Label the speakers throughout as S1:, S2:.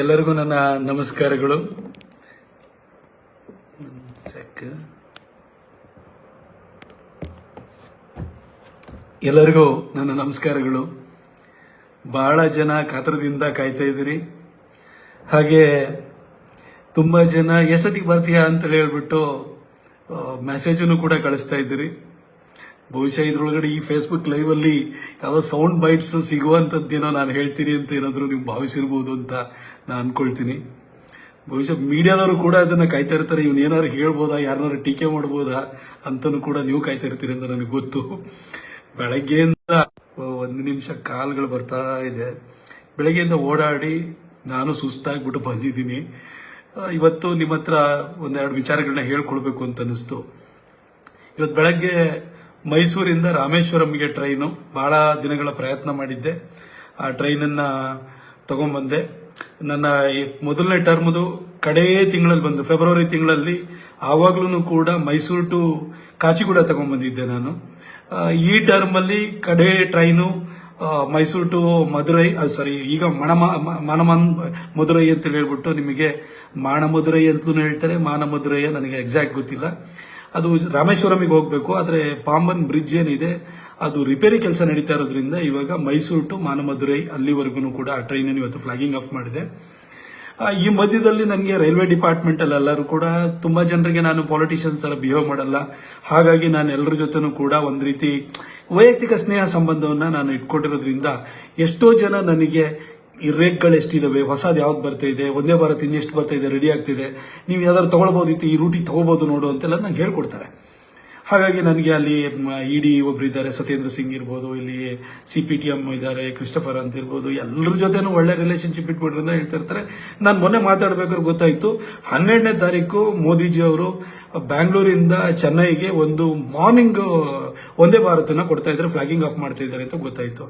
S1: ಎಲ್ಲರಿಗೂ ನನ್ನ ನಮಸ್ಕಾರಗಳು. ಎಲ್ಲರಿಗೂ ನನ್ನ ನಮಸ್ಕಾರಗಳು. ಬಹಳ ಜನ ಕಾತರದಿಂದ ಕಾಯ್ತಾ ಇದ್ದೀರಿ. ಹಾಗೆ ತುಂಬ ಜನ ಎಷ್ಟೊತ್ತಿಗೆ ಬರ್ತೀಯಾ ಅಂತ ಹೇಳ್ಬಿಟ್ಟು ಮೆಸೇಜನ್ನು ಕೂಡ ಕಳಿಸ್ತಾ ಇದ್ದೀರಿ. ಬಹುಶಃ ಇದ್ರೊಳಗಡೆ ಈ ಫೇಸ್ಬುಕ್ ಲೈವಲ್ಲಿ ಯಾವುದೋ ಸೌಂಡ್ ಬೈಟ್ಸ್ ಸಿಗುವಂಥದ್ದೇನೋ ನಾನು ಹೇಳ್ತೀನಿ ಅಂತ ಏನಾದರೂ ನೀವು ಭಾವಿಸಿರ್ಬೋದು ಅಂತ ನಾನು ಅಂದ್ಕೊಳ್ತೀನಿ. ಬಹುಶಃ ಮೀಡಿಯಾದವರು ಕೂಡ ಅದನ್ನು ಕಾಯ್ತಾ ಇರ್ತಾರೆ, ಇವನು ಏನಾದ್ರು ಹೇಳ್ಬೋದಾ, ಯಾರನ್ನಾರು ಟೀಕೆ ಮಾಡ್ಬೋದಾ ಅಂತಲೂ ಕೂಡ ನೀವು ಕಾಯ್ತಾ ಇರ್ತೀರಿ ಅಂತ ನನಗೆ ಗೊತ್ತು. ಬೆಳಗ್ಗೆಯಿಂದ 1 ನಿಮಿಷ ಕಾಲ್ಗಳು ಬರ್ತಾ ಇದೆ. ಬೆಳಗ್ಗೆಯಿಂದ ಓಡಾಡಿ ನಾನು ಸುಸ್ತಾಗ್ಬಿಟ್ಟು ಬಂದಿದ್ದೀನಿ. ಇವತ್ತು ನಿಮ್ಮ ಹತ್ರ ಒಂದೆರಡು ವಿಚಾರಗಳನ್ನ ಹೇಳ್ಕೊಳ್ಬೇಕು ಅಂತ ಅನ್ನಿಸ್ತು. ಇವತ್ತು ಬೆಳಗ್ಗೆ ಮೈಸೂರಿಂದ ರಾಮೇಶ್ವರಂಗೆ ಟ್ರೈನು, ಬಹಳ ದಿನಗಳ ಪ್ರಯತ್ನ ಮಾಡಿದ್ದೆ. ಆ ಟ್ರೈನನ್ನು ತಗೊಂಡ್ಬಂದೆ. ನನ್ನ ಮೊದಲನೇ ಟರ್ಮ್ದು ಕಡೇ ತಿಂಗಳಲ್ಲಿ ಬಂದು ಫೆಬ್ರವರಿ ತಿಂಗಳಲ್ಲಿ, ಆವಾಗ್ಲೂ ಕೂಡ ಮೈಸೂರು ಟು ಕಾಚಿಗೂಡ ತಗೊಂಡ್ಬಂದಿದ್ದೆ ನಾನು. ಈ ಟರ್ಮಲ್ಲಿ ಕಡೇ ಟ್ರೈನು ಮೈಸೂರು ಟು ಮಧುರೈ, ಈಗ ಮಧುರೈ ಅಂತ ಹೇಳ್ಬಿಟ್ಟು, ನಿಮಗೆ ಮಧುರೈ ಅಂತಲೂ ಹೇಳ್ತಾರೆ, ಮಧುರೈ ನನಗೆ ಎಕ್ಸಾಕ್ಟ್ ಗೊತ್ತಿಲ್ಲ. ಅದು ರಾಮೇಶ್ವರಮಿಗೆ ಹೋಗಬೇಕು. ಆದರೆ ಪಾಂಬನ್ ಬ್ರಿಡ್ಜ್ ಏನಿದೆ ಅದು ರಿಪೇರಿ ಕೆಲಸ ನಡೀತಾ ಇರೋದ್ರಿಂದ ಇವಾಗ ಮೈಸೂರು ಟು ಮಧುರೈ ಅಲ್ಲಿವರೆಗೂ ಕೂಡ ಆ ಟ್ರೈನನ್ನು ಇವತ್ತು ಫ್ಲಾಗಿಂಗ್ ಆಫ್ ಮಾಡಿದೆ. ಈ ಮಧ್ಯದಲ್ಲಿ ನನಗೆ ರೈಲ್ವೆ ಡಿಪಾರ್ಟ್ಮೆಂಟ್ ಅಲ್ಲಿ ಎಲ್ಲರೂ ಕೂಡ ತುಂಬಾ ಜನರಿಗೆ ನಾನು ಪಾಲಿಟಿಷಿಯನ್ಸ್ ಎಲ್ಲ ಬಿಹೇವ್ ಮಾಡಲ್ಲ. ಹಾಗಾಗಿ ನಾನು ಎಲ್ಲರ ಜೊತೆನೂ ಕೂಡ ಒಂದು ರೀತಿ ವೈಯಕ್ತಿಕ ಸ್ನೇಹ ಸಂಬಂಧವನ್ನ ನಾನು ಇಟ್ಕೊಂಡಿರೋದ್ರಿಂದ ಎಷ್ಟೋ ಜನ ನನಗೆ ಈ ರೇಕ್ಗಳು ಎಷ್ಟಿದಾವೆ, ಹೊಸದು ಯಾವ್ದು ಬರ್ತಾ ಇದೆ, ಒಂದೇ ಭಾರತ್ ಇನ್ನೆಷ್ಟು ಬರ್ತಾ ಇದೆ, ರೆಡಿ ಆಗ್ತಿದೆ, ನೀವು ಯಾವ್ದಾದ್ರು ತಗೊಳ್ಬೋದಿತ್ತು, ಈ ರೂಟಿಗೆ ತಗೋಬಹುದು ನೋಡು ಅಂತೆಲ್ಲ ನಂಗೆ ಹೇಳ್ಕೊಡ್ತಾರೆ. ಹಾಗಾಗಿ ನನಗೆ ಅಲ್ಲಿ ಇಡಿ ಒಬ್ರು ಇದ್ದಾರೆ, ಸತ್ಯೇಂದ್ರ ಸಿಂಗ್ ಇರ್ಬೋದು, ಇಲ್ಲಿ CPTM ಇದ್ದಾರೆ, ಕ್ರಿಸ್ಟಫರ್ ಅಂತ ಇರ್ಬೋದು, ಎಲ್ಲರ ಜೊತೆನೂ ಒಳ್ಳೆ ರಿಲೇಶನ್ಶಿಪ್ ಇಟ್ಬಿಟ್ರಿಂದ ಹೇಳ್ತಾ ಇರ್ತಾರೆ. ನಾನು ಮೊನ್ನೆ ಮಾತಾಡ್ಬೇಕಾದ್ರೆ ಗೊತ್ತಾಯ್ತು, 12ನೇ ತಾರೀಕು ಮೋದಿಜಿ ಅವರು ಬ್ಯಾಂಗ್ಳೂರಿಂದ ಚೆನ್ನೈಗೆ ಒಂದು ಮಾರ್ನಿಂಗ್ ಒಂದೇ ಭಾರತನ ಕೊಡ್ತಾ ಇದ್ದಾರೆ, ಫ್ಲಾಗಿಂಗ್ ಆಫ್ ಮಾಡ್ತಾ ಇದ್ದಾರೆ ಅಂತ ಗೊತ್ತಾಯ್ತು.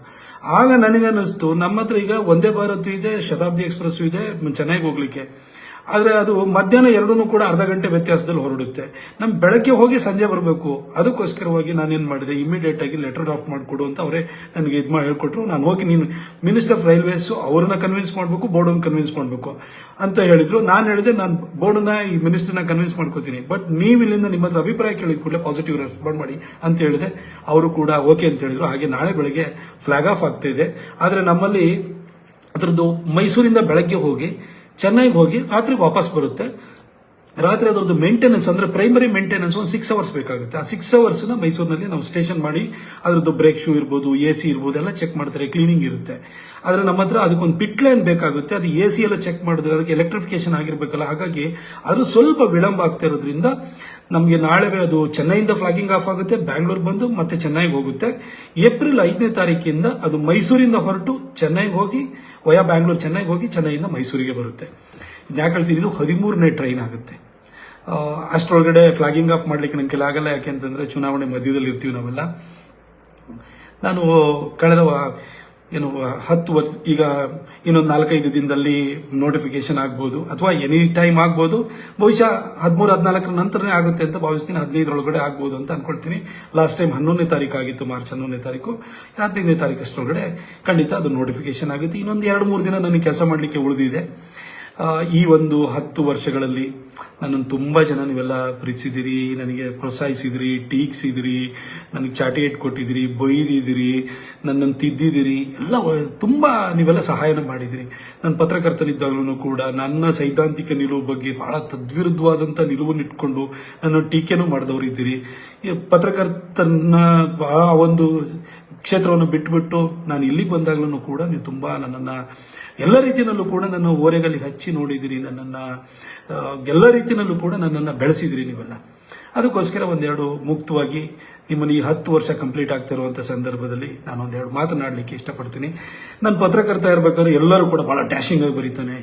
S1: ಆಗ ನನಗೆ ಅನ್ನಿಸ್ತು, ನಮ್ಮ ಹತ್ರ ಈಗ ಒಂದೇ ಭಾರತ್ ಇದೆ, ಶತಾಬ್ದಿ ಎಕ್ಸ್ಪ್ರೆಸ್ ಇದೆ ಚೆನ್ನೈಗೆ ಹೋಗ್ಲಿಕ್ಕೆ. ಆದರೆ ಅದು ಮಧ್ಯಾಹ್ನ ಎರಡೂ ಕೂಡ ಅರ್ಧ ಗಂಟೆ ವ್ಯತ್ಯಾಸದಲ್ಲಿ ಹೊರಡುತ್ತೆ. ನಮ್ಮ ಬೆಳಗ್ಗೆ ಹೋಗಿ ಸಂಜೆ ಬರಬೇಕು. ಅದಕ್ಕೋಸ್ಕರವಾಗಿ ನಾನೇನು ಮಾಡಿದೆ, ಇಮಿಡಿಯೇಟ್ ಆಗಿ ಲೆಟರ್ ಡ್ರಾಫ್ಟ್ ಮಾಡಿಕೊಡು ಅಂತ ಅವರೇ ನನಗೆ ಹೇಳ್ಕೊಟ್ರು. ನಾನು ಹೋಗಿ ನೀನು ಮಿನಿಸ್ಟರ್ ಆಫ್ ರೈಲ್ವೇಸ್ ಅವ್ರನ್ನ ಕನ್ವಿನ್ಸ್ ಮಾಡಬೇಕು, ಬೋರ್ಡನ್ನು ಕನ್ವಿನ್ಸ್ ಮಾಡಬೇಕು ಅಂತ ಹೇಳಿದ್ರು. ನಾನು ಹೇಳಿದೆ, ನಾನು ಬೋರ್ಡನ್ನ ಈ ಮಿನಿಸ್ಟರ್ನ ಕನ್ವಿನ್ಸ್ ಮಾಡ್ಕೋತೀನಿ, ಬಟ್ ನೀವು ಇಲ್ಲಿಂದ ನಿಮ್ಮ ಹತ್ರ ಅಭಿಪ್ರಾಯ ಕೇಳಿದ ಕೂಡಲೇ ಪಾಸಿಟಿವ್ ರೆಸ್ಪಾಂಡ್ ಮಾಡಿ ಅಂತ ಹೇಳಿದೆ. ಅವರು ಕೂಡ ಓಕೆ ಅಂತ ಹೇಳಿದ್ರು. ಹಾಗೆ ನಾಳೆ ಬೆಳಗ್ಗೆ ಫ್ಲಾಗ್ ಆಫ್ ಆಗ್ತಾ ಇದೆ. ಆದರೆ ನಮ್ಮಲ್ಲಿ ಅದರದ್ದು ಮೈಸೂರಿಂದ ಬೆಳಗ್ಗೆ ಹೋಗಿ ಚೆನ್ನೈಗೆ ಹೋಗಿ ರಾತ್ರಿಗೆ ವಾಪಸ್ ಬರುತ್ತೆ. ರಾತ್ರಿ ಅದರದ್ದು ಮೇಂಟೆನೆನ್ಸ್ ಅಂದ್ರೆ ಪ್ರೈಮರಿ ಮೇಂಟೆನೆನ್ಸ್ ಒಂದು 6 ಅವರ್ಸ್ ಬೇಕಾಗುತ್ತೆ. ಆ 6 ಅವರ್ಸ್ನ ಮೈಸೂರಿನಲ್ಲಿ ನಾವು ಸ್ಟೇಷನ್ ಮಾಡಿ ಅದರದ್ದು ಬ್ರೇಕ್ ಶೂ ಇರ್ಬೋದು, AC ಇರ್ಬೋದು ಎಲ್ಲ ಚೆಕ್ ಮಾಡ್ತಾರೆ, ಕ್ಲೀನಿಂಗ್ ಇರುತ್ತೆ. ಆದರೆ ನಮ್ಮ ಹತ್ರ ಅದಕ್ಕೊಂದು ಪಿಟ್ ಲೈನ್ ಬೇಕಾಗುತ್ತೆ. ಅದು AC ಎಲ್ಲ ಚೆಕ್ ಮಾಡಿದ್ರೆ ಅದಕ್ಕೆ ಎಲೆಕ್ಟ್ರಿಫಿಕೇಶನ್ ಆಗಿರ್ಬೇಕಲ್ಲ. ಹಾಗಾಗಿ ಅದು ಸ್ವಲ್ಪ ವಿಳಂಬ ಆಗ್ತಾ ಇರೋದ್ರಿಂದ ನಮಗೆ ನಾಳೆ ಅದು ಚೆನ್ನೈಯಿಂದ ಫ್ಲಾಗಿಂಗ್ ಆಫ್ ಆಗುತ್ತೆ, ಬ್ಯಾಂಗ್ಳೂರ್ ಬಂದು ಮತ್ತೆ ಚೆನ್ನೈಗೆ ಹೋಗುತ್ತೆ. ಏಪ್ರಿಲ್ 5ನೇ ತಾರೀಕಿಂದ ಅದು ಮೈಸೂರಿಂದ ಹೊರಟು ಚೆನ್ನೈಗೆ ಹೋಗಿ ವಯಾ ಬ್ಯಾಂಗ್ಳೂರ್ ಚೆನ್ನೈಗೆ ಹೋಗಿ ಚೆನ್ನೈಯಿಂದ ಮೈಸೂರಿಗೆ ಬರುತ್ತೆ. ಯಾಕೆ ಹೇಳ್ತೀನಿ, ಇದು 13ನೇ ಟ್ರೈನ್ ಆಗುತ್ತೆ. ಅಷ್ಟರೊಳಗಡೆ ಫ್ಲಾಗಿಂಗ್ ಆಫ್ ಮಾಡ್ಲಿಕ್ಕೆ ನನ್ನ ಕೆಲ ಆಗಲ್ಲ. ಯಾಕೆಂತಂದ್ರೆ ಚುನಾವಣೆ ಮಧ್ಯದಲ್ಲಿ ಇರ್ತೀವಿ ನಾವೆಲ್ಲ. ನಾನು ಕಳೆದ 10 ವರ್ಷ, ಈಗ ಇನ್ನೊಂದು 4-5 ದಿನದಲ್ಲಿ ನೋಟಿಫಿಕೇಶನ್ ಆಗ್ಬೋದು, ಅಥವಾ ಎನಿ ಟೈಮ್ ಆಗ್ಬೋದು. ಬಹುಶಃ 13-14 ನಂತರನೇ ಆಗುತ್ತೆ ಅಂತ ಭಾವಿಸ್ತೀನಿ. 15ರೊಳಗಡೆ ಆಗ್ಬೋದು ಅಂತ ಅನ್ಕೊಳ್ತೀನಿ. ಲಾಸ್ಟ್ ಟೈಮ್ 11ನೇ ತಾರೀಕು ಆಗಿತ್ತು, ಮಾರ್ಚ್ 11ನೇ ತಾರೀಕು. 15ನೇ ತಾರೀಕು ಅಷ್ಟರೊಳಗಡೆ ಖಂಡಿತ ಅದು ನೋಟಿಫಿಕೇಶನ್ ಆಗುತ್ತೆ. ಇನ್ನೊಂದು 2-3 ದಿನ ನನಗೆ ಕೆಲಸ ಮಾಡಲಿಕ್ಕೆ ಉಳಿದಿದೆ. ಈ ಒಂದು 10 ವರ್ಷಗಳಲ್ಲಿ ನನ್ನನ್ನು ತುಂಬ ಜನ ನೀವೆಲ್ಲ ಪ್ರೀತಿಸಿದಿರಿ, ನನಗೆ ಪ್ರೋತ್ಸಾಹಿಸಿದಿರಿ, ಟೀಕ್ಸಿದಿರಿ, ನನಗೆ ಚಾಟಿಯೇಟ್ ಕೊಟ್ಟಿದ್ದೀರಿ, ಬೈದಿದ್ದೀರಿ, ನನ್ನನ್ನು ತಿದ್ದಿದ್ದೀರಿ, ಎಲ್ಲ ತುಂಬ ನೀವೆಲ್ಲ ಸಹಾಯನ ಮಾಡಿದಿರಿ. ನನ್ನ ಪತ್ರಕರ್ತನಿದ್ದಾಗಲೂ ಕೂಡ ನನ್ನ ಸೈದ್ಧಾಂತಿಕ ನಿಲುವು ಬಗ್ಗೆ ಬಹಳ ತದ್ವಿರುದ್ಧವಾದಂಥ ನಿಲುವನ್ನು ಇಟ್ಕೊಂಡು ನನ್ನ ಟೀಕೆನೂ ಮಾಡಿದವರು ಇದ್ದೀರಿ. ಪತ್ರಕರ್ತನ ಆ ಒಂದು ಕ್ಷೇತ್ರವನ್ನು ಬಿಟ್ಟುಬಿಟ್ಟು ನಾನು ಇಲ್ಲಿಗೆ ಬಂದಾಗಲೂ ಕೂಡ ನೀವು ತುಂಬ ನನ್ನನ್ನು ಎಲ್ಲ ರೀತಿಯಲ್ಲೂ ಕೂಡ ನನ್ನ ಓರೆಗಲ್ಲಿ ಹಚ್ಚಿ ನೋಡಿದಿರಿ, ನನ್ನನ್ನು ಎಲ್ಲ ರೀತಿಯಲ್ಲೂ ಕೂಡ ನನ್ನನ್ನು ಬೆಳೆಸಿದಿರಿ ನೀವೆಲ್ಲ. ಅದಕ್ಕೋಸ್ಕರ ಒಂದೆರಡು ಮುಕ್ತವಾಗಿ ನಿಮ್ಮನ್ನು ಈ 10 ವರ್ಷ ಕಂಪ್ಲೀಟ್ ಆಗ್ತಾ ಇರುವಂಥ ಸಂದರ್ಭದಲ್ಲಿ ನಾನು ಒಂದೆರಡು ಮಾತನಾಡಲಿಕ್ಕೆ ಇಷ್ಟಪಡ್ತೀನಿ. ನಾನು ಪತ್ರಕರ್ತ ಇರಬೇಕಾದ್ರೆ ಎಲ್ಲರೂ ಕೂಡ ಭಾಳ ಡ್ಯಾಶಿಂಗ್ ಆಗಿ ಬರೀತಾನೆ,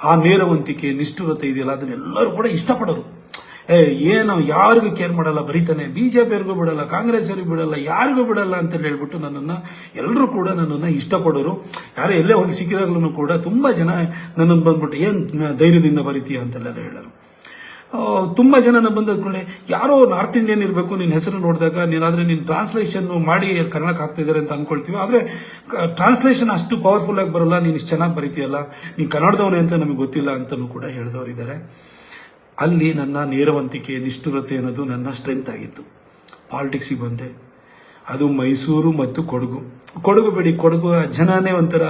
S1: ಆ ನೇರವಂತಿಕೆ ನಿಷ್ಠುರತೆ ಇದೆಯಲ್ಲ ಅದನ್ನೆಲ್ಲರೂ ಕೂಡ ಇಷ್ಟಪಡೋರು. ಏನು ಯಾರಿಗೂ ಕೇರ್ ಮಾಡಲ್ಲ, ಬರೀತಾನೆ, BJPಯವ್ರಿಗೂ ಬಿಡಲ್ಲ, ಕಾಂಗ್ರೆಸ್ವರಿಗೂ ಬಿಡಲ್ಲ, ಯಾರಿಗೂ ಬಿಡಲ್ಲ ಅಂತ ಹೇಳ್ಬಿಟ್ಟು ನನ್ನನ್ನು ಎಲ್ಲರೂ ಕೂಡ ನನ್ನನ್ನು ಇಷ್ಟಪಡೋರು. ಯಾರೇ ಎಲ್ಲೇ ಹೋಗಿ ಸಿಕ್ಕಿದಾಗ್ಲೂ ಕೂಡ ತುಂಬ ಜನ ನನ್ನನ್ನು ಬಂದ್ಬಿಟ್ಟು ಏನು ಧೈರ್ಯದಿಂದ ಬರೀತೀಯ ಅಂತೆಲ್ಲ ಹೇಳೋರು. ತುಂಬ ಜನ ಬಂದ ಕೂಡಲೇ ಯಾರೋ ನಾರ್ತ್ ಇಂಡಿಯನ್ ಇರಬೇಕು ನಿನ್ನ ಹೆಸರು ನೋಡಿದಾಗ ನೀನಾದರೆ ನೀನು ಟ್ರಾನ್ಸ್ಲೇಷನ್ ಮಾಡಿ ಕನ್ನಡಕ್ಕೆ ಹಾಕ್ತಿದ್ದಾರೆ ಅಂತ ಅಂದ್ಕೊಳ್ತೀವಿ. ಆದರೆ ಟ್ರಾನ್ಸ್ಲೇಷನ್ ಅಷ್ಟು ಪವರ್ಫುಲ್ ಆಗಿ ಬರೋಲ್ಲ, ನೀನು ಇಷ್ಟು ಚೆನ್ನಾಗಿ ಬರೀತೀಯಲ್ಲ, ನೀನು ಕನ್ನಡದವನೇ ಅಂತ ನಮಗೆ ಗೊತ್ತಿಲ್ಲ ಅಂತಲೂ ಕೂಡ ಹೇಳಿದವರಿದ್ದಾರೆ. ಅಲ್ಲಿ ನನ್ನ ನೇರವಂತಿಕೆ, ನಿಷ್ಠುರತೆ ಅನ್ನೋದು ನನ್ನ ಸ್ಟ್ರೆಂತ್ ಆಗಿತ್ತು. ಪಾಲಿಟಿಕ್ಸಿಗೆ ಬಂದೆ, ಅದು ಮೈಸೂರು ಮತ್ತು ಕೊಡಗು ಬಿಡಿ, ಕೊಡಗು ಜನನೇ ಒಂಥರ,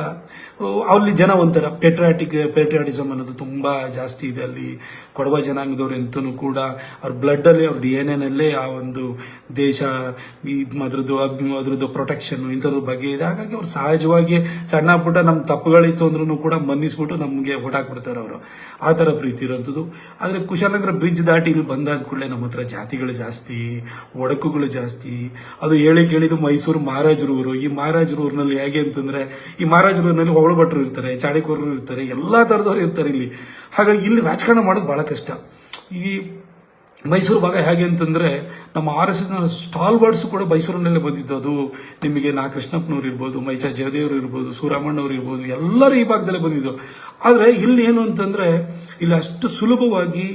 S1: ಅಲ್ಲಿ ಜನ ಒಂಥರ ಪೇಟ್ರಿಯಾಟಿಸಮ್ ಅನ್ನೋದು ತುಂಬ ಜಾಸ್ತಿ ಇದೆ ಅಲ್ಲಿ. ಕೊಡವ ಜನಾಂಗದವ್ರು ಎಂತೂ ಕೂಡ ಅವ್ರ ಬ್ಲಡ್ಡಲ್ಲಿ, ಅವ್ರ DNA ಆ ಒಂದು ದೇಶ, ಅದ್ರದ್ದು ಪ್ರೊಟೆಕ್ಷನ್ನು ಇಂಥದ್ರ ಬಗ್ಗೆ ಇದೆ. ಹಾಗಾಗಿ ಅವ್ರು ಸಹಜವಾಗಿ ಸಣ್ಣ ಪುಟ್ಟ ನಮ್ಮ ತಪ್ಪುಗಳಿತ್ತು ಅಂದ್ರೂ ಕೂಡ ಮನ್ನಿಸ್ಬಿಟ್ಟು ನಮಗೆ ಓಡಾಕ್ಬಿಡ್ತಾರೆ ಅವರು. ಆ ಥರ ಪ್ರೀತಿ ಇರೋಂಥದ್ದು. ಆದರೆ ಕುಶಾಲನಗರ ಬ್ರಿಡ್ಜ್ ದಾಟಿ ಇಲ್ಲಿ ಬಂದಾದ ಕೂಡಲೇ ನಮ್ಮ ಹತ್ರ ಜಾತಿಗಳು ಜಾಸ್ತಿ, ಒಡಕುಗಳು ಜಾಸ್ತಿ. ಅದು ಕೇಳಿದ್ದು ಮೈಸೂರು ಮಹಾರಾಜರ ಊರು. ಈ ಮಹಾರಾಜರ ಊರಿನಲ್ಲಿ ಹೇಗೆ ಅಂತಂದರೆ, ಈ ಮಹಾರಾಜರ ಊರಿನಲ್ಲಿ ಹೊಗಳು ಭಟ್ರು ಇರ್ತಾರೆ, ಚಾಡಿಕೋರರು ಇರ್ತಾರೆ, ಎಲ್ಲ ಥರದವ್ರು ಇರ್ತಾರೆ ಇಲ್ಲಿ. ಹಾಗಾಗಿ ಇಲ್ಲಿ ರಾಜಕಾರಣ ಮಾಡೋದು ಭಾಳ ಕಷ್ಟ. ಈ ಮೈಸೂರು ಭಾಗ ಹೇಗೆ ಅಂತಂದರೆ, ನಮ್ಮ RSS ಸ್ಟಾಲ್ ವರ್ಡ್ಸ್ ಕೂಡ ಮೈಸೂರಿನಲ್ಲೇ ಬಂದಿದ್ದು. ಅದು ನಿಮಗೆ ಕೃಷ್ಣಪ್ಪನವ್ರು ಇರ್ಬೋದು, ಮೈಸಾ ಜಯದೇವರು ಇರ್ಬೋದು, ಸೂರಮ್ಮಣ್ಣವ್ರು ಇರ್ಬೋದು, ಎಲ್ಲರೂ ಈ ಭಾಗದಲ್ಲೇ ಬಂದಿದ್ದು. ಆದರೆ ಇಲ್ಲಿ ಏನು ಅಂತಂದರೆ, ಇಲ್ಲಿ ಅಷ್ಟು ಸುಲಭವಾಗಿ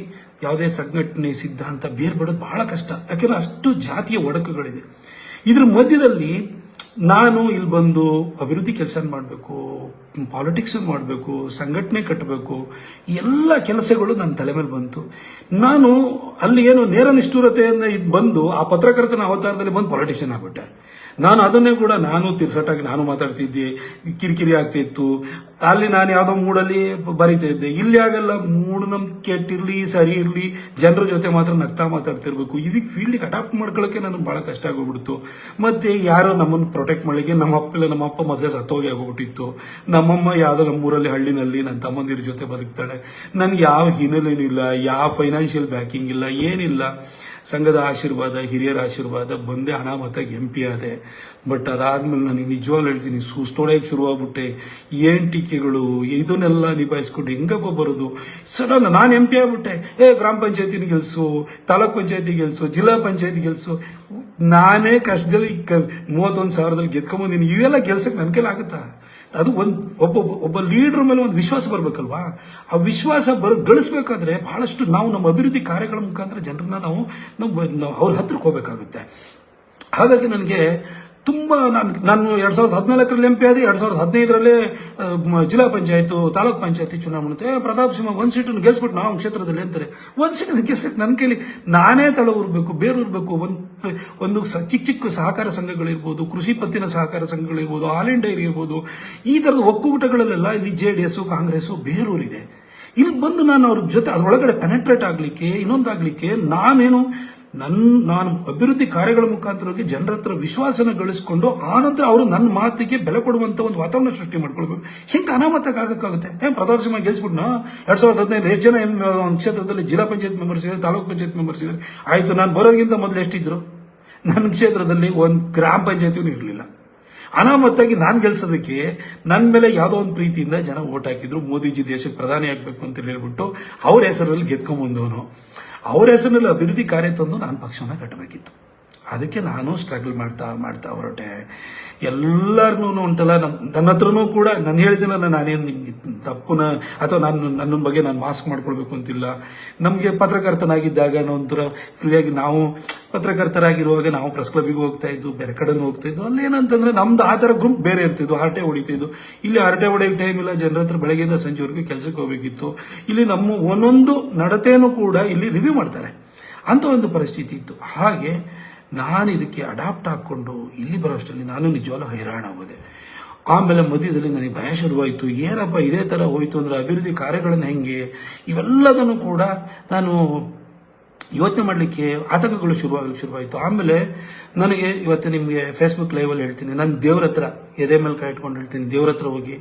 S1: ಯಾವುದೇ ಸಂಘಟನೆ ಸಿದ್ಧಾಂತ ಬೇರ್ಪಡೋದು ಬಹಳ ಕಷ್ಟ. ಯಾಕೆಂದರೆ ಅಷ್ಟು ಜಾತಿಯ ಒಡಕುಗಳಿದೆ. ಇದ್ರ ಮಧ್ಯದಲ್ಲಿ ನಾನು ಇಲ್ಲಿ ಬಂದು ಅಭಿವೃದ್ಧಿ ಕೆಲಸ ಮಾಡಬೇಕು, ಪಾಲಿಟಿಕ್ಸ್ ಮಾಡಬೇಕು, ಸಂಘಟನೆ ಕಟ್ಟಬೇಕು, ಎಲ್ಲ ಕೆಲಸಗಳು ನನ್ನ ತಲೆ ಮೇಲೆ ಬಂತು. ನಾನು ಅಲ್ಲಿ ಏನು ನೇರ ನಿಷ್ಠುರತೆಯಿಂದ ಇದು ಬಂದು ಆ ಪತ್ರಕರ್ತನ ಅವತಾರದಲ್ಲಿ ಬಂದು ಪಾಲಿಟಿಷಿಯನ್ ಆಗ್ಬಿಟ್ಟೆ. ನಾನು ಅದನ್ನೇ ಕೂಡ ತಿರ್ಸಟ್ಟಾಗಿ ನಾನು ಮಾತಾಡ್ತಿದ್ದೆ, ಕಿರಿಕಿರಿ ಆಗ್ತಿತ್ತು. ಅಲ್ಲಿ ನಾನು ಯಾವುದೋ ಮೂಡಲ್ಲಿ ಬರೀತಾ ಇದ್ದೆ. ಇಲ್ಲಿ ಆಗಲ್ಲ, ಮೂಢನಂಬಿಕೆ ಕೆಟ್ಟಿರಲಿ ಸರಿ ಇರಲಿ, ಜನರ ಜೊತೆ ಮಾತ್ರ ನಗ್ತಾ ಮಾತಾಡ್ತಿರ್ಬೇಕು. ಇದಕ್ಕೆ ಫೀಲ್ಡಿಗೆ ಅಡಾಪ್ಟ್ ಮಾಡ್ಕೊಳ್ಳೋಕ್ಕೆ ನನಗೆ ಭಾಳ ಕಷ್ಟ ಆಗೋಗ್ಬಿಡ್ತು. ಮತ್ತು ಯಾರೋ ನಮ್ಮನ್ನು ಪ್ರೊಟೆಕ್ಟ್ ಮಾಡಲಿಕ್ಕೆ ನಮ್ಮ ಅಪ್ಪ ಮೊದಲೇ ಸತ್ತೋಗಿ ಆಗೋಗ್ಬಿಟ್ಟಿತ್ತು. ನಮ್ಮಮ್ಮ ಯಾವುದೋ ನಮ್ಮೂರಲ್ಲಿ ಹಳ್ಳಿನಲ್ಲಿ ನನ್ನ ತಮ್ಮಂದಿರ ಜೊತೆ ಬದುಕ್ತಾಳೆ. ನನಗೆ ಯಾವ ಹಿನ್ನೆಲೆನೂ ಇಲ್ಲ, ಯಾವ ಫೈನಾನ್ಷಿಯಲ್ ಬ್ಯಾಕಿಂಗ್ ಇಲ್ಲ, ಏನಿಲ್ಲ. ಸಂಘದ ಆಶೀರ್ವಾದ, ಹಿರಿಯರ ಆಶೀರ್ವಾದ ಬಂದೆ ಅನಾಮತ್ತಾಗಿ MP ಆದೆ. ಬಟ್ ಅದಾದ್ಮೇಲೆ ನನಗೆ ನಿಜವಾಗ್ಲೂ ಹೇಳ್ತೀನಿ, ಸುಸ್ತೊಡೆಯಕ್ಕೆ ಶುರುವಾಗ್ಬಿಟ್ಟೆ. ಏನು ಟೀಕೆಗಳು, ಇದನ್ನೆಲ್ಲ ನಿಭಾಯಿಸ್ಕೊಂಡು ಹೆಂಗಪ್ಪ ಬರೋದು. ಸಡನ್ ನಾನು MP ಆಗ್ಬಿಟ್ಟೆ. ಗ್ರಾಮ ಪಂಚಾಯತಿನ ಗೆಲ್ಸು, ತಾಲೂಕ್ ಪಂಚಾಯತಿ ಗೆಲ್ಸು, ಜಿಲ್ಲಾ ಪಂಚಾಯತಿ ಗೆಲ್ಸು. ನಾನೇ ಕಷ್ಟದಲ್ಲಿ 31,000ದಲ್ಲಿ ಗೆದ್ಕೊಂಬಂದಿನಿ. ಇವೆಲ್ಲ ಗೆಲ್ಸಕ್ಕೆ ನನ್ನ ಕೈಲಿ ಆಗುತ್ತಾ? ಅದು ಒಬ್ಬ ಲೀಡರ್ ಮೇಲೆ ಒಂದು ವಿಶ್ವಾಸ ಬರಬೇಕಲ್ವಾ? ಆ ವಿಶ್ವಾಸ ಗಳಿಸ್ಬೇಕಾದ್ರೆ ಬಹಳಷ್ಟು ನಾವು ನಮ್ಮ ಅಭಿವೃದ್ಧಿ ಕಾರ್ಯಗಳ ಮುಖಾಂತರ ಜನರನ್ನ ನಾವು ಅವ್ರ ಹತ್ರಕ್ಕೆ ಹೋಗ್ಬೇಕಾಗುತ್ತೆ. ಹಾಗಾಗಿ ನನಗೆ ತುಂಬ ನಾನು 2014ರಲ್ಲಿ MP ಆದೆ. 2015ರಲ್ಲೇ ಜಿಲ್ಲಾ ಪಂಚಾಯತ್, ತಾಲೂಕ್ ಪಂಚಾಯತಿ ಚುನಾವಣೆ. ಪ್ರತಾಪ್ ಸಿಂಹ 1 ಸೀಟನ್ನು ಗೆಲ್ಸ್ಬಿಟ್ಟು ನಾವು ಕ್ಷೇತ್ರದಲ್ಲಿ ಅಂತಾರೆ. 1 ಸೀಟನ್ನು ಗೆಲ್ಸಕ್ಕೆ ನನ್ನ ಕೈಲಿ ನಾನೇ ತಳ ಊರ್ಬೇಕು, ಬೇರೂರ್ಬೇಕು. ಒಂದು ಚಿಕ್ಕ ಸಹಕಾರ ಸಂಘಗಳಿರ್ಬೋದು, ಕೃಷಿ ಪತ್ತಿನ ಸಹಕಾರ ಸಂಘಗಳಿರ್ಬೋದು, ಹಾಲಿನ್ ಡೈರಿ ಇರ್ಬೋದು, ಈ ಥರದ ಒಕ್ಕೂಟಗಳಲ್ಲೆಲ್ಲ ಇಲ್ಲಿ JDS, ಕಾಂಗ್ರೆಸ್ ಬೇರೂರಿದೆ. ಇಲ್ಲಿ ಬಂದು ನಾನು ಅವ್ರ ಜೊತೆ ಅದರೊಳಗಡೆ ಪೆನೆಟ್ರೇಟ್ ಆಗಲಿಕ್ಕೆ, ಇನ್ನೊಂದಾಗಲಿಕ್ಕೆ ನಾನು ಅಭಿವೃದ್ಧಿ ಕಾರ್ಯಗಳ ಮುಖಾಂತರವಾಗಿ ಜನರ ಹತ್ರ ವಿಶ್ವಾಸನ ಗಳಿಸ್ಕೊಂಡು ಆನಂತರ ಅವರು ನನ್ನ ಮಾತಿಗೆ ಬೆಲೆ ಕೊಡುವಂತ ಒಂದು ವಾತಾವರಣ ಸೃಷ್ಟಿ ಮಾಡ್ಕೊಳ್ಬೇಕು. ಹಿಂಗೆ ಅನಾಮತಕ್ಕೆ ಆಗಕ್ಕಾಗುತ್ತೆ? ಪ್ರತಾಪ್ ಸಿಂಹ ಗೆಲ್ಸ್ಬಿಟ್ನ 2015 ಎಷ್ಟು ಜನ ಒಂದು ಕ್ಷೇತ್ರದಲ್ಲಿ ಜಿಲ್ಲಾ ಪಂಚಾಯತ್ ಮೆಂಬರ್ಸ್ ಇದ್ದಾರೆ, ತಾಲೂಕ್ ಪಂಚಾಯತ್ ಮೆಂಬರ್ಸ್ ಇದ್ದಾರೆ. ಆಯ್ತು, ನಾನು ಬರೋದಕ್ಕಿಂತ ಮೊದಲು ಎಷ್ಟಿದ್ರು? ನನ್ನ ಕ್ಷೇತ್ರದಲ್ಲಿ ಒಂದು ಗ್ರಾಮ ಪಂಚಾಯತಿನೂ ಇರಲಿಲ್ಲ. ಅನಾಮತ್ತಾಗಿ ನಾನು ಗೆಲ್ಸೋದಕ್ಕೆ ನನ್ನ ಮೇಲೆ ಯಾವುದೋ ಒಂದು ಪ್ರೀತಿಯಿಂದ ಜನ ಓಟ್ ಹಾಕಿದ್ರು. ಮೋದಿಜಿ ದೇಶಕ್ಕೆ ಪ್ರಧಾನಿ ಆಗಬೇಕು ಅಂತ ಹೇಳ್ಬಿಟ್ಟು ಅವ್ರ ಹೆಸರಲ್ಲಿ ಗೆದ್ಕೊಂಡ್ಬಂದವನು. ಅವ್ರ ಹೆಸರಿನಲ್ಲಿ ಅಭಿವೃದ್ಧಿ ಕಾರ್ಯ ತಂದು ನಾನು ಪಕ್ಷನ ಕಟ್ಟಬೇಕಿತ್ತು. ಅದಕ್ಕೆ ನಾನು ಸ್ಟ್ರಗಲ್ ಮಾಡ್ತಾ ಹೊರಟೆ. ಎಲ್ಲರನ್ನೂ ಉಂಟಲ್ಲ, ನನ್ನ ಹತ್ರನೂ ಕೂಡ ನಾನು ಹೇಳಿದ್ದೀನಲ್ಲ, ನಾನೇನು ನಿಮ್ಗೆ ತಪ್ಪುನ ಅಥವಾ ನನ್ನ ಬಗ್ಗೆ ನಾನು ಮಾಸ್ಕ್ ಮಾಡ್ಕೊಳ್ಬೇಕು ಅಂತಿಲ್ಲ. ನಮಗೆ ಪತ್ರಕರ್ತನಾಗಿದ್ದಾಗ ಒಂಥರ ಫ್ರೀಯಾಗಿ ನಾವು ಪತ್ರಕರ್ತರಾಗಿರುವಾಗ ನಾವು ಪ್ರೆಸ್ ಕ್ಲಬ್ಬಿಗೆ ಹೋಗ್ತಾ ಇದ್ದು, ಬೇರೆ ಕಡೆನೂ ಹೋಗ್ತಾ ಇದ್ದು. ಅಲ್ಲಿ ಏನಂತಂದ್ರೆ ನಮ್ದು ಆ ಥರ ಗ್ರೂಪ್ ಬೇರೆ ಇರ್ತಿದ್ದು, ಹರಟೆ ಹೊಡಿತಿದ್ದು. ಇಲ್ಲಿ ಹರಟೆ ಹೊಡೆಯೋಕೆ ಟೈಮ್ ಇಲ್ಲ, ಜನರ ಹತ್ರ ಬೆಳಗ್ಗೆಯಿಂದ ಸಂಜೆವರೆಗೂ ಕೆಲಸಕ್ಕೆ ಹೋಗ್ಬೇಕಿತ್ತು. ಇಲ್ಲಿ ನಮ್ಮ ಒಂದೊಂದು ನಡತೆನೂ ಕೂಡ ಇಲ್ಲಿ ರಿವ್ಯೂ ಮಾಡ್ತಾರೆ ಅಂತ ಒಂದು ಪರಿಸ್ಥಿತಿ ಇತ್ತು. ಹಾಗೆ ನಾನು ಇದಕ್ಕೆ ಅಡಾಪ್ಟ್ ಹಾಕ್ಕೊಂಡು ಇಲ್ಲಿ ಬರೋಷ್ಟರಲ್ಲಿ ನಾನು ನಿಜವಾಗ್ಲೂ ಹೈರಾಣ ಆಗೋದೆ. ಆಮೇಲೆ ಮಧ್ಯದಲ್ಲಿ ನನಗೆ ಭಯ ಶುರುವಾಯಿತು. ಏನಪ್ಪ ಇದೇ ಥರ ಹೋಯಿತು ಅಂದರೆ ಅಭಿವೃದ್ಧಿ ಕಾರ್ಯಗಳನ್ನು ಹೆಂಗೆ, ಇವೆಲ್ಲದನ್ನು ಕೂಡ ನಾನು ಯೋಚನೆ ಮಾಡಲಿಕ್ಕೆ ಆತಂಕಗಳು ಶುರುವಾಯಿತು. ಆಮೇಲೆ ನನಗೆ ಇವತ್ತು ನಿಮಗೆ ಫೇಸ್ಬುಕ್ ಲೈವಲ್ಲಿ ಹೇಳ್ತೀನಿ, ನಾನು ದೇವ್ರ ಹತ್ರ ಎದೆ ಮೇಲೆ ಕೈ ಇಟ್ಕೊಂಡು ಹೇಳ್ತೀನಿ, ದೇವ್ರ ಹತ್ರ ಹೋಗಿ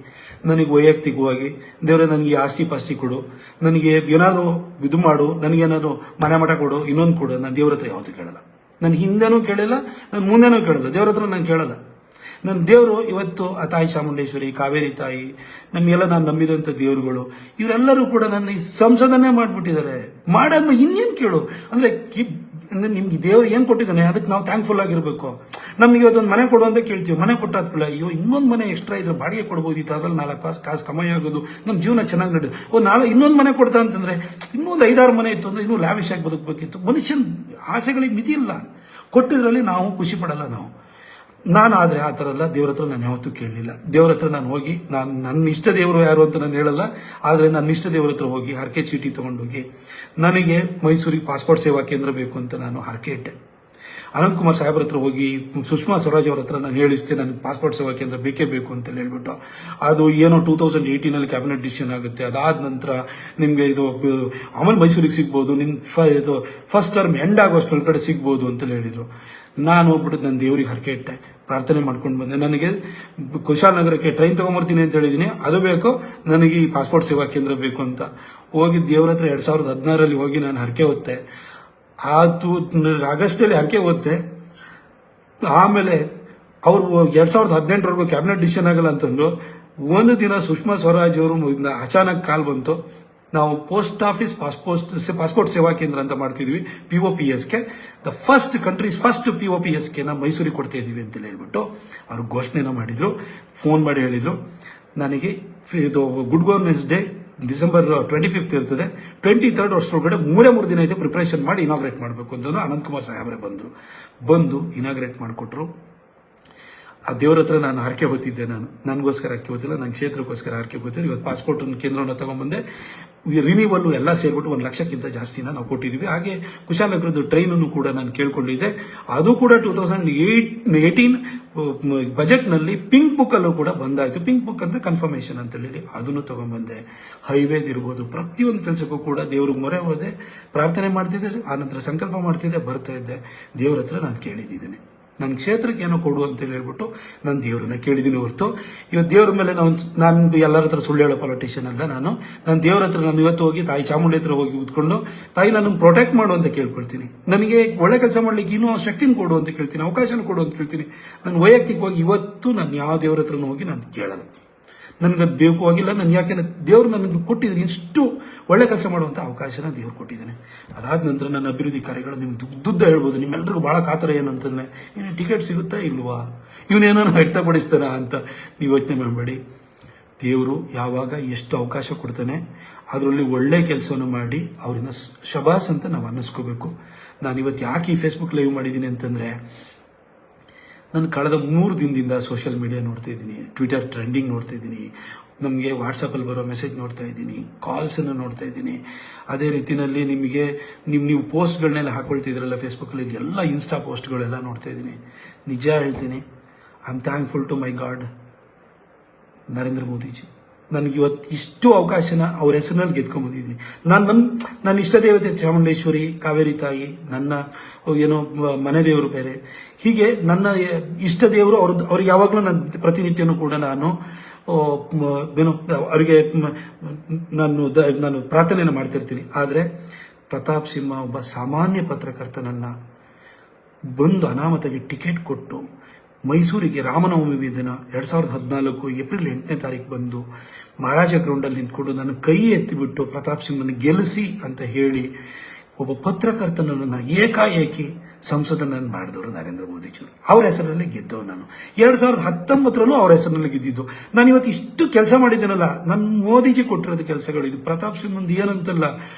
S1: ನನಗೆ ವೈಯಕ್ತಿಕವಾಗಿ ದೇವ್ರೆ ನನಗೆ ಆಸ್ತಿ ಪಾಸ್ತಿ ಕೊಡು, ನನಗೆ ಏನಾದರೂ ಇದು ಮಾಡು, ನನಗೇನಾದ್ರು ಮಠ ಕೊಡು, ಇನ್ನೊಂದು ಕೊಡು. ನಾನು ದೇವ್ರ ಹತ್ರ ಯಾವತ್ತೂ ಕೇಳಲ್ಲ. ನಾನು ಹಿಂದೆನೂ ಕೇಳಿಲ್ಲ, ನಾನು ಮುಂದೆನೂ ಕೇಳಲ್ಲ. ದೇವ್ರ ಹತ್ರ ನಾನು ಕೇಳಲ್ಲ. ನನ್ನ ದೇವರು ಇವತ್ತು ಆ ತಾಯಿ ಚಾಮುಂಡೇಶ್ವರಿ, ಕಾವೇರಿ ತಾಯಿ, ನಮಗೆಲ್ಲ ನಾನು ನಂಬಿದಂಥ ದೇವರುಗಳು, ಇವರೆಲ್ಲರೂ ಕೂಡ ನನ್ನ ಈ ಸಂಸದನ್ನೇ ಮಾಡಿಬಿಟ್ಟಿದ್ದಾರೆ. ಮಾಡಾದ್ಮೇಲೆ ಇನ್ನೇನು ಕೇಳು ಅಂದರೆ ಅಂದರೆ ನಿಮ್ಗೆ ದೇವ್ರು ಏನು ಕೊಟ್ಟಿದ್ದಾನೆ ಅದಕ್ಕೆ ನಾವು ಥ್ಯಾಂಕ್ಫುಲ್ ಆಗಿರಬೇಕು. ನಮ್ಗೆ ಇವತ್ತೊಂದು ಮನೆ ಕೊಡು ಅಂತ ಕೇಳ್ತೀವಿ, ಮನೆ ಕೊಟ್ಟಾದ್ಕೊಳ್ಳ ಅಯ್ಯೋ ಇನ್ನೊಂದು ಮನೆ ಎಕ್ಸ್ಟ್ರಾ ಇದ್ರೆ ಬಾಡಿಗೆ ಕೊಡ್ಬೋದಿತ್ತು, ಅದ್ರಲ್ಲಿ 4 ಕಾಸು ಕಮಾಯಿ ಆಗೋದು, ನಮ್ಮ ಜೀವನ ಚೆನ್ನಾಗಿ ನಡೆದು. ನಾಳೆ ಇನ್ನೊಂದು ಮನೆ ಕೊಡ್ತಾ ಅಂತಂದರೆ ಇನ್ನೊಂದು 5-6 ಮನೆ ಇತ್ತು ಅಂದರೆ ಇನ್ನೂ ಲ್ಯಾವಿಶ್ ಆಗಿ ಬದುಕಬೇಕಿತ್ತು. ಮನುಷ್ಯನ ಆಸೆಗಳಿಗೆ ಮಿತಿ ಇಲ್ಲ. ಕೊಟ್ಟಿದ್ರಲ್ಲಿ ನಾವು ಖುಷಿ ಪಡಲ್ಲ. ನಾನು ಆದರೆ ಆ ಥರ ಅಲ್ಲ. ದೇವ್ರ ಹತ್ರ ನಾನು ಯಾವತ್ತೂ ಕೇಳಲಿಲ್ಲ. ದೇವ್ರ ಹತ್ರ ನಾನು ಹೋಗಿ, ನನ್ನ ಇಷ್ಟ ದೇವರು ಯಾರು ಅಂತ ನಾನು ಹೇಳಲ್ಲ, ಆದರೆ ನನ್ನ ಇಷ್ಟ ದೇವ್ರ ಹತ್ರ ಹೋಗಿ ಹರಕೆ ಚೀಟಿ ತೊಗೊಂಡೋಗಿ ನನಗೆ ಮೈಸೂರಿಗೆ ಪಾಸ್ಪೋರ್ಟ್ ಸೇವಾ ಕೇಂದ್ರ ಬೇಕು ಅಂತ ನಾನು ಹರಕೆ ಇಟ್ಟೆ. ಅನಂತಕುಮಾರ್ ಸಾಹೇಬ್ರ ಹತ್ರ ಹೋಗಿ ಸುಷ್ಮಾ ಸ್ವರಾಜ್ ಅವ್ರ ಹತ್ರ ನಾನು ಹೇಳಿಸ್ತೆ ನನಗೆ ಪಾಸ್ಪೋರ್ಟ್ ಸೇವಾ ಕೇಂದ್ರ ಬೇಕೇ ಬೇಕು ಅಂತ ಹೇಳ್ಬಿಟ್ಟು. ಅದು ಏನೋ 2018 ಕ್ಯಾಬಿನೆಟ್ ಡಿಸಿಷನ್ ಆಗುತ್ತೆ. ಅದಾದ ನಂತರ ನಿಮಗೆ ಇದು ಆಮೇಲೆ ಮೈಸೂರಿಗೆ ಸಿಗ್ಬೋದು, ಇದು ಫಸ್ಟ್ ಟರ್ಮ್ ಎಂಡ್ ಆಗೋಷ್ಟೊಳಗಡೆ ಸಿಗ್ಬೋದು ಅಂತ ಹೇಳಿದರು. ನಾನು ಹೋಗ್ಬಿಟ್ಟು ನನ್ನ ದೇವ್ರಿಗೆ ಹರಕೆ ಇಟ್ಟೆ, ಪ್ರಾರ್ಥನೆ ಮಾಡ್ಕೊಂಡು ಬಂದೆ. ನನಗೆ ಕುಶಾಲನಗರಕ್ಕೆ ಟ್ರೈನ್ ತೊಗೊಂಬರ್ತೀನಿ ಅಂತ ಹೇಳಿದ್ದೀನಿ, ಅದು ಬೇಕು, ನನಗೆ ಈ ಪಾಸ್ಪೋರ್ಟ್ ಸೇವಾ ಕೇಂದ್ರ ಬೇಕು ಅಂತ ಹೋಗಿ ದೇವ್ರ ಹತ್ರ 2016 ಹೋಗಿ ನಾನು ಹರಕೆ ಹೊತ್ತೆ. ಆಗಸ್ಟಲ್ಲಿ ಹರಕೆ ಹೊತ್ತೆ. ಆಮೇಲೆ ಅವರು 2018 ಕ್ಯಾಬಿನೆಟ್ ಡಿಸಿಷನ್ ಆಗಲ್ಲ ಅಂತಂದ್ರು. ಒಂದು ದಿನ ಸುಷ್ಮಾ ಸ್ವರಾಜ್ ಅವರು ಅಚಾನಕ್ ಕಾಲ್ ಬಂತು, ನಾವು ಪೋಸ್ಟ್ ಆಫೀಸ್ ಪಾಸ್ಪೋರ್ಟ್ ಸೇವಾ ಕೇಂದ್ರ ಅಂತ ಮಾಡ್ತಿದ್ವಿ, POPSK, the first country's first POPSK ಮೈಸೂರಿಗೆ ಕೊಡ್ತಾ ಇದ್ದೀವಿ ಅಂತ ಹೇಳ್ಬಿಟ್ಟು ಅವ್ರು ಘೋಷಣೆನ ಮಾಡಿದ್ರು. ಫೋನ್ ಮಾಡಿ ಹೇಳಿದ್ರು ನನಗೆ ಇದು ಗುಡ್ ಗವರ್ನೆನ್ಸ್ ಡೇ ಡಿಸೆಂಬರ್ 25 ಇರ್ತದೆ, 23 ವರ್ಷದೊಳಗಡೆ 3 ದಿನ ಇದೆ ಪ್ರಿಪರೇಷನ್ ಮಾಡಿ ಇನಾಗ್ರೇಟ್ ಮಾಡಬೇಕು ಅಂತ ಅನಂತಕುಮಾರ್ ಸಾಹೇಬ್ರೆ ಬಂದು ಇನಾಗ್ರೇಟ್ ಮಾಡಿಕೊಟ್ರು. ಆ ದೇವ್ರ ಹತ್ರ ನಾನು ಹರಕೆ ಹೊತ್ತಿದ್ದೆ. ನನಗೋಸ್ಕರ ಹರಕೆ ಹೊತ್ತಿಲ್ಲ, ನನ್ನ ಕ್ಷೇತ್ರಕ್ಕೋಸ್ಕರ ಹರಕೆ ಹೊತ್ತಿದ್ದೆ. ಇವತ್ತು ಪಾಸ್ಪೋರ್ಟ್ ಕೇಂದ್ರವನ್ನು ತಗೊಂಡ್ಬಂದೆ. ರಿನ್ಯೂವಲ್ಲು ಎಲ್ಲ ಸೇರಿಬಿಟ್ಟು 1 ಲಕ್ಷಕ್ಕಿಂತ ಜಾಸ್ತಿನ ನಾವು ಕೊಟ್ಟಿದ್ದೀವಿ. ಹಾಗೆ ಕುಶಾಲನಗರದ್ದು ಟ್ರೈನನ್ನು ಕೂಡ ನಾನು ಕೇಳ್ಕೊಂಡಿದ್ದೆ. ಅದು ಕೂಡ 2018 ಬಜೆಟ್ನಲ್ಲಿ ಪಿಂಕ್ ಬುಕ್ಕಲ್ಲೂ ಕೂಡ ಬಂದಾಯಿತು. ಪಿಂಕ್ ಬುಕ್ ಅಂದರೆ ಕನ್ಫರ್ಮೇಷನ್ ಅಂತ ಹೇಳಿ ಅದನ್ನು ತೊಗೊಂಡ್ಬಂದೆ. ಹೈವೇದಿರ್ಬೋದು, ಪ್ರತಿಯೊಂದು ಕೆಲಸಕ್ಕೂ ಕೂಡ ದೇವ್ರಿಗೆ ಮೊರೆ ಹೋದೆ, ಪ್ರಾರ್ಥನೆ ಮಾಡ್ತಿದ್ದೆ, ಆನಂತರ ಸಂಕಲ್ಪ ಮಾಡ್ತಿದ್ದೆ, ಬರ್ತಾ ಇದ್ದೆ. ದೇವ್ರ ಹತ್ರ ನಾನು ಕೇಳಿದ್ದೀನಿ, ನನ್ನ ಕ್ಷೇತ್ರಕ್ಕೆ ಏನೋ ಕೊಡು ಅಂತ ಹೇಳ್ಬಿಟ್ಟು ನಾನು ದೇವ್ರನ್ನ ಕೇಳಿದ್ದೀನಿ ಹೊರತು ಇವತ್ತು ದೇವ್ರ ಮೇಲೆ ನಾನು ಎಲ್ಲರ ಹತ್ರ ಸುಳ್ಳು ಹೇಳೋ ಪೊಲಿಟಿಷಿಯನ್ ಅಲ್ಲ. ನಾನು ದೇವ್ರ ಹತ್ರ ನಾನು ಇವತ್ತು ಹೋಗಿ ತಾಯಿ ಚಾಮುಂಡಿ ಹತ್ರ ಹೋಗಿ ಕೂತ್ಕೊಂಡು ತಾಯಿ ನನಗೆ ಪ್ರೊಟೆಕ್ಟ್ ಮಾಡು ಅಂತ ಕೇಳ್ಕೊಳ್ತೀನಿ, ನನಗೆ ಒಳ್ಳೆ ಕೆಲಸ ಮಾಡ್ಲಿಕ್ಕೆ ಇನ್ನೂ ಶಕ್ತಿನ ಕೊಡು ಅಂತ ಕೇಳ್ತೀನಿ, ಅವಕಾಶನ ಕೊಡು ಅಂತ ಕೇಳ್ತೀನಿ. ನಾನು ವೈಯಕ್ತಿಕವಾಗಿ ಇವತ್ತು ನಾನು ಯಾವ ದೇವ್ರ ಹತ್ರನೂ ಹೋಗಿ ನಾನು ಕೇಳಲ್ಲ. ನನಗದು ಬೇಕು ಆಗಿಲ್ಲ. ನಾನು ಯಾಕೆಂದ್ರೆ ದೇವ್ರು ನನಗೆ ಕೊಟ್ಟಿದ್ದೀನಿ, ಇಷ್ಟು ಒಳ್ಳೆ ಕೆಲಸ ಮಾಡುವಂಥ ಅವಕಾಶನ ದೇವ್ರು ಕೊಟ್ಟಿದ್ದಾನೆ. ಅದಾದ ನಂತರ ನನ್ನ ಅಭಿವೃದ್ಧಿ ಕಾರ್ಯಗಳು ನಿಮ್ಗೆ ದುಡ್ಡು ಹೇಳ್ಬೋದು. ನಿಮ್ಮೆಲ್ಲರಿಗೂ ಭಾಳ ಕಾತರ ಏನಂತಂದರೆ ಏನು ಟಿಕೆಟ್ ಸಿಗುತ್ತಾ ಇಲ್ವಾ, ಇವನೇನೋ ವ್ಯಕ್ತಪಡಿಸ್ತಾನ ಅಂತ ನೀವು ಯೋಚನೆ ಮಾಡಬೇಡಿ. ದೇವರು ಯಾವಾಗ ಎಷ್ಟು ಅವಕಾಶ ಕೊಡ್ತಾನೆ ಅದರಲ್ಲಿ ಒಳ್ಳೆ ಕೆಲಸವನ್ನು ಮಾಡಿ ಅವರಿಂದ ಶಬಾಸ್ ಅಂತ ನಾವು ಅನ್ನಿಸ್ಕೋಬೇಕು. ನಾನು ಇವತ್ತು ಯಾಕೆ ಈ ಫೇಸ್ಬುಕ್ ಲೈವ್ ಮಾಡಿದ್ದೀನಿ ಅಂತಂದರೆ, ನಾನು ಕಳೆದ 3 ದಿನದಿಂದ ಸೋಷಿಯಲ್ ಮೀಡಿಯಾ ನೋಡ್ತಾ ಇದ್ದೀನಿ, ಟ್ವಿಟರ್ ಟ್ರೆಂಡಿಂಗ್ ನೋಡ್ತಾ ಇದ್ದೀನಿ, ನಮಗೆ ವಾಟ್ಸಪ್ಪಲ್ಲಿ ಬರೋ ಮೆಸೇಜ್ ನೋಡ್ತಾ ಇದ್ದೀನಿ, ಕಾಲ್ಸನ್ನು ನೋಡ್ತಾ ಇದ್ದೀನಿ. ಅದೇ ರೀತಿಯಲ್ಲಿ ನಿಮಗೆ ನೀವು ಪೋಸ್ಟ್ಗಳನ್ನೆಲ್ಲ ಹಾಕೊಳ್ತಿದ್ರಲ್ಲ ಫೇಸ್ಬುಕ್ಕಲ್ಲಿ, ಎಲ್ಲ ಇನ್ಸ್ಟಾ ಪೋಸ್ಟ್ಗಳೆಲ್ಲ ನೋಡ್ತಾ ಇದ್ದೀನಿ. ನಿಜ ಹೇಳ್ತೀನಿ, I am thankful to my God Narendra Modiji. ನನಗೆ ಇವತ್ತು ಇಷ್ಟು ಅವಕಾಶನ ಅವ್ರ ಹೆಸರಿನಲ್ಲಿ ಗೆದ್ಕೊಂಡ್ಬಂದಿದ್ದೀನಿ. ನನ್ನ ಇಷ್ಟ ದೇವತೆ ಚಾಮುಂಡೇಶ್ವರಿ, ಕಾವೇರಿ ತಾಯಿ, ನನ್ನ ಏನೋ ಮನೆ ದೇವರು ಬೇರೆ, ಹೀಗೆ ನನ್ನ ಇಷ್ಟ ದೇವರು ಅವ್ರಿಗೆ ಯಾವಾಗಲೂ ನನ್ನ ಪ್ರತಿನಿತ್ಯನೂ ಕೂಡ ನಾನು ಏನೋ ಅವರಿಗೆ ನಾನು ಪ್ರಾರ್ಥನೆಯನ್ನು ಮಾಡ್ತಿರ್ತೀನಿ. ಆದರೆ ಪ್ರತಾಪ್ ಸಿಂಹ ಒಬ್ಬ ಸಾಮಾನ್ಯ ಪತ್ರಕರ್ತನನ್ನು ಬಂದು ಅನಾಮತಾಗಿ ಟಿಕೆಟ್ ಕೊಟ್ಟು ಮೈಸೂರಿಗೆ ರಾಮನವಮಿ ದಿನ 2014 ಏಪ್ರಿಲ್ 8ನೇ ತಾರೀಕು ಬಂದು ಮಹಾರಾಜ ಗ್ರೌಂಡಲ್ಲಿ ನಿಂತ್ಕೊಂಡು ನನ್ನ ಕೈ ಎತ್ತಿಬಿಟ್ಟು ಪ್ರತಾಪ್ ಸಿಂಹನ ಗೆಲ್ಲಿಸಿ ಅಂತ ಹೇಳಿ ಒಬ್ಬ ಪತ್ರಕರ್ತನನ್ನು ಏಕಾಏಕಿ ಸಂಸದನನ್ನು ಮಾಡಿದವರು ನರೇಂದ್ರ ಮೋದಿಜಿಯವರು. ಅವ್ರ ಹೆಸರಲ್ಲಿ ಗೆದ್ದವು ನಾನು. 2019 ಅವ್ರ ಹೆಸರಿನಲ್ಲಿ ಗೆದ್ದಿದ್ದು. ನಾನು ಇವತ್ತು ಇಷ್ಟು ಕೆಲಸ ಮಾಡಿದ್ದೇನಲ್ಲ, ನನ್ನ ಮೋದಿಜಿ ಕೊಟ್ಟಿರೋದು ಕೆಲಸಗಳು. ಇದು ಪ್ರತಾಪ್ ಸಿಂಹಂದು ಏನಂತಲ್ಲ,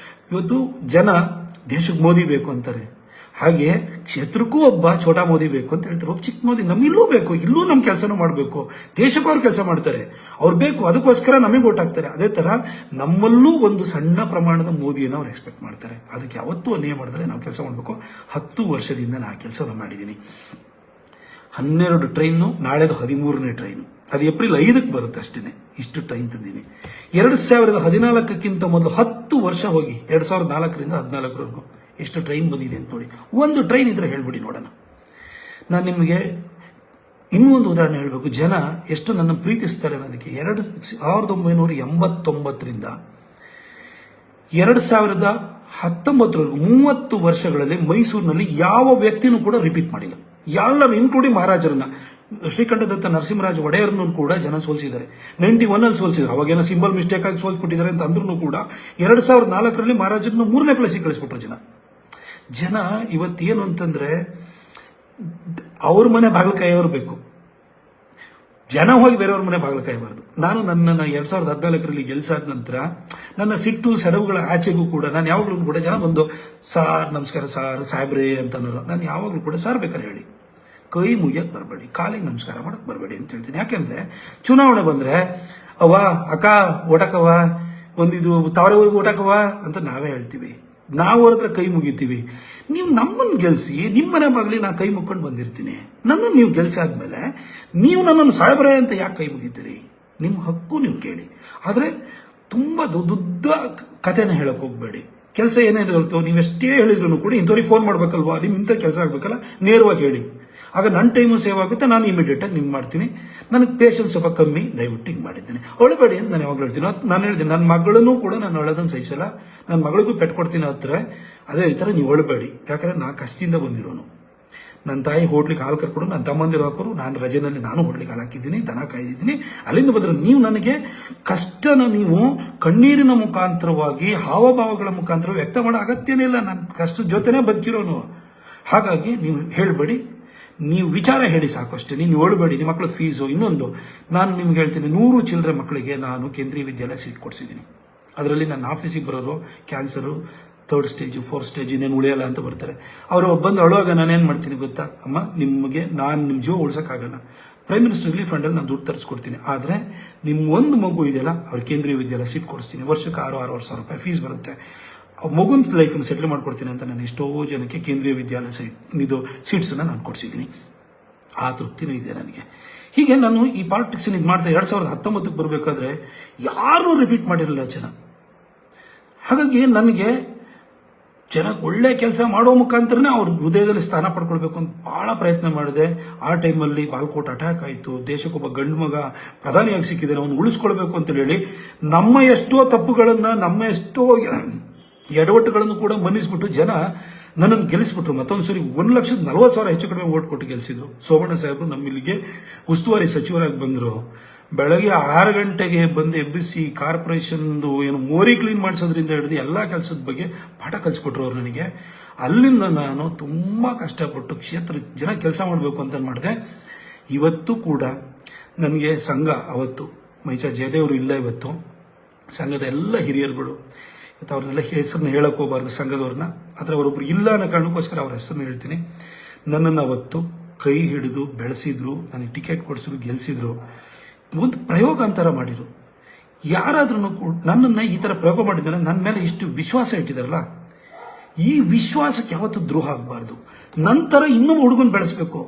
S1: ಇವತ್ತು ಜನ ದೇಶಕ್ಕೆ ಮೋದಿ ಬೇಕು ಅಂತಾರೆ, ಹಾಗೆ ಕ್ಷೇತ್ರಕ್ಕೂ ಒಬ್ಬ ಛೋಟಾ ಮೋದಿ ಬೇಕು ಅಂತ ಹೇಳ್ತಾರೆ. ಒಬ್ಬ ಚಿಕ್ಕ ಮೋದಿ ನಮ್ಮಿಲ್ಲೂ ಬೇಕು, ಇಲ್ಲೂ ನಮ್ಮ ಕೆಲಸನೂ ಮಾಡಬೇಕು, ದೇಶಕ್ಕೂ ಅವ್ರು ಕೆಲಸ ಮಾಡ್ತಾರೆ, ಅವ್ರು ಬೇಕು, ಅದಕ್ಕೋಸ್ಕರ ನಮಗೆ ಓಟ್ ಹಾಕ್ತಾರೆ. ಅದೇ ಥರ ನಮ್ಮಲ್ಲೂ ಒಂದು ಸಣ್ಣ ಪ್ರಮಾಣದ ಮೋದಿಯನ್ನು ಅವ್ರು ಎಕ್ಸ್ಪೆಕ್ಟ್ ಮಾಡ್ತಾರೆ. ಅದಕ್ಕೆ ಯಾವತ್ತೂ ಅನ್ಯಾಯ ಮಾಡಿದ್ರೆ ನಾವು ಕೆಲಸ ಮಾಡಬೇಕು. 10 ವರ್ಷದಿಂದ ನಾನು ಆ ಕೆಲಸವನ್ನು ಮಾಡಿದ್ದೀನಿ. 12 ಟ್ರೈನು, ನಾಳೆದು 13ನೇ ಟ್ರೈನು, ಅದು ಏಪ್ರಿಲ್ 5ಕ್ಕೆ ಬರುತ್ತೆ ಅಷ್ಟೇ. ಇಷ್ಟು ಟ್ರೈನ್ ತಂದೀನಿ. 2014ಕ್ಕಿಂತ ಮೊದಲು 10 ವರ್ಷ ಹೋಗಿ 2004ರಿಂದ 2014ವರೆಗೂ ಎಷ್ಟು ಟ್ರೈನ್ ಬಂದಿದೆ ಅಂತ ನೋಡಿ. ಒಂದು ಟ್ರೈನ್ ಇದ್ರೆ ಹೇಳ್ಬಿಡಿ ನೋಡೋಣ. ನಾನು ನಿಮಗೆ ಇನ್ನೂ ಒಂದು ಉದಾಹರಣೆ ಹೇಳಬೇಕು, ಜನ ಎಷ್ಟು ನನ್ನ ಪ್ರೀತಿಸ್ತಾರೆ ಅನ್ನೋದಕ್ಕೆ. 1989ರಿಂದ 2019ವರೆಗೂ 30 ವರ್ಷಗಳಲ್ಲಿ ಮೈಸೂರಿನಲ್ಲಿ ಯಾವ ವ್ಯಕ್ತಿನೂ ಕೂಡ ರಿಪೀಟ್ ಮಾಡಿಲ್ಲ. ಎಲ್ಲರೂ ಇನ್ಕ್ಲೂಡಿಂಗ್ ಮಹಾರಾಜರನ್ನ, ಶ್ರೀಕಂಠದತ್ತ ನರಸಿಂಹರಾಜ ಒಡೆಯರನ್ನು ಕೂಡ ಜನ ಸೋಲಿಸಿದ್ದಾರೆ. 91 ಸೋಲಿಸಿದ್ರು. ಅವಾಗೇನೋ ಸಿಂಬಲ್ ಮಿಸ್ಟೇಕ್ ಆಗಿ ಸೋಲ್ಸ್ಬಿಟ್ಟಿದ್ದಾರೆ ಅಂತ ಅಂದ್ರೂ ಕೂಡ 2004ರಲ್ಲಿ ಮಹಾರಾಜರನ್ನ 3ನೇ ಪ್ಲೇಸಿಗೆ ಕಳಿಸ್ಬಿಟ್ರು ಜನ. ಜನ ಇವತ್ತೇನು ಅಂತಂದರೆ ಅವ್ರ ಮನೆ ಬಾಗಿಲು ಕಾಯೋರು ಬೇಕು, ಜನ ಹೋಗಿ ಬೇರೆಯವ್ರ ಮನೆ ಬಾಗಿಲು ಕಾಯಬಾರ್ದು. ನಾನು ನನ್ನನ್ನು 2014ರಲ್ಲಿ ಗೆಲ್ಸಾದ ನಂತರ ನನ್ನ ಸಿಟ್ಟು ಸೆಡವುಗಳ ಆಚೆಗೂ ಕೂಡ ನಾನು ಯಾವಾಗಲೂ ಕೂಡ ಜನ ಬಂದು ಸಾರ್ ನಮಸ್ಕಾರ ಸಾರ್ ಸಾಹೇಬ್ರೇ ಅಂತ ಅನ್ನೋರು. ನಾನು ಯಾವಾಗಲೂ ಕೂಡ ಸಾರ್ ಬೇಕಾದ್ರೆ ಹೇಳಿ, ಕೈ ಮುಗಿಯಕ್ಕೆ ಬರಬೇಡಿ, ಕಾಲಿಗೆ ನಮಸ್ಕಾರ ಮಾಡಕ್ಕೆ ಬರಬೇಡಿ ಅಂತ ಹೇಳ್ತೀನಿ. ಯಾಕೆಂದರೆ ಚುನಾವಣೆ ಬಂದರೆ ಅವ್ವ ಅಕ್ಕ ಓಟಕ್ಕವ್ವ ಒಂದಿದು ತಾವರೆ ಹೋಗಿ ಓಟಕ್ಕವ್ವ ಅಂತ ನಾವೇ ಹೇಳ್ತೀವಿ, ನಾವು ಅವ್ರ ಹತ್ರ ಕೈ ಮುಗಿತೀವಿ. ನೀವು ನಮ್ಮನ್ನು ಗೆಲ್ಲಿಸಿ ನಿಮ್ಮ ಮನೆ ಬಾಗಿಲಿ ನಾನು ಕೈ ಮುಕ್ಕೊಂಡು ಬಂದಿರ್ತೀನಿ. ನನ್ನನ್ನು ನೀವು ಗೆಲ್ಸಾದ್ಮೇಲೆ ನೀವು ನನ್ನನ್ನು ಸಾಹೇಬ್ರೆ ಅಂತ ಯಾಕೆ ಕೈ ಮುಗಿತೀರಿ? ನಿಮ್ಮ ಹಕ್ಕು ನೀವು ಕೇಳಿ. ಆದರೆ ತುಂಬ ದೊಡ್ಡ ಕಥೆನ ಹೇಳಕ್ಕೆ ಹೋಗಬೇಡಿ. ಕೆಲಸ ಏನೇನು ಇರುತ್ತೋ ನೀವೆಷ್ಟೇ ಹೇಳಿದ್ರು ಕೂಡ ಇಂಥವ್ರಿಗೆ ಫೋನ್ ಮಾಡಬೇಕಲ್ವಾ, ನಿಮ್ಮ ಇಂಥ ಕೆಲಸ ಆಗಬೇಕಲ್ಲ, ನೇರವಾಗಿ ಹೇಳಿ. ಆಗ ನನ್ನ ಟೈಮು ಸೇವ್ ಆಗುತ್ತೆ, ನಾನು ಇಮಿಡಿಯೇಟಾಗಿ ನಿಮ್ಗೆ ಮಾಡ್ತೀನಿ. ನನಗೆ ಪೇಷನ್ಸ್ ಸ್ವಲ್ಪ ಕಮ್ಮಿ, ದಯವಿಟ್ಟು ಹಿಂಗೆ ಮಾಡಿದ್ದೀನಿ, ಅಳಬೇಡಿ ಅಂತ ನಾನು ಯಾವಾಗಲೂ ಹೇಳ್ತೀನಿ. ನಾನು ಹೇಳ್ತೀನಿ ನನ್ನ ಮಗಳನ್ನೂ ಕೂಡ ನಾನು ಅಳೋದನ್ನು ಸಹಿಸಲ್ಲ, ನನ್ನ ಮಗಳಿಗೂ ಪೆಟ್ಕೊಡ್ತೀನಿ ಹತ್ರ. ಅದೇ ಈ ಥರ ನೀವು ಅಳಬೇಡಿ, ಯಾಕಂದರೆ ನಾನು ಕಷ್ಟದಿಂದ ಬಂದಿರೋನು. ನನ್ನ ತಾಯಿ ಹೋಟ್ಲಿಗೆ ಹಾಲು ಕರ್ಕೊಂಡು ನನ್ನ ತಮ್ಮಂದಿರು ಹಾಕೋರು, ನಾನು ರಜೆನಲ್ಲಿ ನಾನು ಹೋಟ್ಲಿಗೆ ಹಾಲು ಹಾಕಿದ್ದೀನಿ, ದನ ಕಾಯ್ದಿದ್ದೀನಿ. ಅಲ್ಲಿಂದ ಬಂದರೆ ನೀವು ನನಗೆ ಕಷ್ಟನ ನೀವು ಕಣ್ಣೀರಿನ ಮುಖಾಂತರವಾಗಿ ಹಾವಭಾವಗಳ ಮುಖಾಂತರ ವ್ಯಕ್ತ ಮಾಡೋ ಅಗತ್ಯನೇ ಇಲ್ಲ. ನಾನು ಕಷ್ಟದ ಜೊತೆನೇ ಬದುಕಿರೋನು. ಹಾಗಾಗಿ ನೀವು ಹೇಳಬೇಡಿ, ನೀವು ವಿಚಾರ ಹೇಳಿ ಸಾಕು ಅಷ್ಟೇ. ನೀವು ಹೇಳಬೇಡಿ ನಿಮ್ಮ ಮಕ್ಕಳ ಫೀಸು. ಇನ್ನೊಂದು ನಾನು ನಿಮ್ಗೆ ಹೇಳ್ತೀನಿ, 100 ಚಿಲ್ಲರೆ ಮಕ್ಕಳಿಗೆ ನಾನು ಕೇಂದ್ರೀಯ ವಿದ್ಯಾಲಯ ಸೀಟ್ ಕೊಡಿಸಿದ್ದೀನಿ. ಅದರಲ್ಲಿ ನನ್ನ ಆಫೀಸಿಗೆ ಬರೋರು cancer 3rd stage 4th stage ಇನ್ನೇನು ಉಳಿಯಲ್ಲ ಅಂತ ಬರ್ತಾರೆ. ಅವರು ಬಂದು ಅಳುವಾಗ ನಾನೇನು ಮಾಡ್ತೀನಿ ಗೊತ್ತಾ, ಅಮ್ಮ ನಿಮಗೆ ನಾನು ನಿಮ್ಮ ಜೀವ ಉಳ್ಸೋಕ್ಕಾಗಲ್ಲ, ಪ್ರೈಮ್ ಮಿನಿಸ್ಟರ್ ರಿಲೀಫ್ ಫಂಡಲ್ಲಿ ನಾನು ದುಡ್ಡು ತರಿಸ್ಕೊಡ್ತೀನಿ, ಆದರೆ ನಿಮ್ಮ ಒಂದು ಮಗು ಇದೆಯಲ್ಲ ಅವ್ರು ಕೇಂದ್ರೀಯ ವಿದ್ಯಾಲಯ ಸೀಟ್ ಕೊಡಿಸ್ತೀನಿ. ವರ್ಷಕ್ಕೆ 6,000 ರೂಪಾಯಿ ಫೀಸ್ ಬರುತ್ತೆ. ಆ ಮಗುನ ಲೈಫನ್ನು ಸೆಟ್ಲ್ ಮಾಡ್ಕೊಡ್ತೀನಿ ಅಂತ ನಾನು ಎಷ್ಟೋ ಜನಕ್ಕೆ ಕೇಂದ್ರೀಯ ವಿದ್ಯಾಲಯ ಸೀಟ್ಸನ್ನು ನಾನು ಕೊಡಿಸಿದ್ದೀನಿ. ಆ ತೃಪ್ತಿನೂ ಇದೆ ನನಗೆ. ಹೀಗೆ ನಾನು ಈ ಪಾಲಿಟಿಕ್ಸನ್ನು ಇದು ಮಾಡ್ತಾ 2019ಕ್ಕೆ ಬರಬೇಕಾದ್ರೆ ಯಾರೂ ರಿಪೀಟ್ ಮಾಡಿರಲಿಲ್ಲ ಜನ. ಹಾಗಾಗಿ ನನಗೆ ಜನಕ್ಕೆ ಒಳ್ಳೆ ಕೆಲಸ ಮಾಡೋ ಮುಖಾಂತರನೇ ಅವ್ರ ಹೃದಯದಲ್ಲಿ ಸ್ಥಾನ ಪಡ್ಕೊಳ್ಬೇಕು ಅಂತ ಭಾಳ ಪ್ರಯತ್ನ ಮಾಡಿದೆ. ಆ ಟೈಮಲ್ಲಿ ಬಾಲ್ಕೋಟ್ ಅಟ್ಯಾಕ್ ಆಯಿತು, ದೇಶಕ್ಕೊಬ್ಬ ಗಂಡು ಮಗ ಪ್ರಧಾನಿಯಾಗಿ ಸಿಕ್ಕಿದ್ದಾನೆ, ಅವನು ಉಳಿಸ್ಕೊಳ್ಬೇಕು ಅಂತ ಹೇಳಿ ನಮ್ಮ ಎಷ್ಟೋ ತಪ್ಪುಗಳನ್ನು, ನಮ್ಮ ಎಷ್ಟೋ ಎಡವಟ್ಟುಗಳನ್ನು ಕೂಡ ಮನ್ನಿಸ್ಬಿಟ್ಟು ಜನ ನನ್ನನ್ನು ಗೆಲ್ಲಿಸ್ಬಿಟ್ರು. ಮತ್ತೊಂದು ಸರಿ 1,40,000 ಹೆಚ್ಚು ಕಡಿಮೆ ಓಟ್ ಕೊಟ್ಟು ಗೆಲ್ಲಿಸಿದ್ರು. ಸೋಮಣ್ಣ ಸಾಹೇಬರು ನಮ್ಮಿಲ್ಲಿಗೆ ಉಸ್ತುವಾರಿ ಸಚಿವರಾಗಿ ಬಂದರು. ಬೆಳಗ್ಗೆ 6 ಗಂಟೆಗೆ ಬಂದು ಎಬ್ಬಿಸಿ ಕಾರ್ಪೊರೇಷನ್ದು ಏನು ಮೋರಿ ಕ್ಲೀನ್ ಮಾಡಿಸೋದ್ರಿಂದ ಹಿಡಿದು ಎಲ್ಲ ಕೆಲಸದ ಬಗ್ಗೆ ಪಾಠ ಕಲಿಸ್ಕೊಟ್ರು ಅವ್ರು ನನಗೆ. ಅಲ್ಲಿಂದ ನಾನು ತುಂಬ ಕಷ್ಟಪಟ್ಟು ಕ್ಷೇತ್ರ ಜನ ಕೆಲಸ ಮಾಡಬೇಕು ಅಂತ ಮಾಡಿದೆ. ಇವತ್ತು ಕೂಡ ನನಗೆ ಸಂಘ, ಅವತ್ತು ಮೈಚಾ ಜಯದೇವರು ಇಲ್ಲ, ಇವತ್ತು ಸಂಘದ ಎಲ್ಲ ಹಿರಿಯರುಗಳು, ಇವತ್ತು ಅವ್ರನ್ನೆಲ್ಲ ಹೆಸರನ್ನ ಹೇಳಕ್ಕೆ ಹೋಗಬಾರ್ದು ಸಂಘದವ್ರನ್ನ, ಆದರೆ ಅವರೊಬ್ಬರು ಇಲ್ಲ ಅನ್ನೋ ಕಾರಣಕ್ಕೋಸ್ಕರ ಅವ್ರ ಹೆಸರನ್ನ ಹೇಳ್ತೀನಿ. ನನ್ನನ್ನು ಅವತ್ತು ಕೈ ಹಿಡಿದು ಬೆಳೆಸಿದ್ರು, ನನಗೆ ಟಿಕೆಟ್ ಕೊಡಿಸಿದ್ರು, ಗೆಲ್ಲಿಸಿದ್ರು. ಒಂದು ಪ್ರಯೋಗ ಅಂತರ ಮಾಡಿದ್ರು. ಯಾರಾದ್ರೂ ಕೂಡ ನನ್ನನ್ನು ಈ ಥರ ಪ್ರಯೋಗ ಮಾಡಿದ್ಮೇಲೆ ನನ್ನ ಮೇಲೆ ಇಷ್ಟು ವಿಶ್ವಾಸ ಇಟ್ಟಿದಾರಲ್ಲ, ಈ ವಿಶ್ವಾಸಕ್ಕೆ ಯಾವತ್ತೂ ದ್ರೋಹ ಆಗಬಾರ್ದು. ನಂತರ ಇನ್ನೂ ಹುಡುಗನ ಬೆಳೆಸಬೇಕು.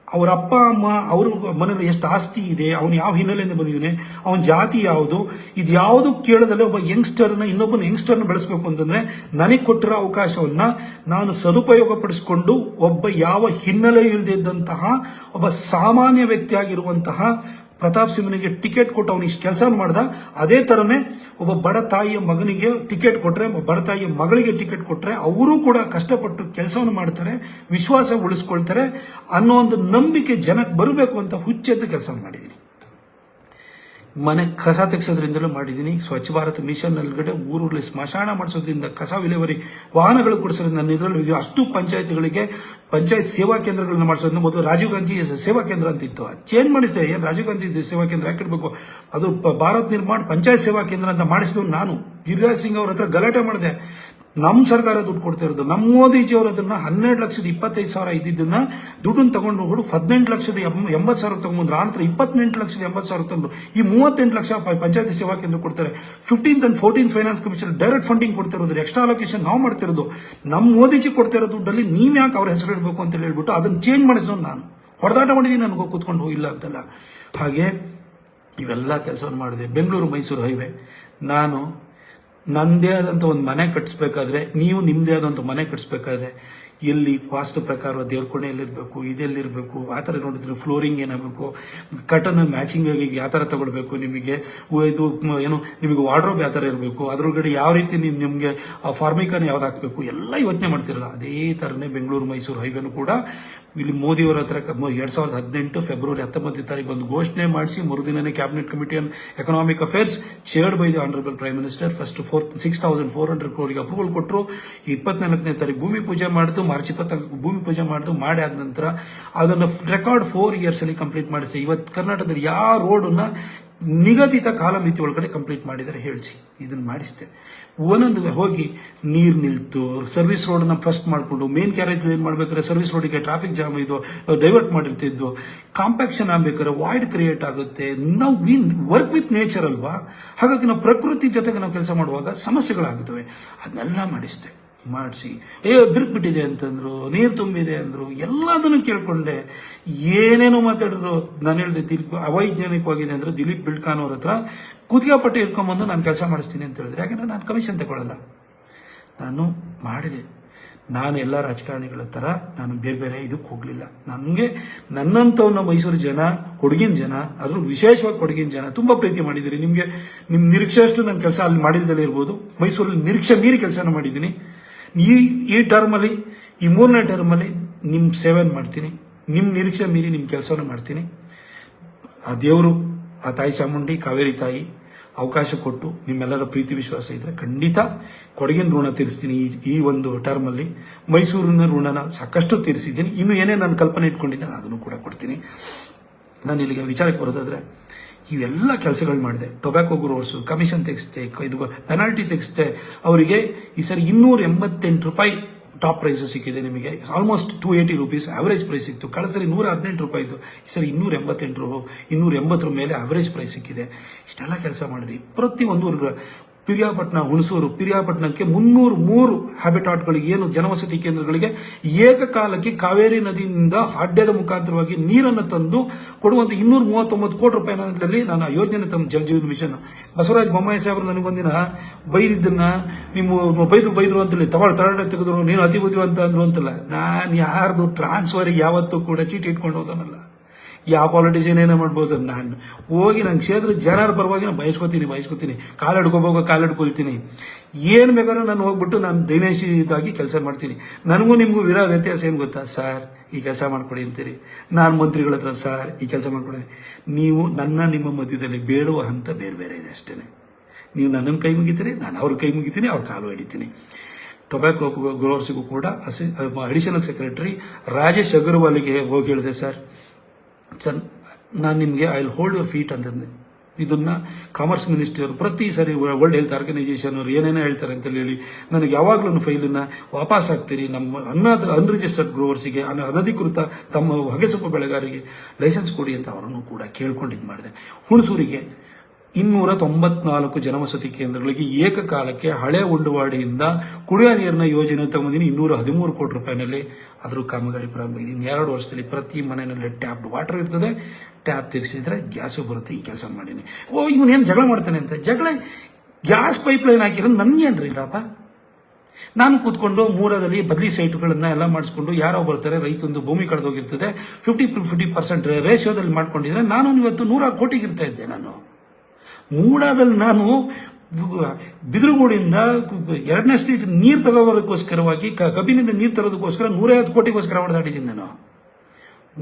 S1: ಅವ್ರ ಅಪ್ಪ ಅಮ್ಮ, ಅವ್ರ ಮನೇಲಿ ಎಷ್ಟು ಆಸ್ತಿ ಇದೆ, ಅವನು ಯಾವ ಹಿನ್ನೆಲೆಯಿಂದ ಬಂದಿದ್ದಾನೆ, ಅವನ ಜಾತಿ ಯಾವುದು, ಇದು ಯಾವುದು ಕೇಳದಲ್ಲೇ ಒಬ್ಬ ಯಂಗ್ಸ್ಟರ್ನ, ಇನ್ನೊಬ್ಬನ ಯಂಗ್ಸ್ಟರ್ನ ಬೆಳೆಸಬೇಕು ಅಂತಂದರೆ ನನಗೆ ಕೊಟ್ಟಿರೋ ಅವಕಾಶವನ್ನು ನಾನು ಸದುಪಯೋಗ ಪಡಿಸಿಕೊಂಡು ಒಬ್ಬ ಯಾವ ಹಿನ್ನೆಲೆ ಇಲ್ಲದಿದ್ದಂತಹ ಒಬ್ಬ ಸಾಮಾನ್ಯ ವ್ಯಕ್ತಿಯಾಗಿರುವಂತಹ ಪ್ರತಾಪ್ ಸಿಂಹನಿಗೆ ಟಿಕೆಟ್ ಕೊಟ್ಟು ಅವನು ಇಷ್ಟು ಕೆಲಸ ಮಾಡ್ದ. ಅದೇ ಥರನೇ ಒಬ್ಬ ಬಡ ತಾಯಿಯ ಮಗನಿಗೆ ಟಿಕೆಟ್ ಕೊಟ್ಟರೆ, ಬಡ ತಾಯಿಯ ಮಗಳಿಗೆ ಟಿಕೆಟ್ ಕೊಟ್ಟರೆ ಅವರು ಕೂಡ ಕಷ್ಟಪಟ್ಟು ಕೆಲಸವನ್ನು ಮಾಡ್ತಾರೆ, ವಿಶ್ವಾಸ ಉಳಿಸ್ಕೊಳ್ತಾರೆ ಅನ್ನೋ ಒಂದು ನಂಬಿಕೆ ಜನಕ್ಕೆ ಬರಬೇಕು ಅಂತ ಹುಚ್ಚೆದ್ದು ಕೆಲಸ ಮಾಡಿದ್ದೀನಿ. ಮನೆ ಕಸ ತೆಗೆಸೋದ್ರಿಂದಲೂ ಮಾಡಿದ್ದೀನಿ. ಸ್ವಚ್ಛ ಭಾರತ್ ಮಿಷನ್ ಅಲ್ಗಡೆ ಊರಲ್ಲಿ ಸ್ಮಶಾನ ಮಾಡಿಸೋದ್ರಿಂದ, ಕಸ ವಿಲೇವಾರಿ ವಾಹನಗಳು ಕೊಡಿಸೋದ್ರಿಂದ, ನನ್ನ ಇದರಲ್ಲಿ ಅಷ್ಟು ಪಂಚಾಯತ್ಗಳಿಗೆ ಪಂಚಾಯತ್ ಸೇವಾ ಕೇಂದ್ರಗಳನ್ನ ಮಾಡಿಸೋದ್ರಿಂದ, ಮೊದಲು ರಾಜೀವ್ ಗಾಂಧಿ ಸೇವಾ ಕೇಂದ್ರ ಅಂತ ಇತ್ತು, ಚೇಂಜ್ ಮಾಡಿಸಿದೆ. ಏನು ರಾಜೀವ್ ಗಾಂಧಿ ಸೇವಾ ಕೇಂದ್ರ ಹಾಕಿಡ್ಬೇಕು, ಅದು ಭಾರತ್ ನಿರ್ಮಾಣ ಪಂಚಾಯತ್ ಸೇವಾ ಕೇಂದ್ರ ಅಂತ ಮಾಡಿಸಿದ್ರು. ನಾನು ಗಿರಿರಾಜ್ ಸಿಂಗ್ ಅವ್ರ ಹತ್ರ ಗಲಾಟೆ ಮಾಡಿದೆ. ನಮ್ಮ ಸರ್ಕಾರ ದುಡ್ಡು ಕೊಡ್ತಾ ಇರೋದು, ನಮ್ಮ ಮೋದಿಜಿಯವರು ಅದನ್ನು 12,25,000 ಇದ್ದಿದ್ದನ್ನು ದುಡ್ಡನ್ನು ತಗೊಂಡು ಹೋಗ್ಬಿಟ್ಟು 18,80,000 ತಗೊಂಡ್ಬಂದ್ರು. ಆ ನಂತರ 28,80,000 ತಂದರು. ಈ 38 ಲಕ್ಷ ಪಂಚಾಯತಿ ಸೇವಾ ಕೇಂದ್ರ ಕೊಡ್ತಾರೆ. 15th and 14th finance commission direct funding ಕೊಡ್ತಿರೋದು, ಎಕ್ಸ್ಟ್ರಾ ಅಲೋಕೇಶನ್ ನಾವು ಮಾಡ್ತಿರೋದು. ನಮ್ಮ ಮೋದಿಜಿ ಕೊಡ್ತಿರೋ ದುಡ್ಡಲ್ಲಿ ನೀವು ಯಾಕೆ ಅವ್ರ ಹೆಸರು ಇಡಬೇಕು ಅಂತ ಹೇಳ್ಬಿಟ್ಟು ಅದನ್ನು ಚೇಂಜ್ ಮಾಡಿಸಿದ್ರು. ನಾನು ಹೊಡೆದಾಟ ಮಾಡಿದ್ದೀನಿ, ನನಗೆ ಕೂತ್ಕೊಂಡು ಹೋಗಿಲ್ಲ ಅಂತಲ್ಲ. ಹಾಗೆ ಇವೆಲ್ಲ ಕೆಲಸವನ್ನು ಮಾಡಿದೆ. ಬೆಂಗಳೂರು ಮೈಸೂರು ಹೈವೇ ನಾನು ನನ್ನದೇ ಆದಂಥ ಒಂದು ಮನೆ ಕಟ್ಟಿಸ್ಬೇಕಾದ್ರೆ, ನೀವು ನಿಮ್ಮದೇ ಆದಂಥ ಮನೆ ಕಟ್ಟಿಸ್ಬೇಕಾದ್ರೆ ಎಲ್ಲಿ ವಾಸ್ತು ಪ್ರಕಾರ ದೇವ್ರ ಕೋಣೆ ಎಲ್ಲಿರಬೇಕು, ಇದೆಲ್ಲಿರಬೇಕು, ಆ ಥರ ನೋಡಿದ್ರೆ ಫ್ಲೋರಿಂಗ್ ಏನಾಗಬೇಕು, ಕಟನ್ ಮ್ಯಾಚಿಂಗ್ ಆಗಿ ಯಾವ ಥರ ತಗೊಳ್ಬೇಕು, ನಿಮಗೆ ಇದು ಏನು ನಿಮಗೆ ವಾರ್ಡ್ರೋಬ್ ಯಾವ ಥರ ಇರಬೇಕು, ಅದರೊಳಗಡೆ ಯಾವ ರೀತಿ ನಿಮಗೆ ಫಾರ್ಮಿಕನ್ ಯಾವ್ದು ಹಾಕಬೇಕು ಎಲ್ಲ ಯೋಚನೆ ಮಾಡ್ತಿರಲ್ಲ. ಅದೇ ಥರನೇ ಬೆಂಗಳೂರು ಮೈಸೂರು ಹೈವೇನು ಕೂಡ ಇಲ್ಲಿ ಮೋದಿಯವರ ಹತ್ರ 2018 ಫೆಬ್ರವರಿ 19 ಬಂದು ಘೋಷಣೆ ಮಾಡಿಸಿ ಮರುದಿನನೇ cabinet committee on economic affairs chaired by the honourable prime minister first 6,400 crore approval ಕೊಟ್ಟರು. 24ನೇ ತಾರೀಕು ಭೂಮಿ ಪೂಜೆ ಮಾಡಿದ್ದು, ಮಾರ್ಚ್ 20 ಭೂಮಿ ಪೂಜೆ ಮಾಡಿದ್ದು, ಮಾಡಿ ಆದ ನಂತರ ಅದನ್ನು ರೆಕಾರ್ಡ್ 4 years ಅಲ್ಲಿ ಕಂಪ್ಲೀಟ್ ಮಾಡಿಸಿ. ಇವತ್ತು ಕರ್ನಾಟಕದಲ್ಲಿ ಯಾವ ರೋಡನ್ನ ನಿಗದಿತ ಕಾಲಮಿತಿ ಒಳಗಡೆ ಕಂಪ್ಲೀಟ್ ಮಾಡಿದರೆ ಹೇಳಿಸಿ, ಇದನ್ನು ಮಾಡಿಸಿದೆ. ಒಂದೊಂದು ಹೋಗಿ ನೀರು ನಿಲ್ತು, ಸರ್ವಿಸ್ ರೋಡನ್ನ ಫಸ್ಟ್ ಮಾಡಿಕೊಂಡು ಮೇನ್ ಕ್ಯಾರೇಜ್ ಏನು ಮಾಡ್ಬೇಕಾದ್ರೆ ಸರ್ವಿಸ್ ರೋಡಿಗೆ ಟ್ರಾಫಿಕ್ ಜಾಮ್ ಇದು ಡೈವರ್ಟ್ ಮಾಡಿರ್ತಿದ್ದು, ಕಾಂಪ್ಯಾಕ್ಷನ್ ಆಗಬೇಕಾದ್ರೆ ವಾಯ್ಡ್ ಕ್ರಿಯೇಟ್ ಆಗುತ್ತೆ. ನಾವು ವರ್ಕ್ ವಿತ್ ನೇಚರ್ ಅಲ್ವಾ, ಹಾಗಾಗಿ ನಾವು ಪ್ರಕೃತಿ ಜೊತೆಗೆ ನಾವು ಕೆಲಸ ಮಾಡುವಾಗ ಸಮಸ್ಯೆಗಳಾಗುತ್ತವೆ. ಅದನ್ನೆಲ್ಲ ಮಾಡಿಸಿ ಬಿರುಕ್ಬಿಟ್ಟಿದೆ ಅಂತಂದ್ರು, ನೀರು ತುಂಬಿದೆ ಅಂದ್ರು, ಎಲ್ಲದನ್ನು ಕೇಳ್ಕೊಂಡೆ. ಏನೇನೋ ಮಾತಾಡಿದ್ರು. ನಾನು ಹೇಳಿದೆ ಅವೈಜ್ಞಾನಿಕವಾಗಿದೆ ಅಂದ್ರೆ ದಿಲೀಪ್ ಬಿಲ್ಡ್ಕಾನ್ ಅವ್ರ ಹತ್ರ ಕುತ್ತಿಗೆಪಟ್ಟಿ ಇಟ್ಕೊಂಡ್ಬಂದು ನಾನು ಕೆಲಸ ಮಾಡಿಸ್ತೀನಿ ಅಂತ ಹೇಳಿದ್ರೆ, ಯಾಕಂದ್ರೆ ನಾನು ಕಮಿಷನ್ ತಗೊಳ್ಳಲ್ಲ. ನಾನು ಮಾಡಿದೆ. ನಾನು ಎಲ್ಲ ರಾಜಕಾರಣಿಗಳ ಥರ ನಾನು ಬೇರೆ ಇದಕ್ಕೆ ಹೋಗಲಿಲ್ಲ. ನನಗೆ ನನ್ನಂಥವ್ನ ಮೈಸೂರು ಜನ, ಕೊಡಗಿನ ಜನ, ಅದ್ರ ವಿಶೇಷವಾಗಿ ಕೊಡಗಿನ ಜನ ತುಂಬ ಪ್ರೀತಿ ಮಾಡಿದ್ದೀರಿ. ನಿಮ್ಮ ನಿರೀಕ್ಷೆ ಅಷ್ಟು ನನ್ನ ಕೆಲಸ ಅಲ್ಲಿ ಮಾಡಿಲ್ದಲೇ ಇರ್ಬೋದು. ಮೈಸೂರಲ್ಲಿ ನಿರೀಕ್ಷೆ ಮೀರಿ ಕೆಲಸನ ಮಾಡಿದ್ದೀನಿ. ಈ ಟರ್ಮಲ್ಲಿ, ಈ 3ನೇ ಟರ್ಮಲ್ಲಿ ನಿಮ್ಮ ಸೇವೆಯನ್ನು ಮಾಡ್ತೀನಿ. ನಿಮ್ಮ ನಿರೀಕ್ಷೆ ಮೀರಿ ನಿಮ್ಮ ಕೆಲಸವನ್ನು ಮಾಡ್ತೀನಿ. ಆ ದೇವರು, ಆ ತಾಯಿ ಚಾಮುಂಡಿ, ಕಾವೇರಿ ತಾಯಿ ಅವಕಾಶ ಕೊಟ್ಟು ನಿಮ್ಮೆಲ್ಲರ ಪ್ರೀತಿ ವಿಶ್ವಾಸ ಇದ್ರೆ ಖಂಡಿತ ಕೊಡಗಿನ ಋಣ ತೀರಿಸ್ತೀನಿ. ಈ ಒಂದು ಟರ್ಮಲ್ಲಿ ಮೈಸೂರಿನ ಋಣನ ಸಾಕಷ್ಟು ತೀರಿಸಿದ್ದೀನಿ. ಇನ್ನು ಏನೇ ನಾನು ಕಲ್ಪನೆ ಇಟ್ಕೊಂಡಿದ್ದೇನೆ ಅದನ್ನು ಕೂಡ ಕೊಡ್ತೀನಿ. ನಾನು ಇಲ್ಲಿಗೆ ವಿಚಾರಕ್ಕೆ ಬರೋದಾದ್ರೆ, ಇವೆಲ್ಲ ಕೆಲಸಗಳು ಮಾಡಿದೆ. ಟೊಬ್ಯಾಕೋ ಗ್ರೋವರ್ಸು ಕಮಿಷನ್ ತೆಗೆಸ್ತೆ, ಇದು ಪೆನಾಲ್ಟಿ ತೆಗೆಸ್ತೆ. ಅವರಿಗೆ ಈ ಸರಿ 288 ರೂಪಾಯಿ ಟಾಪ್ ಪ್ರೈಸ್ ಸಿಕ್ಕಿದೆ. ನಿಮಗೆ ಆಲ್ಮೋಸ್ಟ್ 280 rupees ಆವರೇಜ್ ಪ್ರೈಸ್ ಸಿಕ್ತು. ಕಳೆದ ಸರಿ 118 ರೂಪಾಯಿ ಇತ್ತು. ಈ ಸರಿ 280 ಮೇಲೆ ಆವರೇಜ್ ಪ್ರೈಸ್ ಸಿಕ್ಕಿದೆ. ಇಷ್ಟೆಲ್ಲ ಕೆಲಸ ಮಾಡಿದ್ವಿ. ಪ್ರತಿಯೊಂದು ಪಿರಿಯಾಪಟ್ಟಣ, ಹುಣಸೂರು, ಪಿರಿಯಾಪಟ್ಟಣಕ್ಕೆ 303 ಹ್ಯಾಬಿಟಾಟ್ಗಳಿಗೆ, ಏನು ಜನವಸತಿ ಕೇಂದ್ರಗಳಿಗೆ ಏಕಕಾಲಕ್ಕೆ ಕಾವೇರಿ ನದಿಯಿಂದ ಅಡ್ಡದ ಮುಖಾಂತರವಾಗಿ ನೀರನ್ನು ತಂದು ಕೊಡುವಂಥ 239 ಕೋಟಿ ರೂಪಾಯಿನಲ್ಲಿ ನಾನು ಆ ಯೋಜನೆ ತಮ್ಮ ಜಲಜೀವನ ಮಿಷನ್. ಬಸವರಾಜ ಬೊಮ್ಮಾಯಿ ಸಾಹೇಬರು ನನಗೊಂದಿನ ಬೈದಿದ್ದನ್ನ, ನೀವು ಬೈದ್ರು ಅಂತೇಳಿ ತರಡೆ ತೆಗೆದ್ರು, ನೀನು ಅತಿ ಬುದ್ಧಿವಂತ ಅಂದ್ರು ಅಂತಲ್ಲ. ನಾನು ಯಾರ್ದು ಟ್ರಾನ್ಸ್ಫರಿಗೆ ಯಾವತ್ತೂ ಕೂಡ ಚೀಟಿ ಇಟ್ಕೊಂಡು ಹೋದನಲ್ಲ. ಯಾವ ಪಾಲಿಟಿಷಿಯನ್ ಏನೋ ಮಾಡ್ಬೋದು. ನಾನು ಹೋಗಿ ನಂಗೆ ಕ್ಷೇತ್ರ ಜನರ ಪರವಾಗಿ ನಾನು ಬಯಸ್ಕೊತೀನಿ. ಕಾಲಿಡ್ಕೊಳ್ತೀನಿ. ಏನು ಬೇಕಾದ್ರೂ ನಾನು ಹೋಗ್ಬಿಟ್ಟು ನಾನು ದೈನಂದಿನವಾಗಿ ಕೆಲಸ ಮಾಡ್ತೀನಿ. ನನಗೂ ನಿಮಗೂ ವ್ಯತ್ಯಾಸ ಏನು ಗೊತ್ತಾ? ಸರ್ ಈ ಕೆಲಸ ಮಾಡ್ಕೊಡಿ ಅಂತೀರಿ, ನಾನು ಮಂತ್ರಿಗಳ ಹತ್ರ ಸರ್ ಈ ಕೆಲಸ ಮಾಡ್ಕೊಡಿ. ನೀವು ನಿಮ್ಮ ಮಧ್ಯದಲ್ಲಿ ಬೇಡುವ ಹಂತ ಬೇರೆ ಇದೆ ಅಷ್ಟೇ. ನೀವು ನನ್ನನ್ನು ಕೈ ಮುಗಿತೀರಿ, ನಾನು ಅವ್ರ ಕೈ ಮುಗಿತೀನಿ, ಅವ್ರ ಕಾಲು ಹಿಡಿತೀನಿ. ಟೊಬ್ಯಾಕೋ ಗ್ರೋವರ್ಸಿಗೂ ಕೂಡ ಅಡಿಷನಲ್ ಸೆಕ್ರೆಟರಿ ರಾಜೇಶ್ ಅಗರ್ವಾಲ್ಗೆ ಹೋಗಿ ಹೇಳಿದೆ, ಸರ್ ನಾನು ನಿಮಗೆ I will hold your feet ಅಂತಂದೆ. ಇದನ್ನ ಕಾಮರ್ಸ್ ಮಿನಿಸ್ಟರ್ ಪ್ರತಿ ಸರಿ ವರ್ಲ್ಡ್ ಹೆಲ್ತ್ ಆರ್ಗನೈಸೇಷನ್ ಅವರು ಏನೇನೋ ಹೇಳ್ತಾರೆ ಅಂತ ಹೇಳಿ ನನಗೆ ಯಾವಾಗಲೂ ಫೈಲನ್ನು ವಾಪಸ್ ಹಾಕ್ತೀರಿ. ನಮ್ಮ ಅನ್ರಿಜಿಸ್ಟರ್ಡ್ ಗ್ರೋವರ್ಸಿಗೆ, ಅನಧಿಕೃತ ತಮ್ಮ ಹೊಗೆಸೊಪ್ಪು ಬೆಳೆಗಾರರಿಗೆ ಲೈಸೆನ್ಸ್ ಕೊಡಿ ಅಂತ ಅವರನ್ನು ಕೂಡ ಕೇಳ್ಕೊಂಡು ಮಾಡಿದೆ. ಹುಣಸೂರಿಗೆ 294 ಜನವಸತಿ ಕೇಂದ್ರಗಳಿಗೆ ಏಕಕಾಲಕ್ಕೆ ಹಳೆ ಉಂಡುವಾಡಿಯಿಂದ ಕುಡಿಯುವ ನೀರಿನ ಯೋಜನೆ ತಗೊಂಡಿನಿ. 213 ಕೋಟಿ ರೂಪಾಯಿನಲ್ಲಿ ಅದ್ರ ಕಾಮಗಾರಿ ಪ್ರಾರಂಭ. 2 ವರ್ಷದಲ್ಲಿ ಪ್ರತಿ ಮನೆಯಲ್ಲಿ ಟ್ಯಾಪ್ಡ್ ವಾಟರ್ ಇರ್ತದೆ. ಟ್ಯಾಪ್ ತಿರ್ಸಿದ್ರೆ ಗ್ಯಾಸು ಬರುತ್ತೆ. ಈ ಕೆಲಸ ಮಾಡೀನಿ. ಇವನೇನು ಜಗಳ ಮಾಡ್ತಾನೆ ಅಂತ. ಗ್ಯಾಸ್ ಪೈಪ್ ಲೈನ್ ಹಾಕಿರೋ ನನ್ಗೇನ್ರಿ ಇಲ್ಲಪ್ಪ. ನಾನು ಕೂತ್ಕೊಂಡು ಮೂರದಲ್ಲಿ ಬದಲಿ ಸೈಟ್ಗಳನ್ನ ಎಲ್ಲ ಮಾಡಿಸ್ಕೊಂಡು, ಯಾರೋ ಬರ್ತಾರೆ, ರೈತಂದು ಭೂಮಿ ಕಳೆದೋಗಿರ್ತದೆ, 50% ರೇಷಿಯೋದಲ್ಲಿ ಮಾಡ್ಕೊಂಡಿದ್ರೆ ನಾನು ಇವತ್ತು 100 ಕೋಟಿಗೆ ಇರ್ತಾ ಇದ್ದೆ. ನಾನು ಮೂಡಾದಲ್ಲಿ ನಾನು ಬಿದಿರುಗೂಡಿಂದ 2ನೇ ಸ್ಟೇಜ್ ನೀರು ತಗೋಬರೋದಕ್ಕೋಸ್ಕರವಾಗಿ, ಕಬ್ಬಿನಿಂದ ನೀರು ತರೋದಕ್ಕೋಸ್ಕರ 150 ಕೋಟಿಗೋಸ್ಕರ ಹೊಡೆದಾಡಿದ್ದೀನಿ. ನಾನು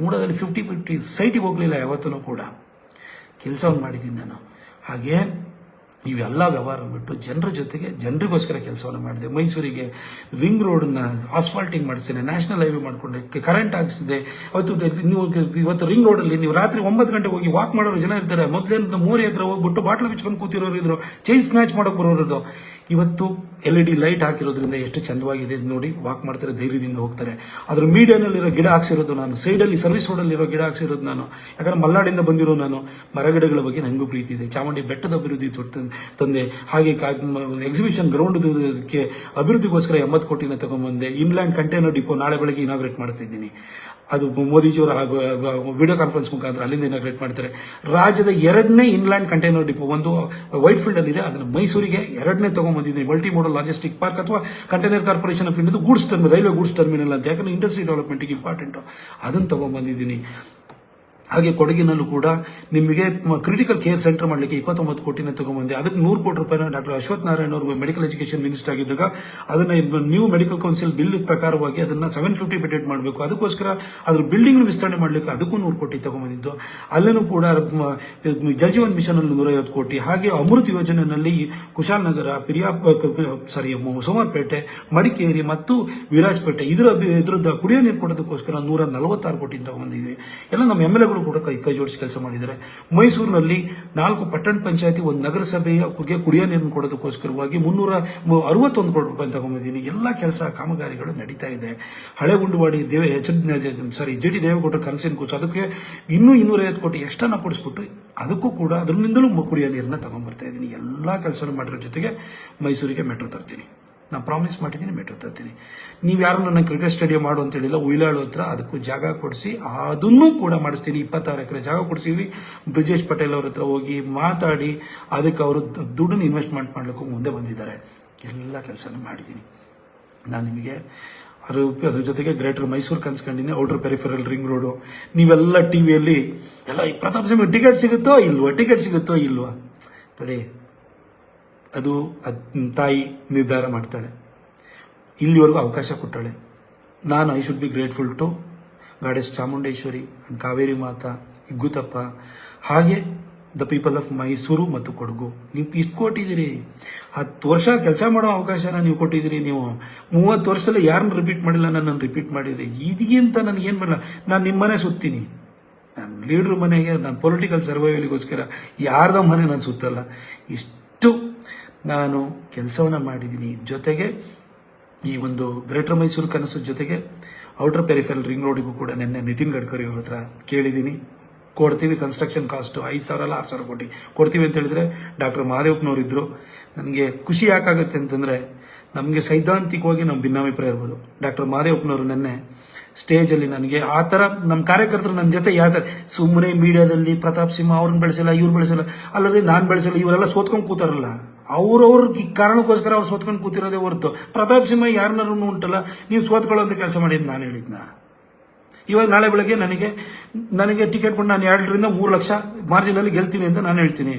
S1: ಮೂಡಾದಲ್ಲಿ 50-50 ಸೈಟಿಗೆ ಹೋಗಲಿಲ್ಲ ಯಾವತ್ತೂ ಕೂಡ. ಕೆಲಸವನ್ನು ಮಾಡಿದ್ದೀನಿ ನಾನು. ಹಾಗೆ ಇವೆಲ್ಲ ವ್ಯವಹಾರ ಬಿಟ್ಟು ಜನರ ಜೊತೆಗೆ ಜನರಿಗೋಸ್ಕರ ಕೆಲಸವನ್ನು ಮಾಡಿದೆ. ಮೈಸೂರಿಗೆ ರಿಂಗ್ ರೋಡನ್ನ ಆಸ್ಫಾಲ್ಟಿಂಗ್ ಮಾಡಿಸ್ತೇನೆ, ನ್ಯಾಷನಲ್ ಹೈವೇ ಮಾಡಿಕೊಂಡೆ, ಕರೆಂಟ್ ಹಾಕಿಸಿದೆ. ಇವತ್ತು ರಿಂಗ್ ರೋಡಲ್ಲಿ ನೀವು ರಾತ್ರಿ 9 ಗಂಟೆಗೆ ಹೋಗಿ ವಾಕ್ ಮಾಡೋರು ಜನ ಇರ್ತಾರೆ. ಮೊದಲೇನು ಮೋರಿ ಹತ್ರ ಹೋಗ್ಬಿಟ್ಟು ಬಾಟ್ಲು ಬಿಚ್ಕೊಂಡು ಕೂತಿರೋರು ಇದ್ರು, ಚೈನ್ ಸ್ನ್ಯಾಚ್ ಮಾಡೋಕೆ ಬರೋರು. ಇವತ್ತು LED ಲೈಟ್ ಹಾಕಿರೋದ್ರಿಂದ ಎಷ್ಟು ಚಂದವಾಗಿದೆ ನೋಡಿ. ವಾಕ್ ಮಾಡ್ತಾರೆ, ಧೈರ್ಯದಿಂದ ಹೋಗ್ತಾರೆ. ಅದ್ರ ಮೀಡಿಯಾನಲ್ಲಿರೋ ಗಿಡ ಹಾಕ್ಸಿರೋದು ನಾನು, ಸೈಡಲ್ಲಿ ಸರ್ವಿಸ್ ರೋಡಲ್ಲಿರೋ ಗಿಡ ಹಾಕ್ಸಿರೋದು ನಾನು. ಯಾಕಂದ್ರೆ ಮಲ್ನಾಡಿಂದ ಬಂದಿರೋ ನಾನು. ಮರಗಿಡಗಳ ಬಗ್ಗೆ ನನಗೂ ಪ್ರೀತಿ ಇದೆ. ಚಾಮುಂಡಿ ಬೆಟ್ಟದ ಅಭಿವೃದ್ಧಿ ತಂದೆ. ಹಾಗೆ ಎಕ್ಸಿಬಿಷನ್ ಗ್ರೌಂಡ್ ಅಭಿವೃದ್ಧಿಗೋಸ್ಕರ 80 ಕೋಟಿನ ತಗೊಂಡ್ಬಂದೆ. ಇನ್ಲ್ಯಾಂಡ್ ಕಂಟೈನರ್ ಡಿಪೋ ನಾಳೆ ಬೆಳಗ್ಗೆ ಇನಾಗ್ರೇಟ್ ಮಾಡ್ತಿದ್ದೀನಿ. ಅದು ಮೋದಿಜಿಯವರ ವಿಡಿಯೋ ಕಾನ್ಫರೆನ್ಸ್ ಮುಖಾಂತರ ಅಲ್ಲಿಂದ ಇನಾಗ್ರೇಟ್ ಮಾಡ್ತಾರೆ. ರಾಜ್ಯದ 2ನೇ ಇನ್ಲ್ಯಾಂಡ್ ಕಂಟೈನರ್ ಡಿಪೋ, ಒಂದು ವೈಟ್ ಫೀಲ್ಡ್ ಅಲ್ಲಿ ಇದೆ, ಅದನ್ನು ಮೈಸೂರಿಗೆ 2ನೇ ತಗೊಂಡ್ಬಂದಿದ್ದೀನಿ. ಮಲ್ಟಿ ಮೋಡಲ್ ಲಾಜಿಸ್ಟಿಕ್ ಪಾರ್ಕ್ ಅಥವಾ ಕಂಟೈನರ್ ಕಾರ್ಪೊರೇಷನ್ ಆಫ್ ಇಂಡಿಯಾದ goods terminal, railway goods terminal ಅಂತ, ಯಾಕಂದ್ರೆ ಇಂಡಸ್ಟ್ರಿ ಡೆವಲಪ್ಮೆಂಟ್ಗೆ ಇಂಪಾರ್ಟೆಂಟು, ಅದನ್ನು ತಗೊಂಡ್ಬಂದಿದ್ದೀನಿ. ಹಾಗೆ ಕೊಡಗಿನಲ್ಲೂ ಕೂಡ ನಿಮಗೆ ಕ್ರಿಟಿಕಲ್ ಕೇರ್ ಸೆಂಟರ್ ಮಾಡಲಿಕ್ಕೆ 29 ಕೋಟಿನ ತಗೊಂಡ್ಬಂದೆ. ಅದಕ್ಕೆ 100 ಕೋಟಿ ರೂಪಾಯಿನ ಡಾಕ್ಟರ್ ಅಶ್ವಥ್ ನಾರಾಯಣ ಅವರು ಮೆಡಿಕಲ್ ಎಜುಕೇಷನ್ ಮಿನಿಸ್ಟರ್ ಆಗಿದ್ದಾಗ ಅದನ್ನ ನ್ಯೂ ಮೆಡಿಕಲ್ ಕೌನ್ಸಿಲ್ ಬಿಲ್ ಪ್ರಕಾರವಾಗಿ ಅದನ್ನ 750 ಬೆಡೆಡ್ ಮಾಡಬೇಕು, ಅದಕ್ಕೋಸ್ಕರ ಅದ್ರ ಬಿಲ್ಡಿಂಗ್ ವಿಸ್ತರಣೆ ಮಾಡಲಿಕ್ಕೆ ಅದಕ್ಕೂ 100 ಕೋಟಿ ತಗೊಂಡ್ಬಂದಿದ್ದು. ಅಲ್ಲೂ ಕೂಡ ಜಲಜೀವನ್ ಮಿಷನ್ ಅಲ್ಲಿ 150 ಕೋಟಿ. ಹಾಗೆ ಅಮೃತ್ ಯೋಜನೆಯಲ್ಲಿ ಕುಶಾಲನಗರ, ಸೋಮವಾರಪೇಟೆ, ಮಡಿಕೇರಿ ಮತ್ತು ವಿರಾಜಪೇಟೆ ಇದ್ರದ್ದು ಕುಡಿಯೋ ನೀರು ಕೊಡೋದಕ್ಕೋಸ್ಕರ 146 ಕೋಟಿ ತಗೊಂಡಿದ್ವಿ. ಎಲ್ಲ ನಮ್ಮ MLA ಕೂಡ ಕೈ ಜೋಡಿಸಿ ಕೆಲಸ ಮಾಡಿದ್ದಾರೆ. ಮೈಸೂರಿನಲ್ಲಿ 4 ಪಟ್ಟಣ ಪಂಚಾಯತಿ, 1 ನಗರಸಭೆಯ ಕುಡಿಯೋ ನೀರನ್ನು ಕೊಡೋದಕ್ಕೋಸ್ಕರವಾಗಿ 361 ಕೋಟಿ ರೂಪಾಯಿ ತಗೊಂಡಿದ್ದೀನಿ. ಎಲ್ಲ ಕೆಲಸ ಕಾಮಗಾರಿಗಳು ನಡೀತಾ ಇದೆ. ಹಳೆ ಗುಂಡುವಾಡಿ GT ದೇವೇಗೌಡರ ಕನಸಿನ ಕೂಸು, ಅದಕ್ಕೆ ಇನ್ನೂ 250 ಕೋಟಿ ಎಕ್ಸ್ಟ್ರಾ ಕೊಡಿಸ್ಬಿಟ್ಟು ಅದಕ್ಕೂ ಕೂಡ ಅದರಿಂದಲೂ ಕುಡಿಯೋ ನೀರನ್ನ ತಗೊಂಡ್ಬರ್ತಾ ಇದ್ದೀನಿ. ಎಲ್ಲ ಕೆಲಸ ಮಾಡಿರೋ ಜೊತೆಗೆ ಮೈಸೂರಿಗೆ ಮೆಟ್ರೋ ತರ್ತೀನಿ. ನಾನು ಪ್ರಾಮಿಸ್ ಮಾಡಿದ್ದೀನಿ, ಮೆಟ್ರೋ ತರ್ತೀನಿ. ನೀವು ಯಾರು ನನ್ನ ಕ್ರಿಕೆಟ್ ಸ್ಟೇಡಿಯಂ ಮಾಡು ಅಂತ ಹೇಳಿಲ್ಲ. ಉಯ್ಲಾಳು ಹತ್ರ ಅದಕ್ಕೂ ಜಾಗ ಕೊಡಿಸಿ ಅದನ್ನೂ ಕೂಡ ಮಾಡಿಸ್ತೀನಿ. 26 ಎಕರೆ ಜಾಗ ಕೊಡಿಸಿದ್ವಿ. ಬ್ರಿಜೇಶ್ ಪಟೇಲ್ ಅವ್ರ ಹತ್ರ ಹೋಗಿ ಮಾತಾಡಿ ಅದಕ್ಕೆ ಅವರು ದುಡ್ಡನ್ನು ಇನ್ವೆಸ್ಟ್ಮೆಂಟ್ ಮಾಡಲಿಕ್ಕೂ ಮುಂದೆ ಬಂದಿದ್ದಾರೆ. ಎಲ್ಲ ಕೆಲಸನೂ ಮಾಡಿದ್ದೀನಿ. ನಾನು ನಿಮಗೆ ಅದ್ರ ಜೊತೆಗೆ ಗ್ರೇಟರ್ ಮೈಸೂರು ಕನ್ಸ್ಕೊಂಡಿನಿ, ಔಟರ್ ಪೆರಿಫೆರಲ್ ರಿಂಗ್ ರೋಡು. ನೀವೆಲ್ಲ ಟಿವಿಯಲ್ಲಿ ಎಲ್ಲ ಪ್ರತಾಪ್ ಸಿಂಹ ಟಿಕೆಟ್ ಸಿಗುತ್ತೋ ಇಲ್ವಾ ನೋಡಿ, ಅದು ತಾಯಿ ನಿರ್ಧಾರ ಮಾಡ್ತಾಳೆ. ಇಲ್ಲಿವರೆಗೂ ಅವಕಾಶ ಕೊಟ್ಟಾಳೆ. ನಾನು I should be grateful to goddess Chamundeshwari and Kaveri Mata, Iggutappa, ಹಾಗೆ ದ ಪೀಪಲ್ ಆಫ್ ಮೈಸೂರು ಮತ್ತು ಕೊಡಗು. ನೀವು ಇಷ್ಟು ಕೊಟ್ಟಿದ್ದೀರಿ. 10 ವರ್ಷ ಕೆಲಸ ಮಾಡೋ ಅವಕಾಶನ ನೀವು ಕೊಟ್ಟಿದ್ದೀರಿ. ನೀವು 30 ವರ್ಷದಲ್ಲಿ ಯಾರನ್ನ ರಿಪೀಟ್ ಮಾಡಿಲ್ಲ, ನನ್ನನ್ನು ರಿಪೀಟ್ ಮಾಡಿದ್ರಿ. ಇದಕ್ಕಿಂತ ನನಗೆ ಏನು ಮಾಡಲ್ಲ. ನಾನು ನಿಮ್ಮ ಮನೆ ಸುತ್ತೀನಿ, ನಾನು ಲೀಡ್ರ್ ಮನೆಗೆ, ನಾನು ಪೊಲಿಟಿಕಲ್ ಸರ್ವೈವಲ್ಗೋಸ್ಕರ ಯಾರ್ದ ಮನೆ ನಾನು ಸುತ್ತಲ್ಲ. ಇಷ್ಟು ನಾನು ಕೆಲಸವನ್ನು ಮಾಡಿದ್ದೀನಿ. ಜೊತೆಗೆ ಈ ಒಂದು ಗ್ರೇಟರ್ ಮೈಸೂರು ಕನಸು ಜೊತೆಗೆ ಔಟರ್ ಪೆರಿಫೆರಲ್ ರಿಂಗ್ ರೋಡಿಗೂ ಕೂಡ ನಿನ್ನೆ ನಿತಿನ್ ಗಡ್ಕರಿ ಅವ್ರ ಹತ್ರ ಕೇಳಿದ್ದೀನಿ. ಕೊಡ್ತೀವಿ, ಕನ್ಸ್ಟ್ರಕ್ಷನ್ ಕಾಸ್ಟು 5,000 ಅಲ್ಲ 6,000 ಕೋಟಿ ಕೊಡ್ತೀವಿ ಅಂತ ಹೇಳಿದ್ರೆ ಡಾಕ್ಟರ್ ಮಹಾದೇವಪ್ಪನವರಿದ್ದರು. ನನಗೆ ಖುಷಿ ಯಾಕಾಗುತ್ತೆ ಅಂತಂದರೆ, ನಮಗೆ ಸೈದ್ಧಾಂತಿಕವಾಗಿ ನಮ್ಮ ಭಿನ್ನಾಭಿಪ್ರಾಯ ಇರ್ಬೋದು. ಡಾಕ್ಟರ್ ಮಹಾದೇವಪ್ಪನವರು ನಿನ್ನೆ ಸ್ಟೇಜಲ್ಲಿ ನನಗೆ ಆ ಥರ ನಮ್ಮ ಕಾರ್ಯಕರ್ತರು ನನ್ನ ಜೊತೆ ಯಾವ ಥರ ಸುಮ್ಮನೆ ಮೀಡಿಯಾದಲ್ಲಿ ಪ್ರತಾಪ್ ಸಿಂಹ ಅವ್ರನ್ನ ಬೆಳೆಸಲ್ಲ, ಇವ್ರು ಬೆಳೆಸಲ್ಲ, ಅಲ್ಲರಿ ನಾನು ಬೆಳೆಸಲ್ಲ, ಇವರೆಲ್ಲ ಸೋತ್ಕೊಂಡು ಕೂತಾರಲ್ಲ, ಅವ್ರವ್ರ ಕಾರಣಕ್ಕೋಸ್ಕರ ಅವ್ರು ಸೋತ್ಕೊಂಡು ಕೂತಿರೋದೇ ಹೊರತು ಪ್ರತಾಪ್ ಸಿಂಹ ಯಾರನ್ನಾರು ಉಂಟಲ್ಲ ನೀವು ಸೋತ್ಕೊಳ್ಳೋಂಥ ಕೆಲಸ ಮಾಡಿದ್ದು ನಾನು ಹೇಳಿದ್ನ. ಇವಾಗ ನಾಳೆ ಬೆಳಗ್ಗೆ ನನಗೆ ಟಿಕೆಟ್ ಕೊಟ್ಟು ನಾನು 2 ರಿಂದ 3 ಲಕ್ಷ ಮಾರ್ಜಿನಲ್ಲಿ ಗೆಲ್ತೀನಿ ಅಂತ ನಾನು ಹೇಳ್ತೀನಿ.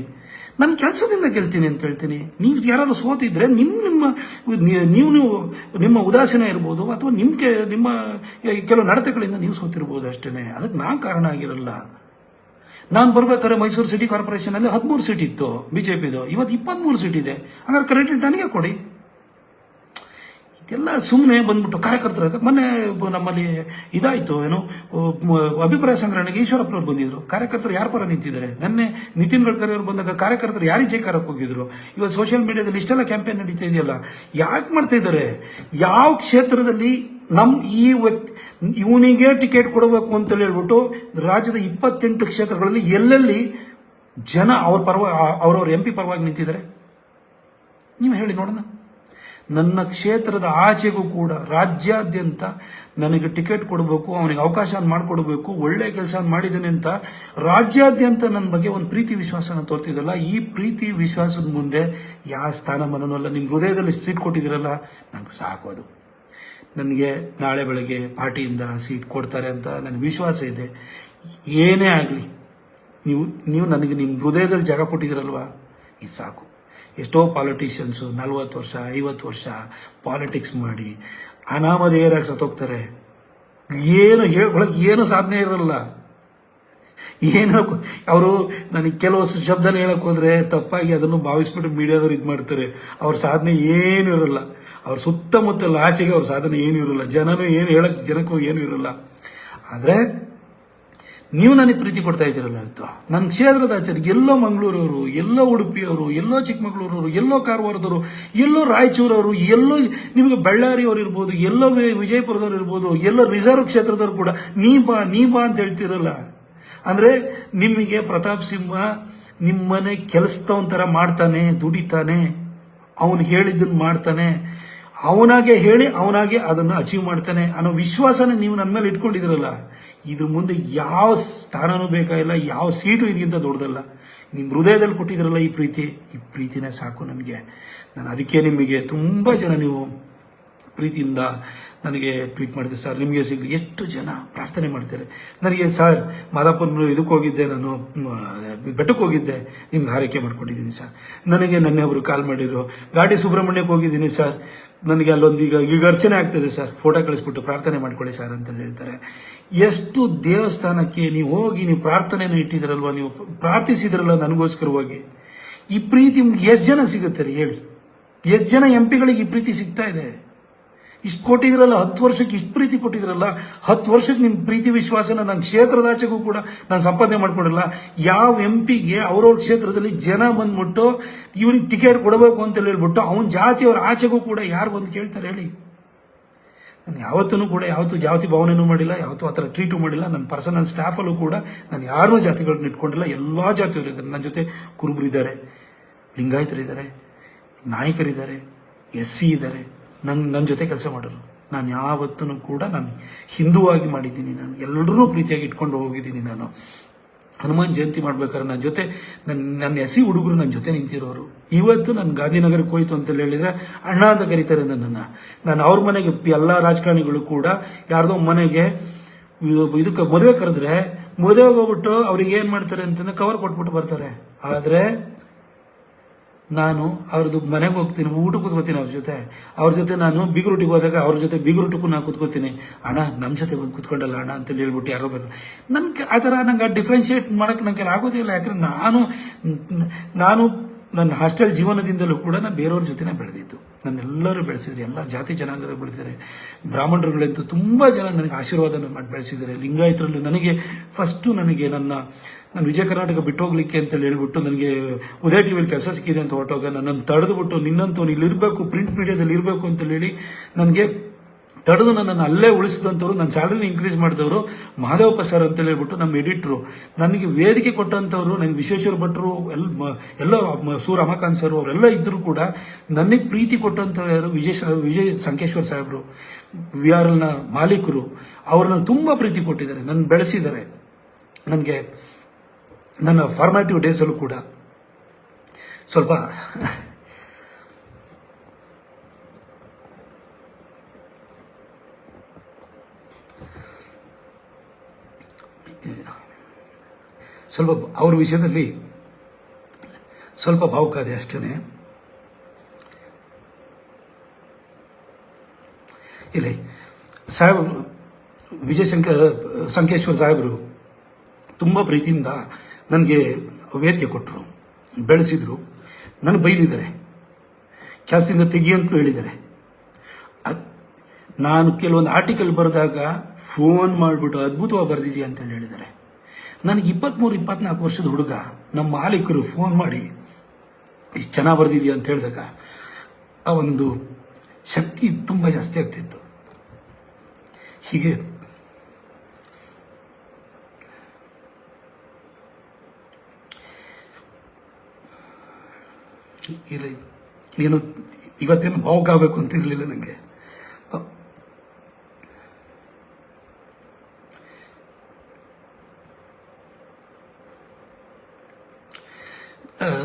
S1: ನನ್ನ ಕೆಲಸದಿಂದ ಗೆಲ್ತೀನಿ ಅಂತ ಹೇಳ್ತೀನಿ. ನೀವು ಯಾರು ಸೋತಿದ್ರೆ ನಿಮ್ಮ ಉದಾಸೀನ ಇರ್ಬೋದು, ಅಥವಾ ನಿಮ್ಮ ಕೆಲವು ನಡತೆಗಳಿಂದ ನೀವು ಸೋತಿರ್ಬೋದು ಅಷ್ಟೇ. ಅದಕ್ಕೆ ನಾನು ಕಾರಣ ಆಗಿರಲ್ಲ. ನಾನು ಬರ್ಬೇಕಾದ್ರೆ ಮೈಸೂರು ಸಿಟಿ ಕಾರ್ಪೊರೇಷನಲ್ಲಿ 13 ಸೀಟ್ ಇತ್ತು ಬಿಜೆಪಿದು, ಇವತ್ತು 23 ಸೀಟ್ ಇದೆ. ಹಾಗಾದ್ರೆ ಕ್ರೆಡಿಟ್ ನನಗೆ ಕೊಡಿ. ಇದೆಲ್ಲ ಸುಮ್ಮನೆ ಬಂದ್ಬಿಟ್ಟು ಕಾರ್ಯಕರ್ತರ ಮೊನ್ನೆ ನಮ್ಮಲ್ಲಿ ಇದಾಯಿತು, ಏನು ಅಭಿಪ್ರಾಯ ಸಂಗ್ರಹಣೆಗೆ ಈಶ್ವರಪ್ಪನವ್ರು ಬಂದಿದ್ರು. ಕಾರ್ಯಕರ್ತರು ಯಾರ ಪರ ನಿಂತಿದ್ದಾರೆ? ನೆನ್ನೆ ನಿತಿನ್ ಗಡ್ಕರಿ ಅವರು ಬಂದಾಗ ಕಾರ್ಯಕರ್ತರು ಯಾರಿಗೆ ಜೈಕಾರಕ್ಕೆ ಹೋಗಿದ್ರು? ಇವತ್ತು ಸೋಷಿಯಲ್ ಮೀಡಿಯಾದಲ್ಲಿ ಇಷ್ಟೆಲ್ಲ ಕ್ಯಾಂಪೇನ್ ನಡೀತಾ ಇದೆಯಲ್ಲ, ಯಾಕೆ ಮಾಡ್ತಾ ಇದ್ದಾರೆ? ಯಾವ ಕ್ಷೇತ್ರದಲ್ಲಿ ಈ ವ್ಯಕ್ತಿ ಇವನಿಗೆ ಟಿಕೆಟ್ ಕೊಡಬೇಕು ಅಂತ ಹೇಳ್ಬಿಟ್ಟು ರಾಜ್ಯದ 28 ಕ್ಷೇತ್ರಗಳಲ್ಲಿ ಎಲ್ಲೆಲ್ಲಿ ಜನ ಅವ್ರವ್ರ MP ಪರವಾಗಿ ನಿಂತಿದ್ದಾರೆ ನೀವು ಹೇಳಿ ನೋಡೋಣ. ನನ್ನ ಕ್ಷೇತ್ರದ ಆಚೆಗೂ ಕೂಡ ರಾಜ್ಯಾದ್ಯಂತ ನನಗೆ ಟಿಕೆಟ್ ಕೊಡಬೇಕು, ಅವನಿಗೆ ಅವಕಾಶ ಮಾಡಿಕೊಡ್ಬೇಕು, ಒಳ್ಳೆ ಕೆಲಸ ಮಾಡಿದ್ದೇನೆ ಅಂತ ರಾಜ್ಯಾದ್ಯಂತ ನನ್ನ ಬಗ್ಗೆ ಒಂದು ಪ್ರೀತಿ ವಿಶ್ವಾಸನ ತೋರ್ತಿದ್ದಲ್ಲ. ಈ ಪ್ರೀತಿ ವಿಶ್ವಾಸದ ಮುಂದೆ ಯಾವ ಸ್ಥಾನಮಾನವಲ್ಲ. ನಿಮ್ಮ ಹೃದಯದಲ್ಲಿ ಸೀಟ್ ಕೊಟ್ಟಿದ್ದೀರಲ್ಲ, ನಂಗೆ ಸಾಕು. ಅದು ನನಗೆ ನಾಳೆ ಬೆಳಗ್ಗೆ ಪಾರ್ಟಿಯಿಂದ ಸೀಟ್ ಕೊಡ್ತಾರೆ ಅಂತ ನನಗೆ ವಿಶ್ವಾಸ ಇದೆ. ಏನೇ ಆಗಲಿ ನೀವು ನನಗೆ ನಿಮ್ಮ ಹೃದಯದಲ್ಲಿ ಜಾಗ ಕೊಟ್ಟಿದ್ದೀರಲ್ವ, ಇದು ಸಾಕು. ಎಷ್ಟೋ ಪಾಲಿಟಿಷಿಯನ್ಸು 40 ವರ್ಷ 50 ವರ್ಷ ಪಾಲಿಟಿಕ್ಸ್ ಮಾಡಿ ಅನಾಮಧೇಯರಾಗಿ ಸತ್ತೋಗ್ತಾರೆ. ಒಳಗೆ ಏನು ಸಾಧನೆ ಇರಲ್ಲ. ಏನು ಅವರು ನನಗೆ ಕೆಲವು ಶಬ್ದನ ಹೇಳಕ್ಕೆ ಹೋದರೆ ತಪ್ಪಾಗಿ ಅದನ್ನು ಭಾವಿಸ್ಬಿಟ್ಟು ಮೀಡಿಯಾದವ್ರು ಇದು ಮಾಡ್ತಾರೆ. ಅವ್ರ ಸಾಧನೆ ಏನೂ ಇರಲ್ಲ. ಅವ್ರ ಸುತ್ತಮುತ್ತಲ ಆಚೆಗೆ ಅವ್ರ ಸಾಧನೆ ಏನೂ ಇರಲ್ಲ. ಜನಕ್ಕೂ ಏನೂ ಇರಲ್ಲ. ಆದರೆ ನೀವು ನನಗೆ ಪ್ರೀತಿ ಕೊಡ್ತಾ ಇದ್ದೀರಲ್ಲ, ಇವತ್ತು ನನ್ನ ಕ್ಷೇತ್ರದ ಆಚಾರ್ಯ ಎಲ್ಲೋ ಮಂಗಳೂರವರು, ಎಲ್ಲೋ ಉಡುಪಿಯವರು, ಎಲ್ಲೋ ಚಿಕ್ಕಮಗಳೂರವರು, ಎಲ್ಲೋ ಕಾರವಾರದವರು, ಎಲ್ಲೋ ರಾಯಚೂರವರು, ಎಲ್ಲೋ ನಿಮಗೆ ಬಳ್ಳಾರಿಯವರು ಇರ್ಬೋದು, ಎಲ್ಲೋ ವಿಜಯಪುರದವ್ರು ಇರ್ಬೋದು, ಎಲ್ಲೋ ರಿಸರ್ವ್ ಕ್ಷೇತ್ರದವ್ರು ಕೂಡ ನೀ ಬಾ ಅಂತ ಹೇಳ್ತಿರಲ್ಲ. ಅಂದರೆ ನಿಮಗೆ ಪ್ರತಾಪ್ ಸಿಂಹ ನಿಮ್ಮನೆ ಕೆಲಸದವನ ಥರ ಮಾಡ್ತಾನೆ, ದುಡಿತಾನೆ, ಅವನು ಹೇಳಿದ್ದನ್ನು ಮಾಡ್ತಾನೆ, ಅವನಾಗೆ ಹೇಳಿ ಅವನಾಗೆ ಅದನ್ನು ಅಚೀವ್ ಮಾಡ್ತಾನೆ ಅನ್ನೋ ವಿಶ್ವಾಸನ ನೀವು ನನ್ನ ಮೇಲೆ ಇಟ್ಕೊಂಡಿದ್ದೀರಲ್ಲ, ಇದ್ರ ಮುಂದೆ ಯಾವ ಸ್ಥಾನನೂ ಬೇಕಾಗಿಲ್ಲ, ಯಾವ ಸೀಟು ಇದಕ್ಕಿಂತ ದೊಡ್ಡದಲ್ಲ. ನಿಮ್ಮ ಹೃದಯದಲ್ಲಿ ಕೊಟ್ಟಿದ್ದೀರಲ್ಲ ಈ ಪ್ರೀತಿನೇ ಸಾಕು ನನಗೆ. ನಾನು ಅದಕ್ಕೆ ನಿಮಗೆ ತುಂಬ ಜನ ನೀವು ಪ್ರೀತಿಯಿಂದ ನನಗೆ ಟ್ವೀಟ್ ಮಾಡಿದೆ, ಸರ್ ನಿಮಗೆ ಸಿಗಲಿ. ಎಷ್ಟು ಜನ ಪ್ರಾರ್ಥನೆ ಮಾಡ್ತಾರೆ ನನಗೆ, ಸರ್ ಮಾದಾಪುರ ಇದಕ್ಕೆ ಹೋಗಿದ್ದೆ, ನಾನು ಬೆಟ್ಟಕ್ಕೆ ಹೋಗಿದ್ದೆ, ನಿಮ್ಗೆ ಹಾರೈಕೆ ಮಾಡ್ಕೊಂಡಿದ್ದೀನಿ ಸರ್. ನನಗೆ ನನ್ನೆ ಒಬ್ಬರು ಕಾಲ್ ಮಾಡಿದ್ರು, ಘಾಟಿ ಸುಬ್ರಹ್ಮಣ್ಯಕ್ಕೆ ಹೋಗಿದ್ದೀನಿ ಸರ್, ನನಗೆ ಅಲ್ಲೊಂದು ಈಗ ಅರ್ಚನೆ ಆಗ್ತದೆ ಸರ್, ಫೋಟೋ ಕಳಿಸ್ಬಿಟ್ಟು ಪ್ರಾರ್ಥನೆ ಮಾಡ್ಕೊಳ್ಳಿ ಸರ್ ಅಂತ ಹೇಳ್ತಾರೆ. ಎಷ್ಟು ದೇವಸ್ಥಾನಕ್ಕೆ ನೀವು ಹೋಗಿ ನೀವು ಪ್ರಾರ್ಥನೆಯನ್ನು ಇಟ್ಟಿದ್ದೀರಲ್ವ, ನೀವು ಪ್ರಾರ್ಥಿಸಿದ್ರಲ್ಲ ನನಗೋಸ್ಕರವಾಗಿ. ಈ ಪ್ರೀತಿ ಎಷ್ಟು ಜನ ಸಿಗುತ್ತೆ ರೀ ಹೇಳಿ? ಎಷ್ಟು ಜನ MP ಗಳಿಗೆ ಈ ಪ್ರೀತಿ ಸಿಗ್ತಾ ಇದೆ? ಇಷ್ಟು ಕೊಟ್ಟಿದ್ರಲ್ಲ, 10 ವರ್ಷಕ್ಕೆ ಇಷ್ಟು ಪ್ರೀತಿ ಕೊಟ್ಟಿದ್ರಲ್ಲ, 10 ವರ್ಷಕ್ಕೆ ನಿಮ್ಮ ಪ್ರೀತಿ ವಿಶ್ವಾಸನ ನನ್ನ ಕ್ಷೇತ್ರದಾಚೆಗೂ ಕೂಡ ನಾನು ಸಂಪಾದನೆ ಮಾಡ್ಕೊಂಡಿಲ್ಲ. ಯಾವ MP ಗೆ ಅವ್ರವ್ರ ಕ್ಷೇತ್ರದಲ್ಲಿ ಜನ ಬಂದ್ಬಿಟ್ಟು ಇವ್ನಿಗೆ ಟಿಕೆಟ್ ಕೊಡಬೇಕು ಅಂತ ಹೇಳ್ಬಿಟ್ಟು ಅವನ ಜಾತಿಯವ್ರ ಆಚೆಗೂ ಕೂಡ ಯಾರು ಬಂದು ಕೇಳ್ತಾರೆ ಹೇಳಿ? ನಾನು ಯಾವತ್ತೂ ಜಾತಿ ಭಾವನೆನೂ ಮಾಡಿಲ್ಲ, ಯಾವತ್ತೂ ಆ ಥರ ಟ್ರೀಟು ಮಾಡಿಲ್ಲ. ನನ್ನ ಪರ್ಸನಲ್ ಸ್ಟಾಫಲ್ಲೂ ಕೂಡ ನಾನು ಯಾರನ್ನೂ ಜಾತಿಗಳನ್ನ ಇಟ್ಕೊಂಡಿಲ್ಲ. ಎಲ್ಲ ಜಾತಿಯವರು ಇದ್ದಾರೆ ನನ್ನ ಜೊತೆ. ಕುರುಬರಿದ್ದಾರೆ, ಲಿಂಗಾಯತರಿದ್ದಾರೆ, ನಾಯಕರಿದ್ದಾರೆ, SC ಇದ್ದಾರೆ, ನನ್ನ ಜೊತೆ ಕೆಲಸ ಮಾಡೋರು. ನಾನು ಯಾವತ್ತೂ ಕೂಡ ನಾನು ಹಿಂದೂವಾಗಿ ಮಾಡಿದ್ದೀನಿ. ನಾನು ಎಲ್ಲರೂ ಪ್ರೀತಿಯಾಗಿ ಇಟ್ಕೊಂಡು ಹೋಗಿದ್ದೀನಿ. ನಾನು ಹನುಮಾನ್ ಜಯಂತಿ ಮಾಡ್ಬೇಕಾದ್ರೆ ನನ್ನ ಜೊತೆ ನನ್ನ SC ಹುಡುಗರು ನನ್ನ ಜೊತೆ ನಿಂತಿರೋರು. ಇವತ್ತು ನಾನು ಗಾಂಧಿನಗರಕ್ಕೆ ಹೋಯ್ತು ಅಂತ ಹೇಳಿದ್ರೆ ಅಣ್ಣ ಅಂತ ಕರೀತಾರೆ ನನ್ನನ್ನು. ನಾನು ಅವ್ರ ಮನೆಗೆ ಎಲ್ಲ ರಾಜಕಾರಣಿಗಳು ಕೂಡ ಯಾರ್ದೋ ಮನೆಗೆ ಇದಕ್ಕೆ ಮದುವೆ ಕರೆದ್ರೆ ಮದುವೆಗೆ ಹೋಗ್ಬಿಟ್ಟು ಅವ್ರಿಗೆ ಏನು ಮಾಡ್ತಾರೆ ಅಂತಂದ್ರೆ ಕವರ್ ಕೊಟ್ಬಿಟ್ಟು ಬರ್ತಾರೆ. ಆದರೆ ನಾನು ಅವ್ರದ್ದು ಮನೆಗೆ ಹೋಗ್ತೀನಿ, ಊಟಕ್ಕೆ ಕೂತ್ಕೋತೀನಿ ಅವ್ರ ಜೊತೆ ನಾನು ಬೀಗರೂಟಿಗೆ ಹೋದಾಗ ಅವ್ರ ಜೊತೆ ಬೀಗರೂಟಕ್ಕೂ ನಾನು ಕೂತ್ಕೋತೀನಿ. ಅಣ್ಣ ನಮ್ಮ ಜೊತೆ ಬಂದು ಕೂತ್ಕೊಂಡಲ್ಲ ಅಣ್ಣ ಅಂತೇಳಿ ಹೇಳ್ಬಿಟ್ಟು ಯಾರೋ ಬೇಕು. ನನಗೆ ಆ ಥರ ನಂಗೆ ಡಿಫ್ರೆನ್ಷಿಯೇಟ್ ಮಾಡೋಕ್ಕೆ ನನಗೆ ಆಗೋದಿಲ್ಲ. ಯಾಕಂದ್ರೆ ನಾನು ನನ್ನ ಹಾಸ್ಟೆಲ್ ಜೀವನದಿಂದಲೂ ಕೂಡ ನಾನು ಬೇರೆಯವ್ರ ಜೊತೆನೇ ಬೆಳೆದಿದ್ದು. ನನ್ನೆಲ್ಲರೂ ಬೆಳೆಸಿದ್ರು, ಎಲ್ಲ ಜಾತಿ ಜನಾಂಗದ ಬೆಳೆಸಿದ್ದಾರೆ. ಬ್ರಾಹ್ಮಣರುಗಳಂತೂ ತುಂಬ ಜನ ನನಗೆ ಆಶೀರ್ವಾದನ ಮಾಡಿ ಬೆಳೆಸಿದ್ದಾರೆ. ಲಿಂಗಾಯತರಲ್ಲೂ ನನಗೆ ಫಸ್ಟು ನಾನು ವಿಜಯ ಕರ್ನಾಟಕ ಬಿಟ್ಟು ಹೋಗ್ಲಿಕ್ಕೆ ಅಂತೇಳಿ ಹೇಳ್ಬಿಟ್ಟು ನನಗೆ ಉದಯ ಟಿವಿಯಲ್ಲಿ ಕೆಲಸ ಸಿಕ್ಕಿದೆ ಅಂತ ಹೊರಟೋಗ ನನ್ನನ್ನು ತಡೆದುಬಿಟ್ಟು ನಿನ್ನಂತವ್ನು ಇಲ್ಲಿರಬೇಕು, ಪ್ರಿಂಟ್ ಮೀಡಿಯಾದಲ್ಲಿ ಇರಬೇಕು ಅಂತೇಳಿ ಹೇಳಿ ನನಗೆ ತಡೆದು ನನ್ನನ್ನು ಅಲ್ಲೇ ಉಳಿಸಿದಂಥವ್ರು, ನನ್ನ ಸ್ಯಾಲರಿನ ಇನ್ಕ್ರೀಸ್ ಮಾಡಿದವರು ಮಹಾದೇವಪ್ಪ ಸರ್ ಅಂತೇಳಿ ಹೇಳ್ಬಿಟ್ಟು ನಮ್ಮ ಎಡಿಟ್ರು. ನನಗೆ ವೇದಿಕೆ ಕೊಟ್ಟಂಥವ್ರು ನನಗೆ ವಿಶ್ವೇಶ್ವರ ಭಟ್ರು ಎಲ್ಲ ಸು ರಮಾಕಾಂತ್ ಸರ್ ಅವರೆಲ್ಲ ಇದ್ದರೂ ಕೂಡ ನನಗೆ ಪ್ರೀತಿ ಕೊಟ್ಟಂಥವ್ರು ಯಾರು? ವಿಜಯ್ ಸಂಕೇಶ್ವರ್ ಸಾಹೇಬರು, VRLನ ಮಾಲೀಕರು. ಅವ್ರನ್ನ ತುಂಬ ಪ್ರೀತಿ ಕೊಟ್ಟಿದ್ದಾರೆ, ನನ್ನ ಬೆಳೆಸಿದ್ದಾರೆ. ನನಗೆ ನನ್ನ ಫಾರ್ಮ್ಯಾಟಿವ್ ಡೇಸಲ್ಲೂ ಕೂಡ ಸ್ವಲ್ಪ ಅವ್ರ ವಿಷಯದಲ್ಲಿ ಸ್ವಲ್ಪ ಭಾವುಕಾದೆ ಅಷ್ಟೇ. ಇಲ್ಲಿ ವಿಜಯ್ ಸಂಕೇಶ್ವರ್ ಸಾಹೇಬರು ತುಂಬ ಪ್ರೀತಿಯಿಂದ ನನಗೆ ವೇದಿಕೆ ಕೊಟ್ಟರು, ಬೆಳೆಸಿದರು. ನನಗೆ ಬೈದಿದ್ದಾರೆ, ಕೆಲಸದಿಂದ ತೆಗಿಯಂತಲೂ ಹೇಳಿದ್ದಾರೆ. ನಾನು ಕೆಲವೊಂದು ಆರ್ಟಿಕಲ್ ಬರೆದಾಗ ಫೋನ್ ಮಾಡಿಬಿಟ್ಟು ಅದ್ಭುತವಾಗಿ ಬರೆದಿದ್ದೀಯ ಅಂತೇಳಿ ಹೇಳಿದ್ದಾರೆ. ನನಗೆ 23-24 ವರ್ಷದ ಹುಡುಗ ನಮ್ಮ ಮಾಲೀಕರು ಫೋನ್ ಮಾಡಿ ಇಷ್ಟು ಚೆನ್ನಾಗಿ ಬರೆದಿದ್ದೀಯ ಅಂತ ಹೇಳಿದಾಗ ಆ ಒಂದು ಶಕ್ತಿ ತುಂಬ ಜಾಸ್ತಿ ಆಗ್ತಿತ್ತು. ಹೀಗೆ ಇಲ್ಲಿ ಏನು ಇವತ್ತೇನು ಭಾವುಕ ಆಗಬೇಕು ಅಂತ ಇರಲಿಲ್ಲ ನನಗೆ.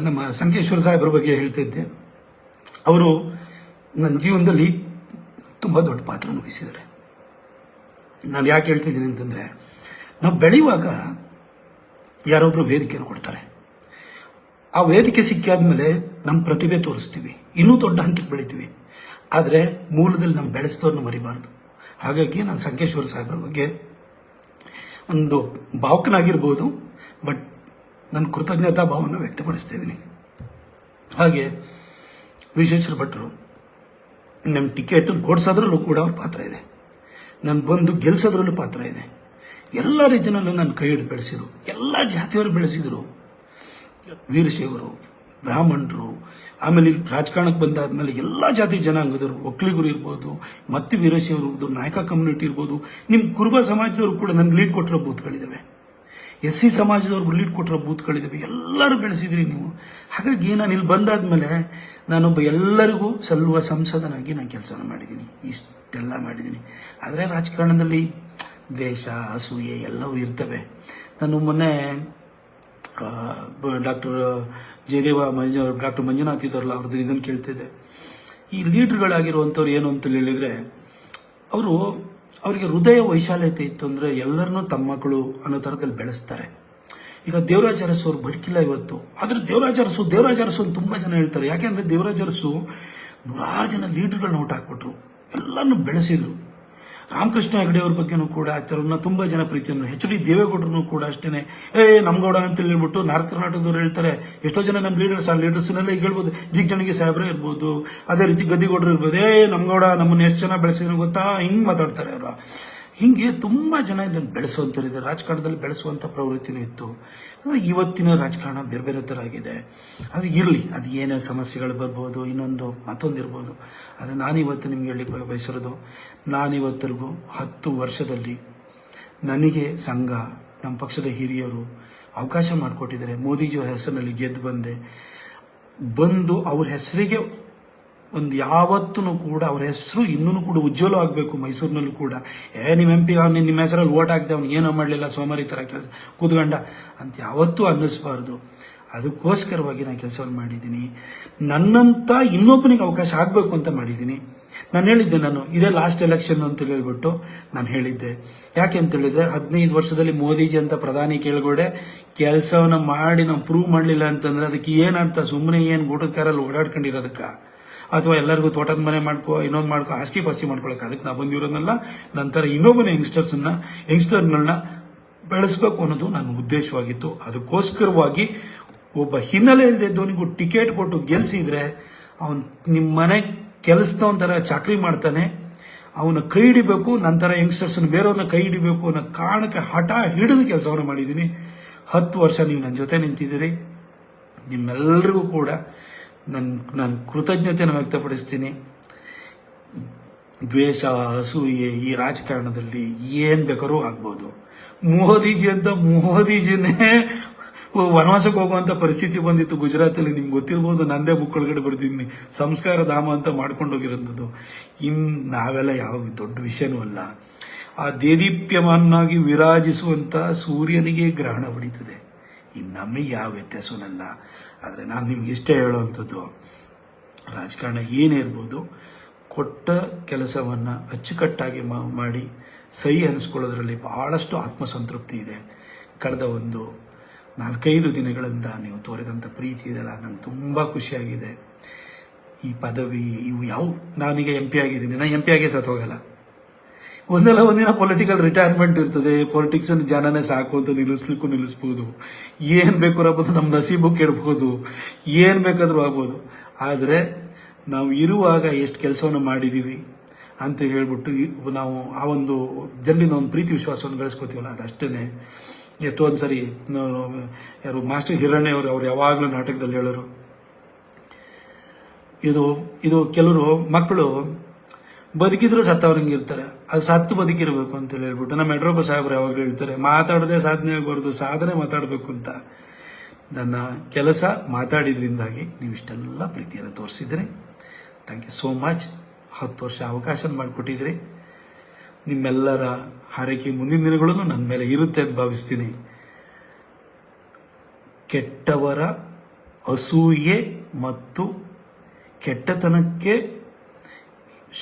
S1: ನಮ್ಮ ಸಂಕೇಶ್ವರ ಸಾಹೇಬ್ರ ಬಗ್ಗೆ ಹೇಳ್ತಿದ್ದೆ. ಅವರು ನನ್ನ ಜೀವನದಲ್ಲಿ ತುಂಬ ದೊಡ್ಡ ಪಾತ್ರನ ವಹಿಸಿದ್ದಾರೆ. ನಾನು ಯಾಕೆ ಹೇಳ್ತಿದ್ದೀನಿ ಅಂತಂದರೆ, ನಾವು ಬೆಳೆಯುವಾಗ ಯಾರೊಬ್ಬರು ವೇದಿಕೆಯನ್ನು ಕೊಡ್ತಾರೆ. ಆ ವೇದಿಕೆ ಸಿಕ್ಕಾದ್ಮೇಲೆ ನಮ್ಮ ಪ್ರತಿಭೆ ತೋರಿಸ್ತೀವಿ, ಇನ್ನೂ ದೊಡ್ಡ ಹಂತಕ್ಕೆ ಬೆಳಿತೀವಿ. ಆದರೆ ಮೂಲದಲ್ಲಿ ನಮ್ಮ ಬೆಳೆಸಿದವ್ರನ್ನ ಮರಿಬಾರ್ದು. ಹಾಗಾಗಿ ನಾನು ಸಂಕೇಶ್ವರ ಸಾಹೇಬ್ರ ಬಗ್ಗೆ ಒಂದು ಭಾವುಕನಾಗಿರ್ಬೋದು, ಬಟ್ ನನ್ನ ಕೃತಜ್ಞತಾ ಭಾವವನ್ನು ವ್ಯಕ್ತಪಡಿಸ್ತಾ ಇದ್ದೀನಿ. ಹಾಗೆ ವಿಶ್ವೇಶ್ವರ ಭಟ್ರು ನಮ್ಮ ಟಿಕೆಟ್ ಕೊಡಿಸೋದ್ರಲ್ಲೂ ಕೂಡ ಅವ್ರ ಪಾತ್ರ ಇದೆ, ನಾನು ಬಂದು ಗೆಲ್ಸೋದ್ರಲ್ಲೂ ಪಾತ್ರ ಇದೆ. ಎಲ್ಲ ರೀತಿಯಲ್ಲೂ ನನ್ನ ಕೈ ಹಿಡಿದು ಬೆಳೆಸಿದರು, ಎಲ್ಲ ಜಾತಿಯವರು ಬೆಳೆಸಿದರು. ವೀರಶೈವರು, ಬ್ರಾಹ್ಮಣರು, ಆಮೇಲೆ ಇಲ್ಲಿ ರಾಜಕಾರಣಕ್ಕೆ ಬಂದಾದ್ಮೇಲೆ ಎಲ್ಲ ಜಾತಿ ಜನಾಂಗದವರು, ಒಕ್ಕಲಿಗರು ಇರ್ಬೋದು, ಮತ್ತು ವೀರಶೈವರು ಇರ್ಬೋದು, ನಾಯಕ ಕಮ್ಯುನಿಟಿ ಇರ್ಬೋದು, ನಿಮ್ಮ ಕುರುಬ ಸಮಾಜದವರು ಕೂಡ ನನಗೆ ಲೀಡ್ ಕೊಟ್ಟಿರೋ ಬೂತ್ಗಳಿದ್ದಾವೆ. SC ಸಮಾಜದವ್ರು ಲೀಡ್ ಕೊಟ್ಟಿರೋ ಬೂತ್ಗಳಿದ್ದಾವೆ, ಎಲ್ಲರೂ ಬೆಳೆಸಿದ್ರಿ ನೀವು. ಹಾಗಾಗಿ ನಾನು ಇಲ್ಲಿ ಬಂದಾದ್ಮೇಲೆ ನಾನೊಬ್ಬ ಎಲ್ಲರಿಗೂ ಸಲ್ಲುವ ಸಂಸದನಾಗಿ ನಾನು ಕೆಲಸ ಮಾಡಿದ್ದೀನಿ, ಇಷ್ಟೆಲ್ಲ ಮಾಡಿದ್ದೀನಿ. ಆದರೆ ರಾಜಕಾರಣದಲ್ಲಿ ದ್ವೇಷ, ಅಸೂಯೆ ಎಲ್ಲವೂ ಇರ್ತವೆ. ನಾನು ಮೊನ್ನೆ ಡಾಕ್ಟರ್ ಮಂಜುನಾಥ್ ಇದ್ದಾರಲ್ಲ, ಅವ್ರದ್ದು ಇದನ್ನು ಕೇಳ್ತಿದ್ದೆ. ಈ ಲೀಡ್ರ್ಗಳಾಗಿರುವಂಥವ್ರು ಏನು ಅಂತ ಹೇಳಿದರೆ, ಅವರಿಗೆ ಹೃದಯ ವೈಶಾಲ್ಯತೆ ಇತ್ತು ಅಂದರೆ ಎಲ್ಲರನ್ನೂ ತಮ್ಮ ಮಕ್ಕಳು ಅನ್ನೋ ಥರದಲ್ಲಿ ಬೆಳೆಸ್ತಾರೆ. ಈಗ ದೇವರಾಜ ಅರಸು ಅವ್ರು ಬದುಕಿಲ್ಲ ಇವತ್ತು, ಆದರೆ ದೇವರಾಜ ಅರಸು ಅಂತ ತುಂಬ ಜನ ಹೇಳ್ತಾರೆ. ಯಾಕೆಂದರೆ ದೇವರಾಜ ಅರಸು ನೂರಾರು ಜನ ಲೀಡ್ರ್ಗಳನ್ನ ಔಟ್ ಹಾಕ್ಬಿಟ್ರು, ಎಲ್ಲರನ್ನೂ ಬೆಳೆಸಿದ್ರು. ರಾಮಕೃಷ್ಣ ಹೆಗಡೆ ಅವ್ರ ಬಗ್ಗೆನೂ ಕೂಡ ಥರನ್ನ ತುಂಬ ಜನ ಪ್ರೀತಿಯನ್ನು, HD ದೇವೇಗೌಡರು ಕೂಡ ಅಷ್ಟೇ, ನಮ್ಗೌಡ ಅಂತ ಹೇಳ್ಬಿಟ್ಟು ನಾರ್ತ್ ಕರ್ನಾಟಕದವ್ರು ಹೇಳ್ತಾರೆ. ಎಷ್ಟೋ ಜನ ನಮ್ಮ ಲೀಡರ್ಸ್ನೆಲ್ಲ ಈಗ ಹೇಳ್ಬೋದು, ಜಿಗ್ಜಣಿಗೆ ಸಾಹೇಬ್ರೆ ಇರ್ಬೋದು, ಅದೇ ರೀತಿ ಗದ್ದಿಗೌಡರು ಇರ್ಬೋದು, ನಮ್ಗೌಡ ನಮ್ಮನ್ನು ಎಷ್ಟು ಜನ ಬೆಳೆಸಿದ್ರು ಗೊತ್ತಾ, ಹಿಂಗೆ ಮಾತಾಡ್ತಾರೆ ಅವರು. ಹೀಗೆ ತುಂಬ ಜನ ಇದನ್ನು ಬೆಳೆಸುವಂಥವ್ರಿದೆ, ರಾಜಕಾರಣದಲ್ಲಿ ಬೆಳೆಸುವಂಥ ಪ್ರವೃತ್ತಿನೂ ಇತ್ತು. ಅಂದರೆ ಇವತ್ತಿನ ರಾಜಕಾರಣ ಬೇರೆ ಬೇರೆ ಥರ ಆಗಿದೆ. ಅದು ಇರಲಿ, ಅದು ಏನೇ ಸಮಸ್ಯೆಗಳು ಬರ್ಬೋದು, ಮತ್ತೊಂದು ಇರ್ಬೋದು. ಆದರೆ ನಾನಿವತ್ತು ನಿಮ್ಗೆ ಹೇಳಿ ಬಯಸಿರೋದು, ನಾನಿವತ್ತರೆಗೂ 10 ವರ್ಷದಲ್ಲಿ ನನಗೆ ಸಂಘ, ನಮ್ಮ ಪಕ್ಷದ ಹಿರಿಯರು ಅವಕಾಶ ಮಾಡಿಕೊಟ್ಟಿದ್ದಾರೆ. ಮೋದಿಜಿಯವರ ಹೆಸರಿನಲ್ಲಿ ಬಂದು ಅವ್ರ ಹೆಸರಿಗೆ ಒಂದು ಯಾವತ್ತೂ ಕೂಡ ಅವ್ರ ಹೆಸರು ಇನ್ನೂ ಕೂಡ ಉಜ್ವಲ ಆಗಬೇಕು. ಮೈಸೂರಿನಲ್ಲೂ ಕೂಡ ನಿಮ್ಮ MP ನಿಮ್ಮ ಹೆಸರಲ್ಲಿ ಓಟ್ ಹಾಕಿದೆ, ಅವ್ನು ಏನೋ ಮಾಡಲಿಲ್ಲ, ಸೋಮಾರಿ ಥರ ಕೆಲಸ ಕೂತ್ಕೊಂಡ ಅಂತ ಯಾವತ್ತೂ ಅನ್ನಿಸ್ಬಾರ್ದು. ಅದಕ್ಕೋಸ್ಕರವಾಗಿ ನಾನು ಕೆಲಸವನ್ನು ಮಾಡಿದ್ದೀನಿ. ನನ್ನಂತ ಇನ್ನೊಬ್ಬನಿಗೆ ಅವಕಾಶ ಆಗಬೇಕು ಅಂತ ಮಾಡಿದ್ದೀನಿ. ನಾನು ಹೇಳಿದ್ದೆ, ಇದೇ ಲಾಸ್ಟ್ ಎಲೆಕ್ಷನ್ ಅಂತ ಹೇಳ್ಬಿಟ್ಟು ನಾನು ಹೇಳಿದ್ದೆ. ಯಾಕೆ ಅಂತ ಹೇಳಿದ್ರೆ, 15 ವರ್ಷದಲ್ಲಿ ಮೋದಿಜಿ ಅಂತ ಪ್ರಧಾನಿ ಕೆಳಗಡೆ ಕೆಲಸವನ್ನ ಮಾಡಿ ನಾವು ಪ್ರೂವ್ ಮಾಡಲಿಲ್ಲ ಅಂತಂದ್ರೆ ಅದಕ್ಕೆ ಏನರ್ಥ? ಸುಮ್ಮನೆ ಏನು ಗೂಟದ ಕಾರಲ್ಲಿ ಓಡಾಡ್ಕೊಂಡಿರೋದಕ್ಕ, ಅಥವಾ ಎಲ್ಲರಿಗೂ ತೋಟದ ಮನೆ ಇನ್ನೊಂದು ಮಾಡ್ಕೊ ಆಸ್ತಿ ಪಾಸ್ತಿ ಮಾಡ್ಕೊಳಕ್ಕೆ ಅದಕ್ಕೆ ನಾವು ಬಂದಿರೋದಲ್ಲ. ನಂತರ ಇನ್ನೊಬ್ಬನ ಯಂಗ್ಸ್ಟರ್ಗಳನ್ನ ಬೆಳೆಸ್ಬೇಕು ಅನ್ನೋದು ನನ್ನ ಉದ್ದೇಶವಾಗಿತ್ತು. ಅದಕ್ಕೋಸ್ಕರವಾಗಿ ಒಬ್ಬ ಹಿನ್ನೆಲೆ ಇಲ್ಲದೆ ಇದ್ದವನಿಗೂ ಟಿಕೆಟ್ ಕೊಟ್ಟು ಗೆಲ್ಸಿದ್ರೆ ಅವನು ನಿಮ್ಮ ಮನೆ ಕೆಲಸದವನ ಥರ ಚಾಕ್ರಿ ಮಾಡ್ತಾನೆ. ಅವನ ಕೈ ಹಿಡಿಬೇಕು, ನಂತರ ಯಂಗ್ಸ್ಟರ್ಸ್ನ ಬೇರೆಯವ್ರನ್ನ ಕೈ ಹಿಡಿಬೇಕು ಅನ್ನೋ ಕಾರಣಕ್ಕೆ ಹಠ ಹಿಡಿದು ಕೆಲಸವನ್ನು ಮಾಡಿದ್ದೀನಿ. 10 ವರ್ಷ ನೀವು ನನ್ನ ಜೊತೆ ನಿಂತಿದ್ದೀರಿ. ನಿಮ್ಮೆಲ್ಲರಿಗೂ ಕೂಡ ನಾನು ಕೃತಜ್ಞತೆಯನ್ನು ವ್ಯಕ್ತಪಡಿಸ್ತೀನಿ. ದ್ವೇಷ, ಅಸೂಯೆ ಈ ರಾಜಕಾರಣದಲ್ಲಿ ಏನು ಬೇಕಾದ್ರೂ ಆಗ್ಬೋದು. ಮೋದಿಜಿನೇ ವನವಾಸಕ್ಕೆ ಹೋಗುವಂಥ ಪರಿಸ್ಥಿತಿ ಬಂದಿತ್ತು ಗುಜರಾತಲ್ಲಿ. ನಿಮ್ಗೆ ಗೊತ್ತಿರ್ಬೋದು, ನಂದೇ ಬುಕ್ ಒಳಗಡೆ ಬರ್ದಿದ್ದೀನಿ, ಸಂಸ್ಕಾರ ಧಾಮ ಅಂತ ಮಾಡ್ಕೊಂಡು ಹೋಗಿರೋಂಥದ್ದು. ನಾವೆಲ್ಲ ಯಾವ ದೊಡ್ಡ ವಿಷಯನೂ ಅಲ್ಲ. ಆ ದೇದೀಪ್ಯಮಾನಾಗಿ ವಿರಾಜಿಸುವಂಥ ಸೂರ್ಯನಿಗೆ ಗ್ರಹಣ ಹೊಡಿತದೆ, ನಮಗೆ ಯಾವ ವ್ಯತ್ಯಾಸವನ್ನಲ್ಲ. ಆದರೆ ನಾನು ನಿಮ್ಗೆ ಇಷ್ಟೇ ಹೇಳುವಂಥದ್ದು, ರಾಜಕಾರಣ ಏನೇ ಇರ್ಬೋದು, ಕೊಟ್ಟ ಕೆಲಸವನ್ನು ಅಚ್ಚುಕಟ್ಟಾಗಿ ಮಾಡಿ ಸಹಿ ಅನಿಸ್ಕೊಳ್ಳೋದ್ರಲ್ಲಿ ಬಹಳಷ್ಟು ಆತ್ಮಸಂತೃಪ್ತಿ ಇದೆ. ಕಳೆದ ಒಂದು 4-5 ದಿನಗಳಿಂದ ನೀವು ತೋರಿದಂಥ ಪ್ರೀತಿ ಇದೆಲ್ಲ ನಂಗೆ ತುಂಬ ಖುಷಿಯಾಗಿದೆ. ಈ ಪದವಿ ನಾನೀಗ MP ಆಗಿದ್ದೀನಿ, ನಾನು MP ಆಗೇ ಸತ್ತೋಗಲ್ಲ. ಒಂದಿನ ಪೊಲಿಟಿಕಲ್ ರಿಟೈರ್ಮೆಂಟ್ ಇರ್ತದೆ. ಪೊಲಿಟಿಕ್ಸ್ ಜನನೇ ಸಾಕು ಅಂತ ನಿಲ್ಲಿಸ್ಬೋದು, ಏನು ಬೇಕಾದ್ರೂ ಆಗ್ಬೋದು, ನಮ್ಮ ನಸೀಬು ಕೆಡ್ಬೋದು, ಏನು ಬೇಕಾದರೂ ಆಗ್ಬೋದು. ಆದರೆ ನಾವು ಇರುವಾಗ ಎಷ್ಟು ಕೆಲಸವನ್ನು ಮಾಡಿದ್ದೀವಿ ಅಂತ ಹೇಳ್ಬಿಟ್ಟು ನಾವು ಆ ಒಂದು ಜನರಿಂದ ಒಂದು ಪ್ರೀತಿ ವಿಶ್ವಾಸವನ್ನು ಗಳಿಸ್ಕೋತೀವಲ್ಲ, ಅದಷ್ಟೇ. ಎಷ್ಟೊಂದು ಸರಿ ಯಾರು ಮಾಸ್ಟರ್ ಹಿರಣ್ಯ ಅವ್ರು ಯಾವಾಗಲೂ ನಾಟಕದಲ್ಲಿ ಹೇಳೋರು, ಇದು ಕೆಲವರು ಮಕ್ಕಳು ಬದುಕಿದ್ರು ಸತ್ತವ್ರಂಗೆ ಇರ್ತಾರೆ, ಅದು ಸತ್ತು ಬದುಕಿರಬೇಕು ಅಂತ ಹೇಳ್ಬಿಟ್ಟು ನಮ್ಮ ಯಡಿಯೂರಪ್ಪ ಸಾಹೇಬ್ರು ಯಾವಾಗಲೂ ಹೇಳ್ತಾರೆ, ಮಾತಾಡದೆ ಸಾಧನೆ ಆಗಬಾರ್ದು, ಸಾಧನೆ ಮಾತಾಡಬೇಕು ಅಂತ. ನನ್ನ ಕೆಲಸ ಮಾತಾಡಿದ್ರಿಂದಾಗಿ ನೀವು ಇಷ್ಟೆಲ್ಲ ಪ್ರೀತಿಯನ್ನು ತೋರಿಸಿದ್ರಿ. Thank you so much. 10 ವರ್ಷ ಅವಕಾಶ ಮಾಡಿಕೊಟ್ಟಿದ್ರಿ. ನಿಮ್ಮೆಲ್ಲರ ಹಾರೈಕೆ ಮುಂದಿನ ದಿನಗಳನ್ನು ನನ್ನ ಮೇಲೆ ಇರುತ್ತೆ ಅಂತ ಭಾವಿಸ್ತೀನಿ. ಕೆಟ್ಟವರ ಅಸೂಯೆ ಮತ್ತು ಕೆಟ್ಟತನಕ್ಕೆ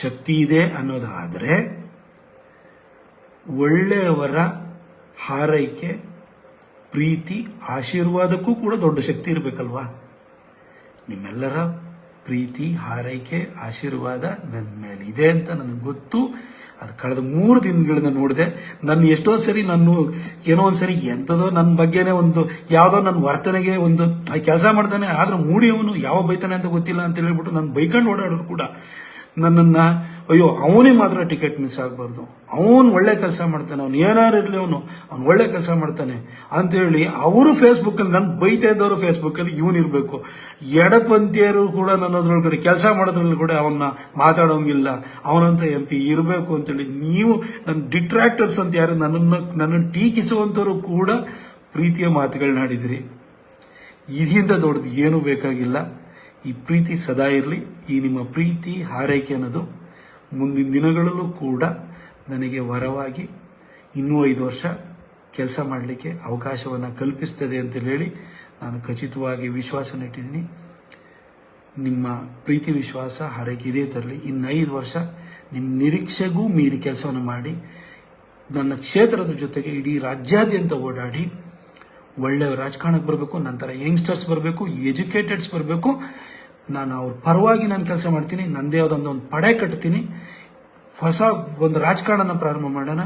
S1: ಶಕ್ತಿ ಇದೆ ಅನ್ನೋದಾದರೆ, ಒಳ್ಳೆಯವರ ಹಾರೈಕೆ, ಪ್ರೀತಿ, ಆಶೀರ್ವಾದಕ್ಕೂ ಕೂಡ ದೊಡ್ಡ ಶಕ್ತಿ ಇರಬೇಕಲ್ವಾ? ನಿಮ್ಮೆಲ್ಲರ ಪ್ರೀತಿ, ಹಾರೈಕೆ, ಆಶೀರ್ವಾದ ನನ್ನ ಮೇಲೆ ಇದೆ ಅಂತ ನನಗೆ ಗೊತ್ತು. ಅದು ಕಳೆದ 3 ದಿನಗಳನ್ನ ನೋಡಿದೆ. ಎಷ್ಟೋ ಸರಿ ಏನೋ ಒಂದ್ಸರಿ ಎಂಥದೋ ನನ್ನ ಬಗ್ಗೆನೇ ಯಾವುದೋ ನನ್ನ ವರ್ತನೆಗೆ ಕೆಲಸ ಮಾಡ್ತಾನೆ, ಆದ್ರೆ ಮೂಡಿಯವನು ಯಾವ ಬೈತಾನೆ ಅಂತ ಗೊತ್ತಿಲ್ಲ ಅಂತ ಹೇಳ್ಬಿಟ್ಟು ನಾನು ಬೈಕೊಂಡು ಓಡಾಡೋರು ಕೂಡ ನನ್ನನ್ನು, ಅಯ್ಯೋ ಅವನಿಗೆ ಮಾತ್ರ ಟಿಕೆಟ್ ಮಿಸ್ ಆಗಬಾರ್ದು, ಅವನು ಒಳ್ಳೆ ಕೆಲಸ ಮಾಡ್ತಾನೆ, ಅವ್ನು ಏನಾರು ಇರಲಿ ಅವನು ಒಳ್ಳೆ ಕೆಲಸ ಮಾಡ್ತಾನೆ ಅಂತೇಳಿ ಅವರು ಫೇಸ್ಬುಕ್ಕಲ್ಲಿ ನನ್ನ ಬೈತಾ ಇದ್ದವರು ಫೇಸ್ಬುಕ್ಕಲ್ಲಿ ಇವನಿರಬೇಕು. ಎಡಪಂಥೀಯರು ಕೂಡ ನನ್ನದ್ರೊಳಗಡೆ ಕೆಲಸ ಮಾಡೋದ್ರಲ್ಲಿ ಕೂಡ ಅವನ್ನ ಮಾತಾಡೋಂಗಿಲ್ಲ, ಅವನಂತ MP ಇರಬೇಕು ಅಂತೇಳಿ ನೀವು ನನ್ನ ಡಿಟ್ರಾಕ್ಟರ್ಸ್ ಅಂತ ಯಾರು ನನ್ನನ್ನು ಟೀಕಿಸುವಂಥವ್ರು ಕೂಡ ಪ್ರೀತಿಯ ಮಾತುಗಳನ್ನಾಡಿದಿರಿ. ಇದರಿಂದ ದೊಡ್ಡದು ಏನೂ ಬೇಕಾಗಿಲ್ಲ. ಈ ಪ್ರೀತಿ ಸದಾ ಇರಲಿ. ಈ ನಿಮ್ಮ ಪ್ರೀತಿ ಹಾರೈಕೆ ಅನ್ನೋದು ಮುಂದಿನ ದಿನಗಳಲ್ಲೂ ಕೂಡ ನನಗೆ ವರವಾಗಿ ಇನ್ನೂ 5 ವರ್ಷ ಕೆಲಸ ಮಾಡಲಿಕ್ಕೆ ಅವಕಾಶವನ್ನು ಕಲ್ಪಿಸ್ತದೆ ಅಂತ ಹೇಳಿ ನಾನು ಖಚಿತವಾಗಿ ವಿಶ್ವಾಸ ಇಟ್ಟಿದ್ದೀನಿ. ನಿಮ್ಮ ಪ್ರೀತಿ ವಿಶ್ವಾಸ ಹಾರೈಕೆ ಇದೇ ತರಲಿ. ಇನ್ನು 5 ವರ್ಷ ನಿಮ್ಮ ನಿರೀಕ್ಷೆಗೂ ಮೀರಿ ಕೆಲಸವನ್ನು ಮಾಡಿ ನನ್ನ ಕ್ಷೇತ್ರದ ಜೊತೆಗೆ ಇಡೀ ರಾಜ್ಯಾದ್ಯಂತ ಓಡಾಡಿ ಒಳ್ಳೆಯ ರಾಜಕಾರಣಕ್ಕೆ ಬರಬೇಕು. ನಂತರ ಯಂಗ್ಸ್ಟರ್ಸ್ ಬರಬೇಕು, ಎಜುಕೇಟೆಡ್ಸ್ ಬರಬೇಕು. ನಾನು ಅವ್ರ ಪರವಾಗಿ ನಾನು ಕೆಲಸ ಮಾಡ್ತೀನಿ. ನನ್ನದೇ ಆದೊಂದು ಪಡೆ ಕಟ್ತೀನಿ. ಹೊಸ ಒಂದು ರಾಜಕಾರಣನ ಪ್ರಾರಂಭ ಮಾಡೋಣ.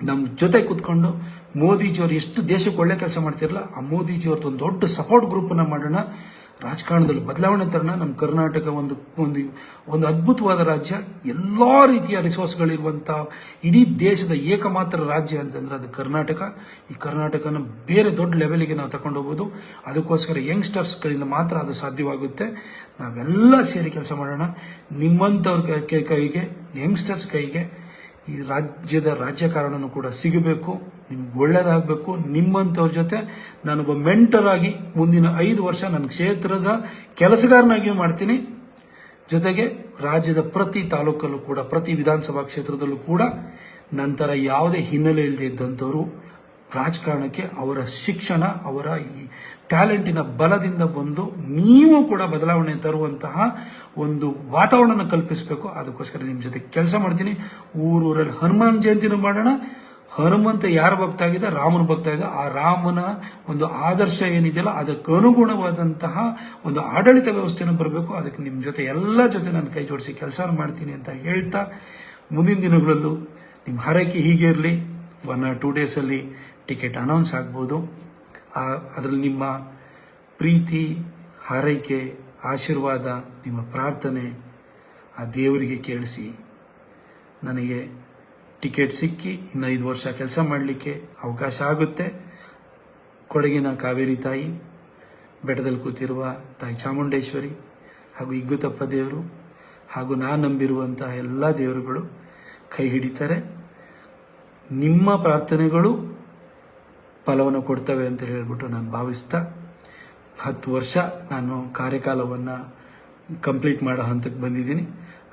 S1: ನಮ್ಮ ಜೊತೆ ಕೂತ್ಕೊಂಡು ಮೋದಿಜಿಯವರು ಎಷ್ಟು ದೇಶಕ್ಕೆ ಒಳ್ಳೆ ಕೆಲಸ ಮಾಡ್ತಿರಲ್ಲ, ಆ ಮೋದಿಜಿಯವ್ರದ್ದು ಒಂದು ದೊಡ್ಡ ಸಪೋರ್ಟ್ ಗ್ರೂಪನ್ನು ಮಾಡೋಣ. ರಾಜಕಾರಣದಲ್ಲಿ ಬದಲಾವಣೆ ತರೋಣ. ನಮ್ಮ ಕರ್ನಾಟಕ ಒಂದು ಒಂದು ಒಂದು ಅದ್ಭುತವಾದ ರಾಜ್ಯ. ಎಲ್ಲ ರೀತಿಯ ರಿಸೋರ್ಸ್ಗಳಿರುವಂಥ ಇಡೀ ದೇಶದ ಏಕಮಾತ್ರ ರಾಜ್ಯ ಅಂತಂದ್ರೆ ಅದು ಕರ್ನಾಟಕ. ಈ ಕರ್ನಾಟಕನ ಬೇರೆ ದೊಡ್ಡ ಲೆವೆಲ್ಗೆ ನಾವು ತಗೊಂಡು ಹೋಗ್ಬೋದು. ಅದಕ್ಕೋಸ್ಕರ ಯಂಗ್ಸ್ಟರ್ಸ್ಗಳಿಂದ ಮಾತ್ರ ಅದು ಸಾಧ್ಯವಾಗುತ್ತೆ. ನಾವೆಲ್ಲ ಸೇರಿ ಕೆಲಸ ಮಾಡೋಣ. ನಿಮ್ಮಂಥವ್ರ ಕೈಗೆ, ಯಂಗ್ಸ್ಟರ್ಸ್ ಕೈಗೆ ಈ ರಾಜ್ಯದ ರಾಜಕಾರಣನೂ ಕೂಡ ಸಿಗಬೇಕು. ನಿಮ್ಗೆ ಒಳ್ಳೇದಾಗಬೇಕು. ನಿಮ್ಮಂಥವ್ರ ಜೊತೆ ನಾನೊಬ್ಬ ಮೆಂಟರ್ ಆಗಿ ಮುಂದಿನ 5 ವರ್ಷ ನನ್ನ ಕ್ಷೇತ್ರದ ಕೆಲಸಗಾರನಾಗಿಯೂ ಮಾಡ್ತೀನಿ. ಜೊತೆಗೆ ರಾಜ್ಯದ ಪ್ರತಿ ತಾಲೂಕಲ್ಲೂ ಕೂಡ, ಪ್ರತಿ ವಿಧಾನಸಭಾ ಕ್ಷೇತ್ರದಲ್ಲೂ ಕೂಡ ನಂತರ ಯಾವುದೇ ಹಿನ್ನೆಲೆ ಇಲ್ಲದೆ ಇದ್ದಂಥವರು ರಾಜಕಾರಣಕ್ಕೆ ಅವರ ಶಿಕ್ಷಣ, ಅವರ ಈ ಟ್ಯಾಲೆಂಟಿನ ಬಲದಿಂದ ಬಂದು ನೀವು ಕೂಡ ಬದಲಾವಣೆ ತರುವಂತಹ ಒಂದು ವಾತಾವರಣ ಕಲ್ಪಿಸಬೇಕು. ಅದಕ್ಕೋಸ್ಕರ ನಿಮ್ಮ ಜೊತೆ ಕೆಲಸ ಮಾಡ್ತೀನಿ. ಊರೂರಲ್ಲಿ ಹನುಮಾನ್ ಜಯಂತಿನೂ ಮಾಡೋಣ. ಹನುಮಂತ ಯಾರ ಭಕ್ತ ಆಗಿದೆ? ರಾಮನ ಭಕ್ತ ಇದೆ. ಆ ರಾಮನ ಒಂದು ಆದರ್ಶ ಏನಿದೆಯಲ್ಲ ಅದಕ್ಕೆ ಅನುಗುಣವಾದಂತಹ ಒಂದು ಆಡಳಿತ ವ್ಯವಸ್ಥೆನೂ ಬರಬೇಕು. ಅದಕ್ಕೆ ನಿಮ್ಮ ಜೊತೆ ಎಲ್ಲ ಜೊತೆ ನಾನು ಕೈ ಜೋಡಿಸಿ ಕೆಲಸ ಮಾಡ್ತೀನಿ ಅಂತ ಹೇಳ್ತಾ, ಮುಂದಿನ ದಿನಗಳಲ್ಲೂ ನಿಮ್ಮ ಹಾರೈಕೆ ಹೀಗೆ ಇರಲಿ. 1 or 2 ಡೇಸಲ್ಲಿ ಟಿಕೆಟ್ ಅನೌನ್ಸ್ ಆಗ್ಬೋದು. ಅದರಲ್ಲಿ ನಿಮ್ಮ ಪ್ರೀತಿ, ಹಾರೈಕೆ, ಆಶೀರ್ವಾದ, ನಿಮ್ಮ ಪ್ರಾರ್ಥನೆ ಆ ದೇವರಿಗೆ ಕೇಳಿಸಿ ನನಗೆ ಟಿಕೆಟ್ ಸಿಕ್ಕಿ ಇನ್ನು 5 ವರ್ಷ ಕೆಲಸ ಮಾಡಲಿಕ್ಕೆ ಅವಕಾಶ ಆಗುತ್ತೆ. ಕೊಡಗಿನ ಕಾವೇರಿ ತಾಯಿ, ಬೆಟ್ಟದಲ್ಲಿ ಕೂತಿರುವ ತಾಯಿ ಚಾಮುಂಡೇಶ್ವರಿ ಹಾಗೂ ಇಗ್ಗುತಪ್ಪ ದೇವರು ಹಾಗೂ ನಾನು ನಂಬಿರುವಂತಹ ಎಲ್ಲ ದೇವರುಗಳು ಕೈ ಹಿಡಿತಾರೆ. ನಿಮ್ಮ ಪ್ರಾರ್ಥನೆಗಳು ಫಲವನ್ನು ಕೊಡ್ತವೆ ಅಂತ ಹೇಳಿಬಿಟ್ಟು ನಾನು ಭಾವಿಸ್ತಾ 10 ವರ್ಷ ನಾನು ಕಾರ್ಯಕಾಲವನ್ನು ಕಂಪ್ಲೀಟ್ ಮಾಡೋ ಹಂತಕ್ಕೆ ಬಂದಿದ್ದೀನಿ.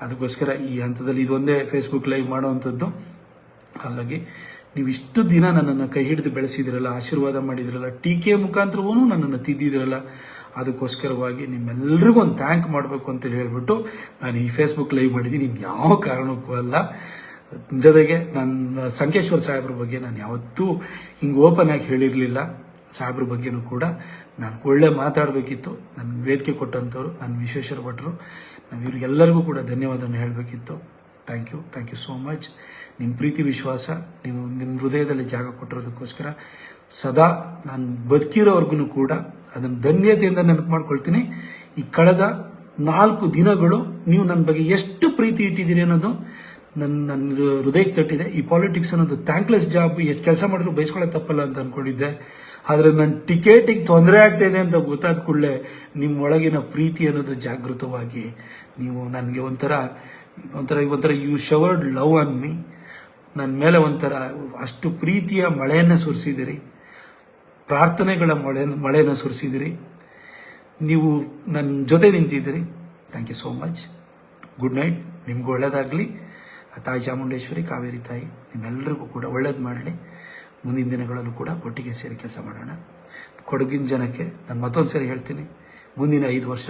S1: ಅದಕ್ಕೋಸ್ಕರ ಈ ಹಂತದಲ್ಲಿ ಇದೊಂದೇ ಫೇಸ್ಬುಕ್ ಲೈವ್ ಮಾಡೋವಂಥದ್ದು. ಹಾಗಾಗಿ ನೀವು ಇಷ್ಟು ದಿನ ನನ್ನನ್ನು ಕೈ ಹಿಡಿದು ಬೆಳೆಸಿದಿರಲ್ಲ, ಆಶೀರ್ವಾದ ಮಾಡಿದಿರಲ್ಲ, ಟೀಕೆ ಮುಖಾಂತರವೂ ನನ್ನನ್ನು ತಿದ್ದಿದಿರಲ್ಲ, ಅದಕ್ಕೋಸ್ಕರವಾಗಿ ನಿಮ್ಮೆಲ್ಲರಿಗೂ ಒಂದು ಥ್ಯಾಂಕ್ ಮಾಡಬೇಕು ಅಂತ ಹೇಳ್ಬಿಟ್ಟು ನಾನು ಈ ಫೇಸ್ಬುಕ್ ಲೈವ್ ಮಾಡಿದ್ದೀನಿ. ಯಾವ ಕಾರಣಕ್ಕೂ ಅಲ್ಲ. ಜೊತೆಗೆ ನನ್ನ ಸಂಕೇಶ್ವರ ಸಾಹೇಬ್ರ ಬಗ್ಗೆ ನಾನು ಯಾವತ್ತೂ ಹಿಂಗೆ ಓಪನ್ ಆಗಿ ಹೇಳಿರಲಿಲ್ಲ. ಸಾಹೇಬ್ರ ಬಗ್ಗೆನೂ ಕೂಡ ನಾನು ಒಳ್ಳೆ ಮಾತಾಡಬೇಕಿತ್ತು. ನನ್ನ ವೇದಿಕೆ ಕೊಟ್ಟಂಥವ್ರು ನನ್ನ ವಿಶ್ವೇಶ್ವರ ಭಟ್ರು. ನಾವು ಇವ್ರಿಗೆಲ್ಲರಿಗೂ ಕೂಡ ಧನ್ಯವಾದವನ್ನು ಹೇಳಬೇಕಿತ್ತು. Thank you so much. ನಿಮ್ಮ ಪ್ರೀತಿ ವಿಶ್ವಾಸ ನೀವು ನಿಮ್ಮ ಹೃದಯದಲ್ಲಿ ಜಾಗ ಕೊಟ್ಟಿರೋದಕ್ಕೋಸ್ಕರ ಸದಾ ನಾನು ಬದುಕಿರೋವರೆಗೂ ಕೂಡ ಅದನ್ನು ಧನ್ಯತೆಯಿಂದ ನೆನಪು ಮಾಡ್ಕೊಳ್ತೀನಿ. ಈ ಕಳೆದ 4 ದಿನಗಳು ನೀವು ನನ್ನ ಬಗ್ಗೆ ಎಷ್ಟು ಪ್ರೀತಿ ಇಟ್ಟಿದ್ದೀರಿ ಅನ್ನೋದು ನನ್ನ ಹೃದಯಕ್ಕೆ ತಟ್ಟಿದೆ. ಈ ಪಾಲಿಟಿಕ್ಸ್ ಅನ್ನೋದು ಥ್ಯಾಂಕ್ಲೆಸ್ ಜಾಬ್. ಎಷ್ಟು ಕೆಲಸ ಮಾಡಿದ್ರು ಬಯಸ್ಕೊಳ್ಳೋಕೆ ತಪ್ಪಲ್ಲ ಅಂತ ಅಂದ್ಕೊಂಡಿದ್ದೆ. ಆದರೆ ನನ್ನ ಟಿಕೆಟಿಗೆ ತೊಂದರೆ ಆಗ್ತಾ ಇದೆ ಅಂತ ಗೊತ್ತಾದ ಕೂಡಲೇ ನಿಮ್ಮ ಒಳಗಿನ ಪ್ರೀತಿ ಅನ್ನೋದು ಜಾಗೃತವಾಗಿ ನೀವು ನನಗೆ ಒಂಥರ you showered love on me. ನನ್ನ ಮೇಲೆ ಒಂಥರ ಅಷ್ಟು ಪ್ರೀತಿಯ ಮಳೆಯನ್ನು ಸುರಿಸಿದಿರಿ, ಪ್ರಾರ್ಥನೆಗಳ ಮಳೆಯನ್ನು ಸುರಿಸಿದಿರಿ. ನೀವು ನನ್ನ ಜೊತೆ ನಿಂತಿದ್ದೀರಿ. Thank you so much. Good night. ನಿಮ್ಗೆ ಒಳ್ಳೇದಾಗಲಿ. ತಾಯಿ ಚಾಮುಂಡೇಶ್ವರಿ, ಕಾವೇರಿ ತಾಯಿ ನಿಮ್ಮೆಲ್ಲರಿಗೂ ಕೂಡ ಒಳ್ಳೇದು ಮಾಡಲಿ. ಮುಂದಿನ ದಿನಗಳಲ್ಲೂ ಕೂಡ ಒಟ್ಟಿಗೆ ಸೇರಿ ಕೆಲಸ ಮಾಡೋಣ. ಕೊಡಗಿನ ಜನಕ್ಕೆ ನಾನು ಮತ್ತೊಂದು ಸರಿ ಹೇಳ್ತೀನಿ, ಮುಂದಿನ 5 ವರ್ಷ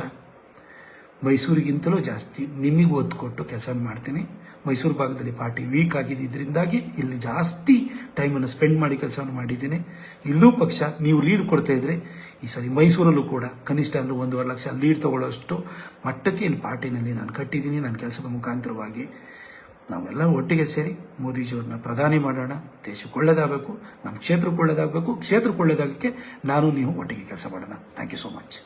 S1: ಮೈಸೂರಿಗಿಂತಲೂ ಜಾಸ್ತಿ ನಿಮಗೆ ಒತ್ತು ಕೊಟ್ಟು ಕೆಲಸ ಮಾಡ್ತೀನಿ. ಮೈಸೂರು ಭಾಗದಲ್ಲಿ ಪಾರ್ಟಿ ವೀಕ್ ಆಗಿದ್ದರಿಂದಾಗಿ ಇಲ್ಲಿ ಜಾಸ್ತಿ ಟೈಮನ್ನು ಸ್ಪೆಂಡ್ ಮಾಡಿ ಕೆಲಸವನ್ನು ಮಾಡಿದ್ದೀನಿ. ಇಲ್ಲೂ ಪಕ್ಷ ನೀವು ಲೀಡ್ ಕೊಡ್ತಾ ಇದ್ರೆ ಈ ಸರಿ ಮೈಸೂರಲ್ಲೂ ಕೂಡ ಕನಿಷ್ಠ ಅಂದರೆ 1.5 ಲಕ್ಷ ಲೀಡ್ ತಗೊಳ್ಳೋಷ್ಟು ಮಟ್ಟಕ್ಕೆ ಇಲ್ಲಿ ಪಾರ್ಟಿನಲ್ಲಿ ನಾನು ಕಟ್ಟಿದ್ದೀನಿ. ನನ್ನ ಕೆಲಸದ ಮುಖಾಂತರವಾಗಿ ನಾವೆಲ್ಲ ಒಟ್ಟಿಗೆ ಸೇರಿ ಮೋದಿಜಿಯವ್ರನ್ನ ಪ್ರಧಾನಿ ಮಾಡೋಣ. ದೇಶಕ್ಕೆ ಒಳ್ಳೇದಾಗಬೇಕು, ನಮ್ಮ ಕ್ಷೇತ್ರಕ್ಕೆ ಒಳ್ಳೇದಾಗಬೇಕು. ಕ್ಷೇತ್ರಕ್ಕೆ ಒಳ್ಳೇದಾಗಕ್ಕೆ ನಾನು ನೀವು ಒಟ್ಟಿಗೆ ಕೆಲಸ ಮಾಡೋಣ. Thank you so much.